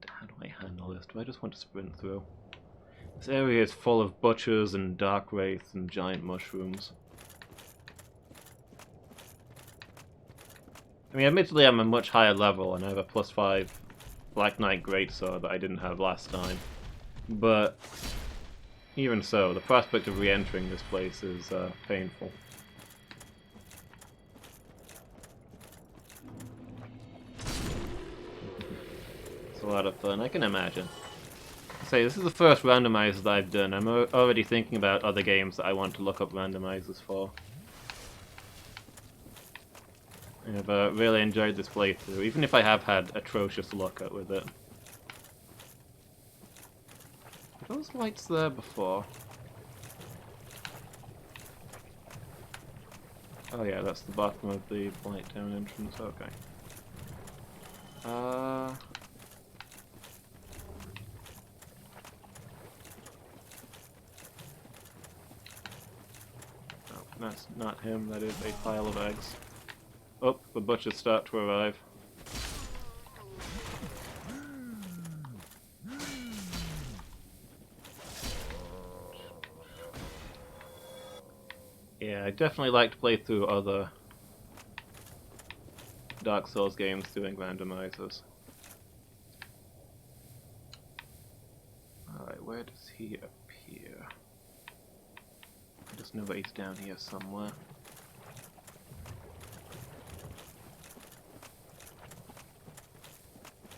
How do I handle this? Do I just want to sprint through? This area is full of butchers and dark wraiths and giant mushrooms. I mean, admittedly I'm a much higher level and I have a +5 Black Knight Greatsword that I didn't have last time. But even so, the prospect of re-entering this place is painful. It's a lot of fun, I can imagine. Say, this is the first randomizer that I've done. I'm already thinking about other games that I want to look up randomizers for. I've really enjoyed this playthrough, even if I have had atrocious luck with it. Were those lights there before? Oh yeah, that's the bottom of the light down entrance, okay. Oh, that's not him, that is a pile of eggs. Oh, the butchers start to arrive. Yeah, I definitely like to play through other Dark Souls games doing randomizers. Alright, where does he appear? I just know that he's down here somewhere.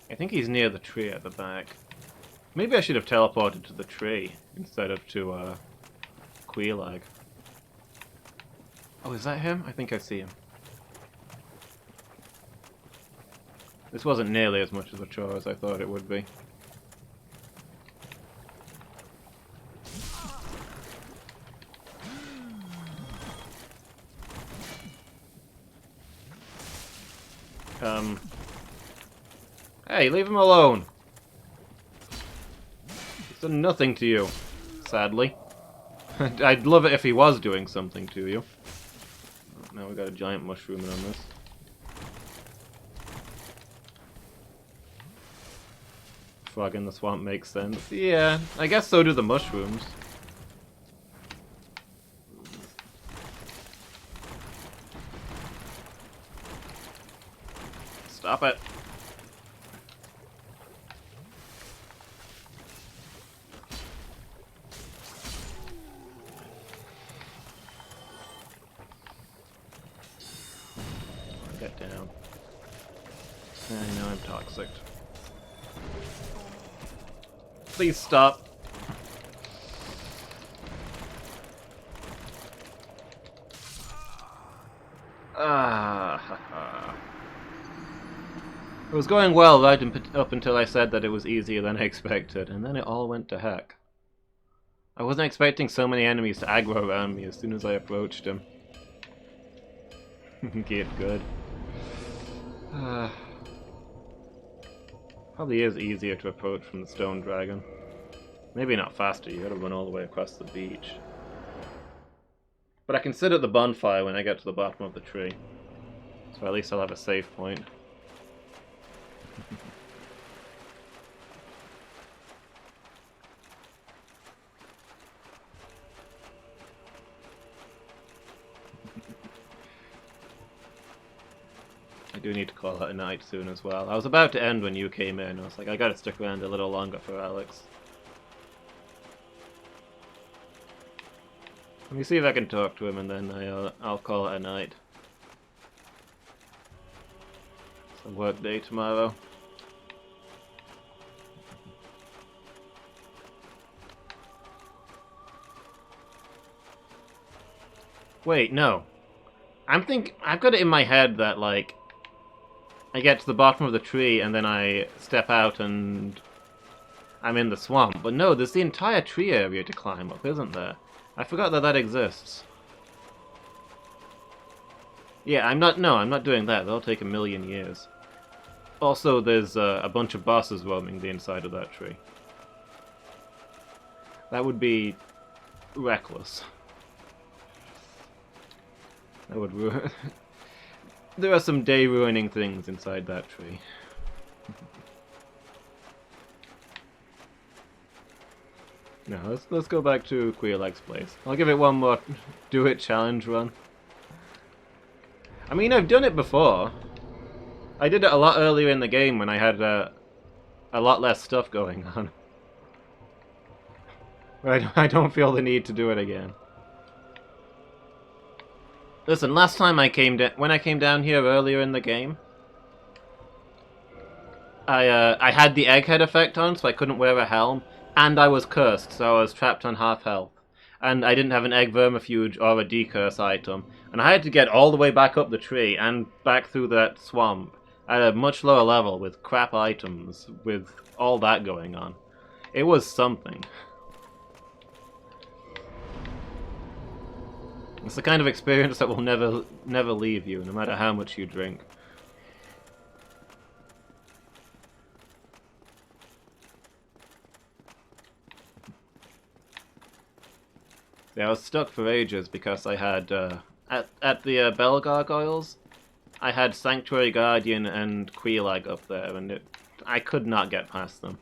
I think he's near the tree at the back. Maybe I should have teleported to the tree instead of to Queelag. Oh, is that him? I think I see him. This wasn't nearly as much of a chore as I thought it would be. Hey, leave him alone! He's done nothing to you, sadly. I'd love it if he was doing something to you. Now we've got a giant mushroom on this. Frog in the swamp makes sense. Yeah, I guess so do the mushrooms. Stop it. Get down. I know I'm toxic. Please stop. It was going well right up until I said that it was easier than I expected, and then it all went to heck. I wasn't expecting so many enemies to aggro around me as soon as I approached him. Get good. Probably is easier to approach from the stone dragon. Maybe not faster, you gotta run all the way across the beach. But I can sit at the bonfire when I get to the bottom of the tree. So at least I'll have a save point. I do need to call it a night soon as well. I was about to end when you came in. I was like, I gotta stick around a little longer for Alex. Let me see if I can talk to him and then I'll call it a night. It's a work day tomorrow. Wait, no. I've got it in my head that, like, I get to the bottom of the tree and then I step out and I'm in the swamp. But no, there's the entire tree area to climb up, isn't there? I forgot that that exists. Yeah, I'm not doing that. That'll take 1,000,000 years. Also, there's a bunch of bosses roaming the inside of that tree. That would be reckless. That would ruin... There are some day-ruining things inside that tree. No, let's go back to Queerleg's place. I'll give it one more do-it challenge run. I mean, I've done it before. I did it a lot earlier in the game when I had a lot less stuff going on. But I don't feel the need to do it again. Listen, last time when I came down here earlier in the game, I had the egghead effect on, so I couldn't wear a helm, and I was cursed, so I was trapped on half health. and I didn't have an egg vermifuge or a decurse item, and I had to get all the way back up the tree and back through that swamp at a much lower level with crap items, with all that going on. It was something. It's the kind of experience that will never leave you, no matter how much you drink. Yeah, I was stuck for ages because I had, at the Bell Gargoyles, I had Sanctuary Guardian and Queelag up there, and I could not get past them.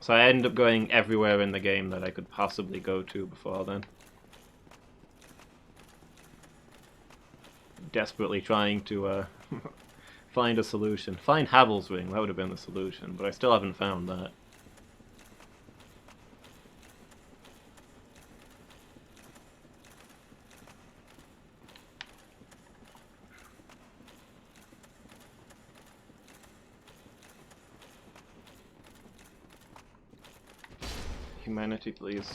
So I ended up going everywhere in the game that I could possibly go to before then. Desperately trying to find a solution. Find Havel's Ring, that would have been the solution, but I still haven't found that. Humanity, please.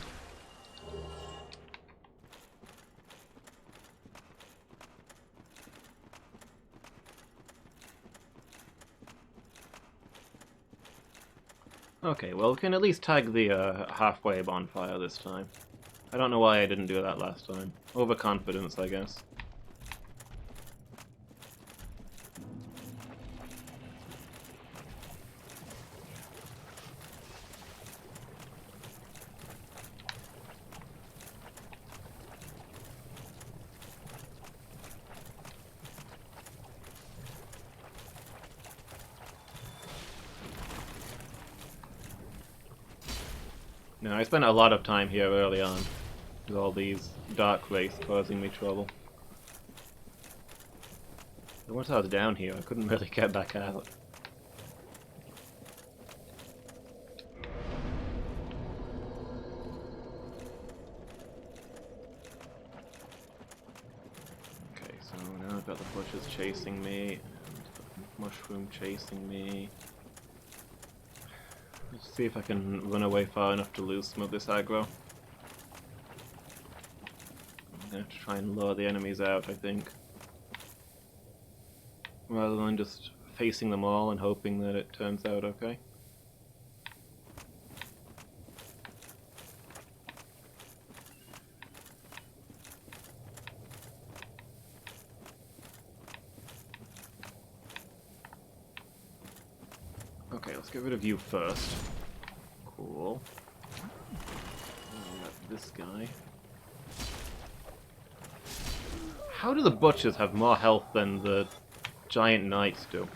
Okay, well, we can at least tag the halfway bonfire this time. I don't know why I didn't do that last time. Overconfidence, I guess. No, I spent a lot of time here early on with all these dark wraiths causing me trouble. And once I was down here, I couldn't really get back out. Okay, so now I've got the bushes chasing me, and the mushroom chasing me. Let's see if I can run away far enough to lose some of this aggro. I'm gonna have to try and lure the enemies out, I think. Rather than just facing them all and hoping that it turns out okay. Okay, let's get rid of you first. Cool. And we got this guy. How do the butchers have more health than the giant knights do?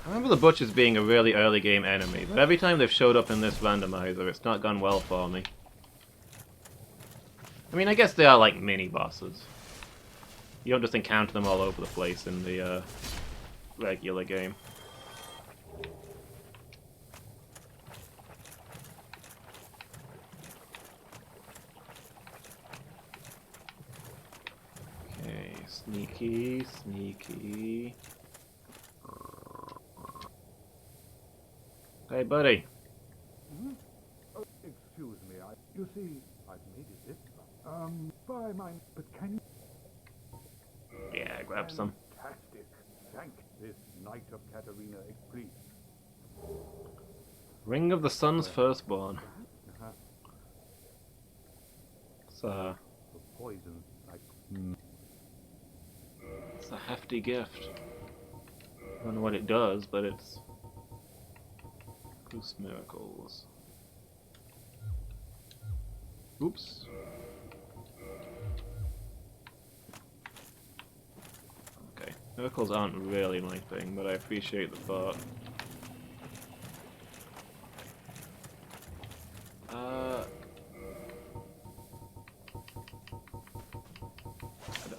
I remember the butchers being a really early game enemy, but every time they've showed up in this randomizer, it's not gone well for me. I mean, I guess they are like mini bosses. You don't just encounter them all over the place in the regular game. Okay, sneaky, sneaky. Hey, buddy. Oh, excuse me, you see, I've made it this by my, but can you... Yeah, grab some. Fantastic. Thank this Knight of Katarina, please. Ring of the Sun's Firstborn. It's The poison, it's a hefty gift. I don't know what it does, but it's... Boost miracles. Oops. Okay, miracles aren't really my thing, but I appreciate the thought.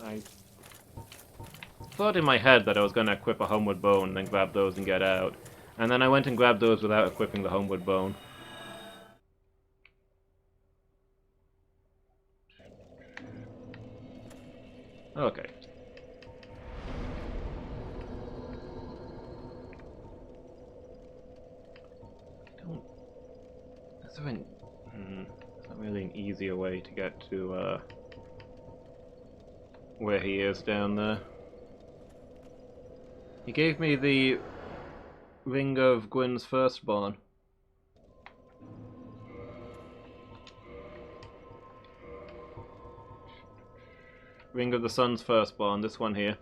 I thought in my head that I was going to equip a Homeward Bone and then grab those and get out. And then I went and grabbed those without equipping the Homeward Bone. Okay. Is there an... There's not really an easier way to get to, where he is down there. He gave me the Ring of Gwyn's Firstborn. Ring of the Sun's Firstborn, this one here.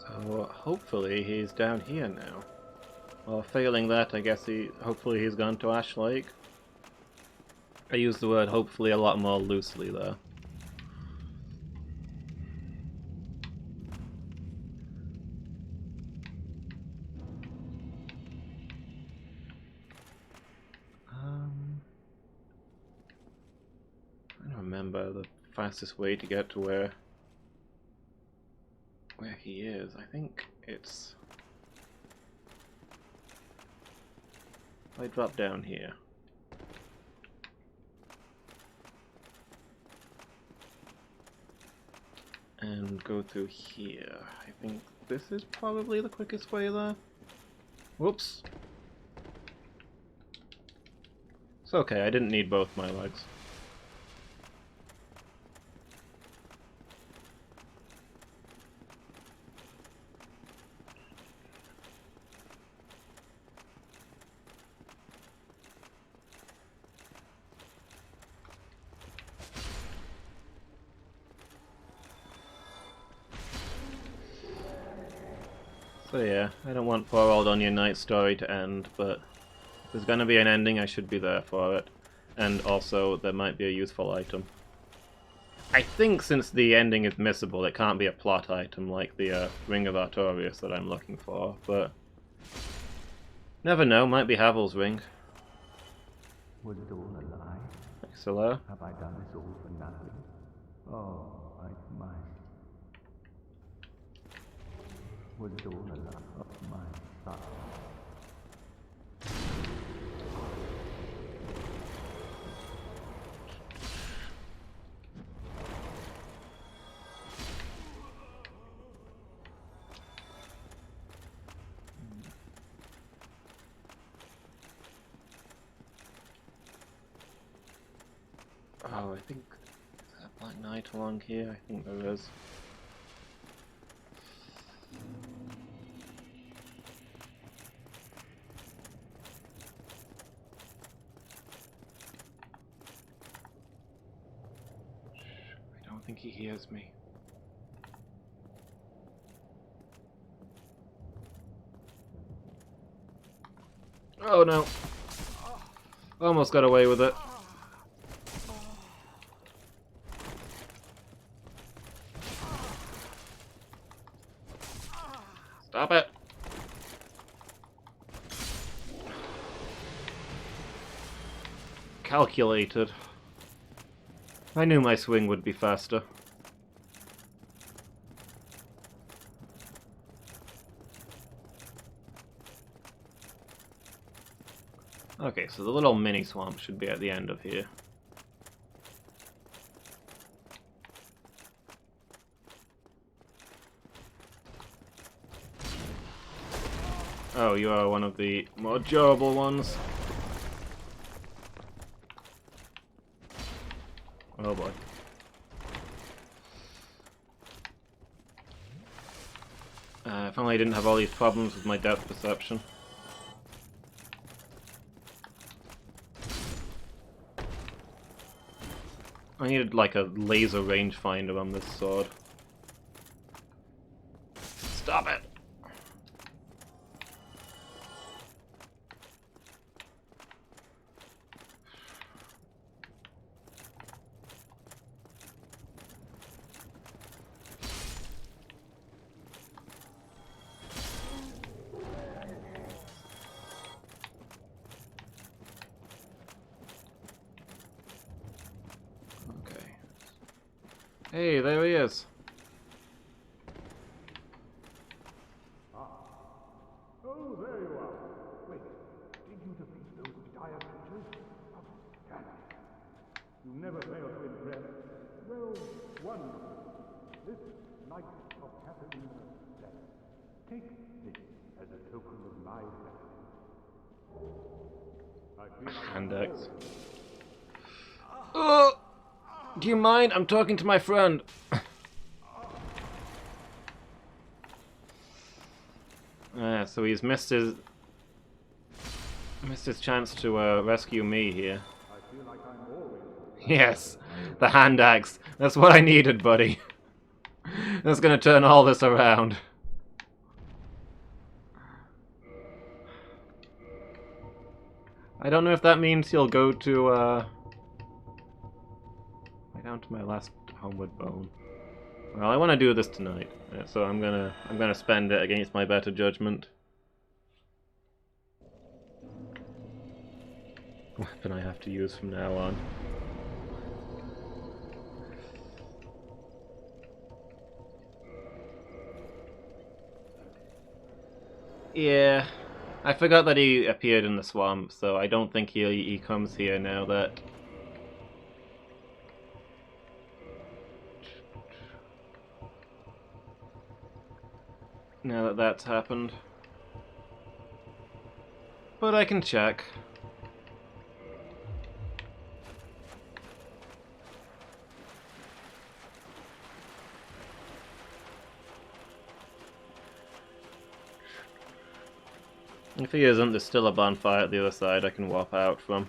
So hopefully he's down here now. Well, failing that, I guess hopefully he's gone to Ash Lake. I use the word hopefully a lot more loosely there. I don't remember the fastest way to get to where he is. I think it's... I drop down here. And go through here. I think this is probably the quickest way there. Whoops. It's okay, I didn't need both my legs. So yeah, I don't want poor old Onion Knight's story to end, but if there's gonna be an ending, I should be there for it. And also, there might be a useful item. I think since the ending is missable, it can't be a plot item like the Ring of Artorias that I'm looking for, but... Never know, might be Havel's ring. Was it all a lie? Thanks, hello. Have I done this all for nothing? Oh, I might. Was it all a lie of my son? Oh, I think... Is that Black Knight along here? I think there is. I don't think he hears me. Oh no! Almost got away with it. Stop it! Calculated. I knew my swing would be faster. Okay, so the little mini swamp should be at the end of here. Oh, you are one of the more durable ones. Oh boy. If only I didn't have all these problems with my depth perception. I needed like a laser rangefinder on this sword. Stop it! Hey, there he is. Oh, there you are. Wait, did you defeat those dire creatures? Oh, damn it. This night of Katarina's death, take this as a token of my gratitude. I feel like Hand axe. Oh! Do you mind? I'm talking to my friend. So he's missed his chance to rescue me here. I feel like I'm always Yes, the hand axe. That's what I needed, buddy. That's gonna turn all this around. I don't know if that means he'll go to right down to my last homeward bone. Well, I want to do this tonight, so I'm gonna spend it against my better judgment. Weapon I have to use from now on. Yeah, I forgot that he appeared in the swamp, so I don't think he comes here now that... Now that that's happened. But I can check. If he isn't, there's still a bonfire at the other side I can warp out from.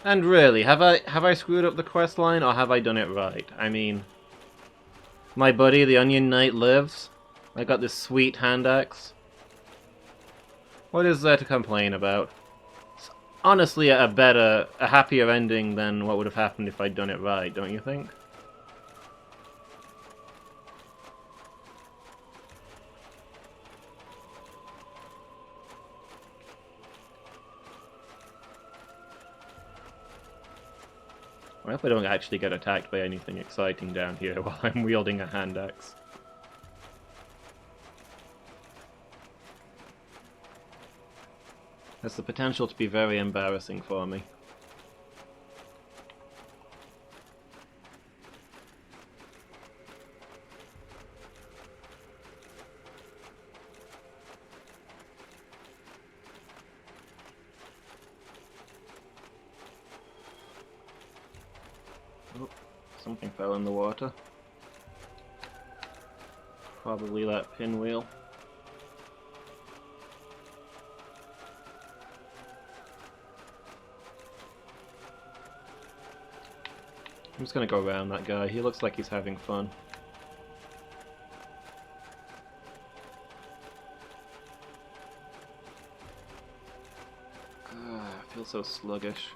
And really, have I screwed up the quest line, or have I done it right? I mean, my buddy, the Onion Knight, lives. I got this sweet hand axe. What is there to complain about? It's honestly a happier ending than what would have happened if I'd done it right, don't you think? I hope I don't actually get attacked by anything exciting down here while I'm wielding a hand axe. Has the potential to be very embarrassing for me. Oh, something fell in the water. Probably that pinwheel. I'm just gonna go around that guy. He looks like he's having fun. I feel so sluggish.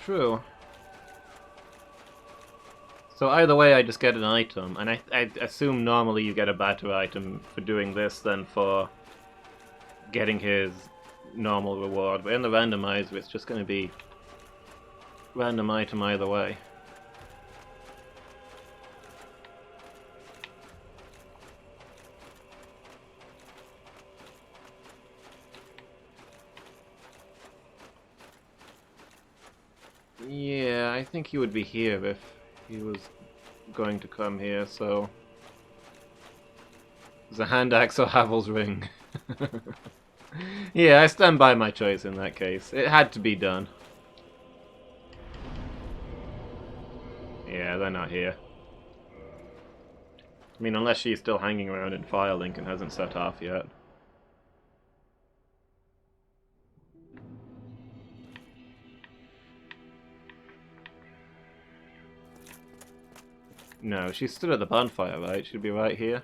True. So either way I just get an item, and I assume normally you get a better item for doing this than for getting his normal reward, but in the randomizer it's just going to be random item either way. Yeah, I think he would be here if he was going to come here, so... There's a hand axe or Havel's ring. Yeah, I stand by my choice in that case. It had to be done. Yeah, they're not here. I mean, unless she's still hanging around in Firelink and hasn't set off yet. No, she stood at the bonfire, right? She'd be right here.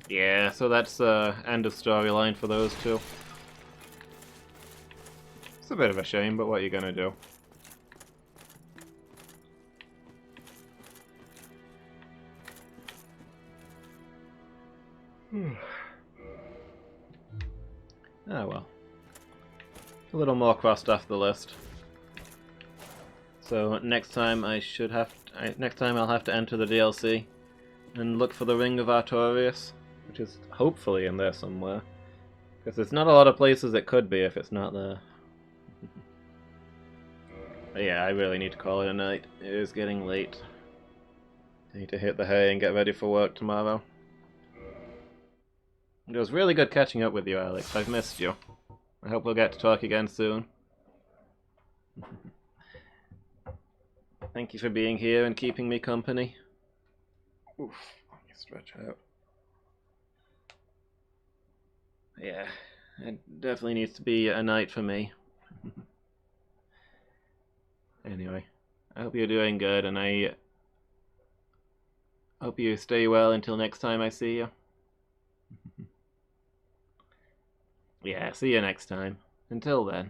Yeah, so that's end of storyline for those two. It's a bit of a shame, but what are you gonna do? Ah well. A little more crossed off the list. So next time next time I'll have to enter the DLC and look for the Ring of Artorias, which is hopefully in there somewhere. Because there's not a lot of places it could be if it's not there. But yeah, I really need to call it a night. It is getting late. I need to hit the hay and get ready for work tomorrow. It was really good catching up with you, Alex. I've missed you. I hope we'll get to talk again soon. Thank you for being here and keeping me company. Oof, let me stretch out. Yeah, it definitely needs to be a night for me. Anyway, I hope you're doing good, and I hope you stay well until next time I see you. Yeah, see you next time. Until then.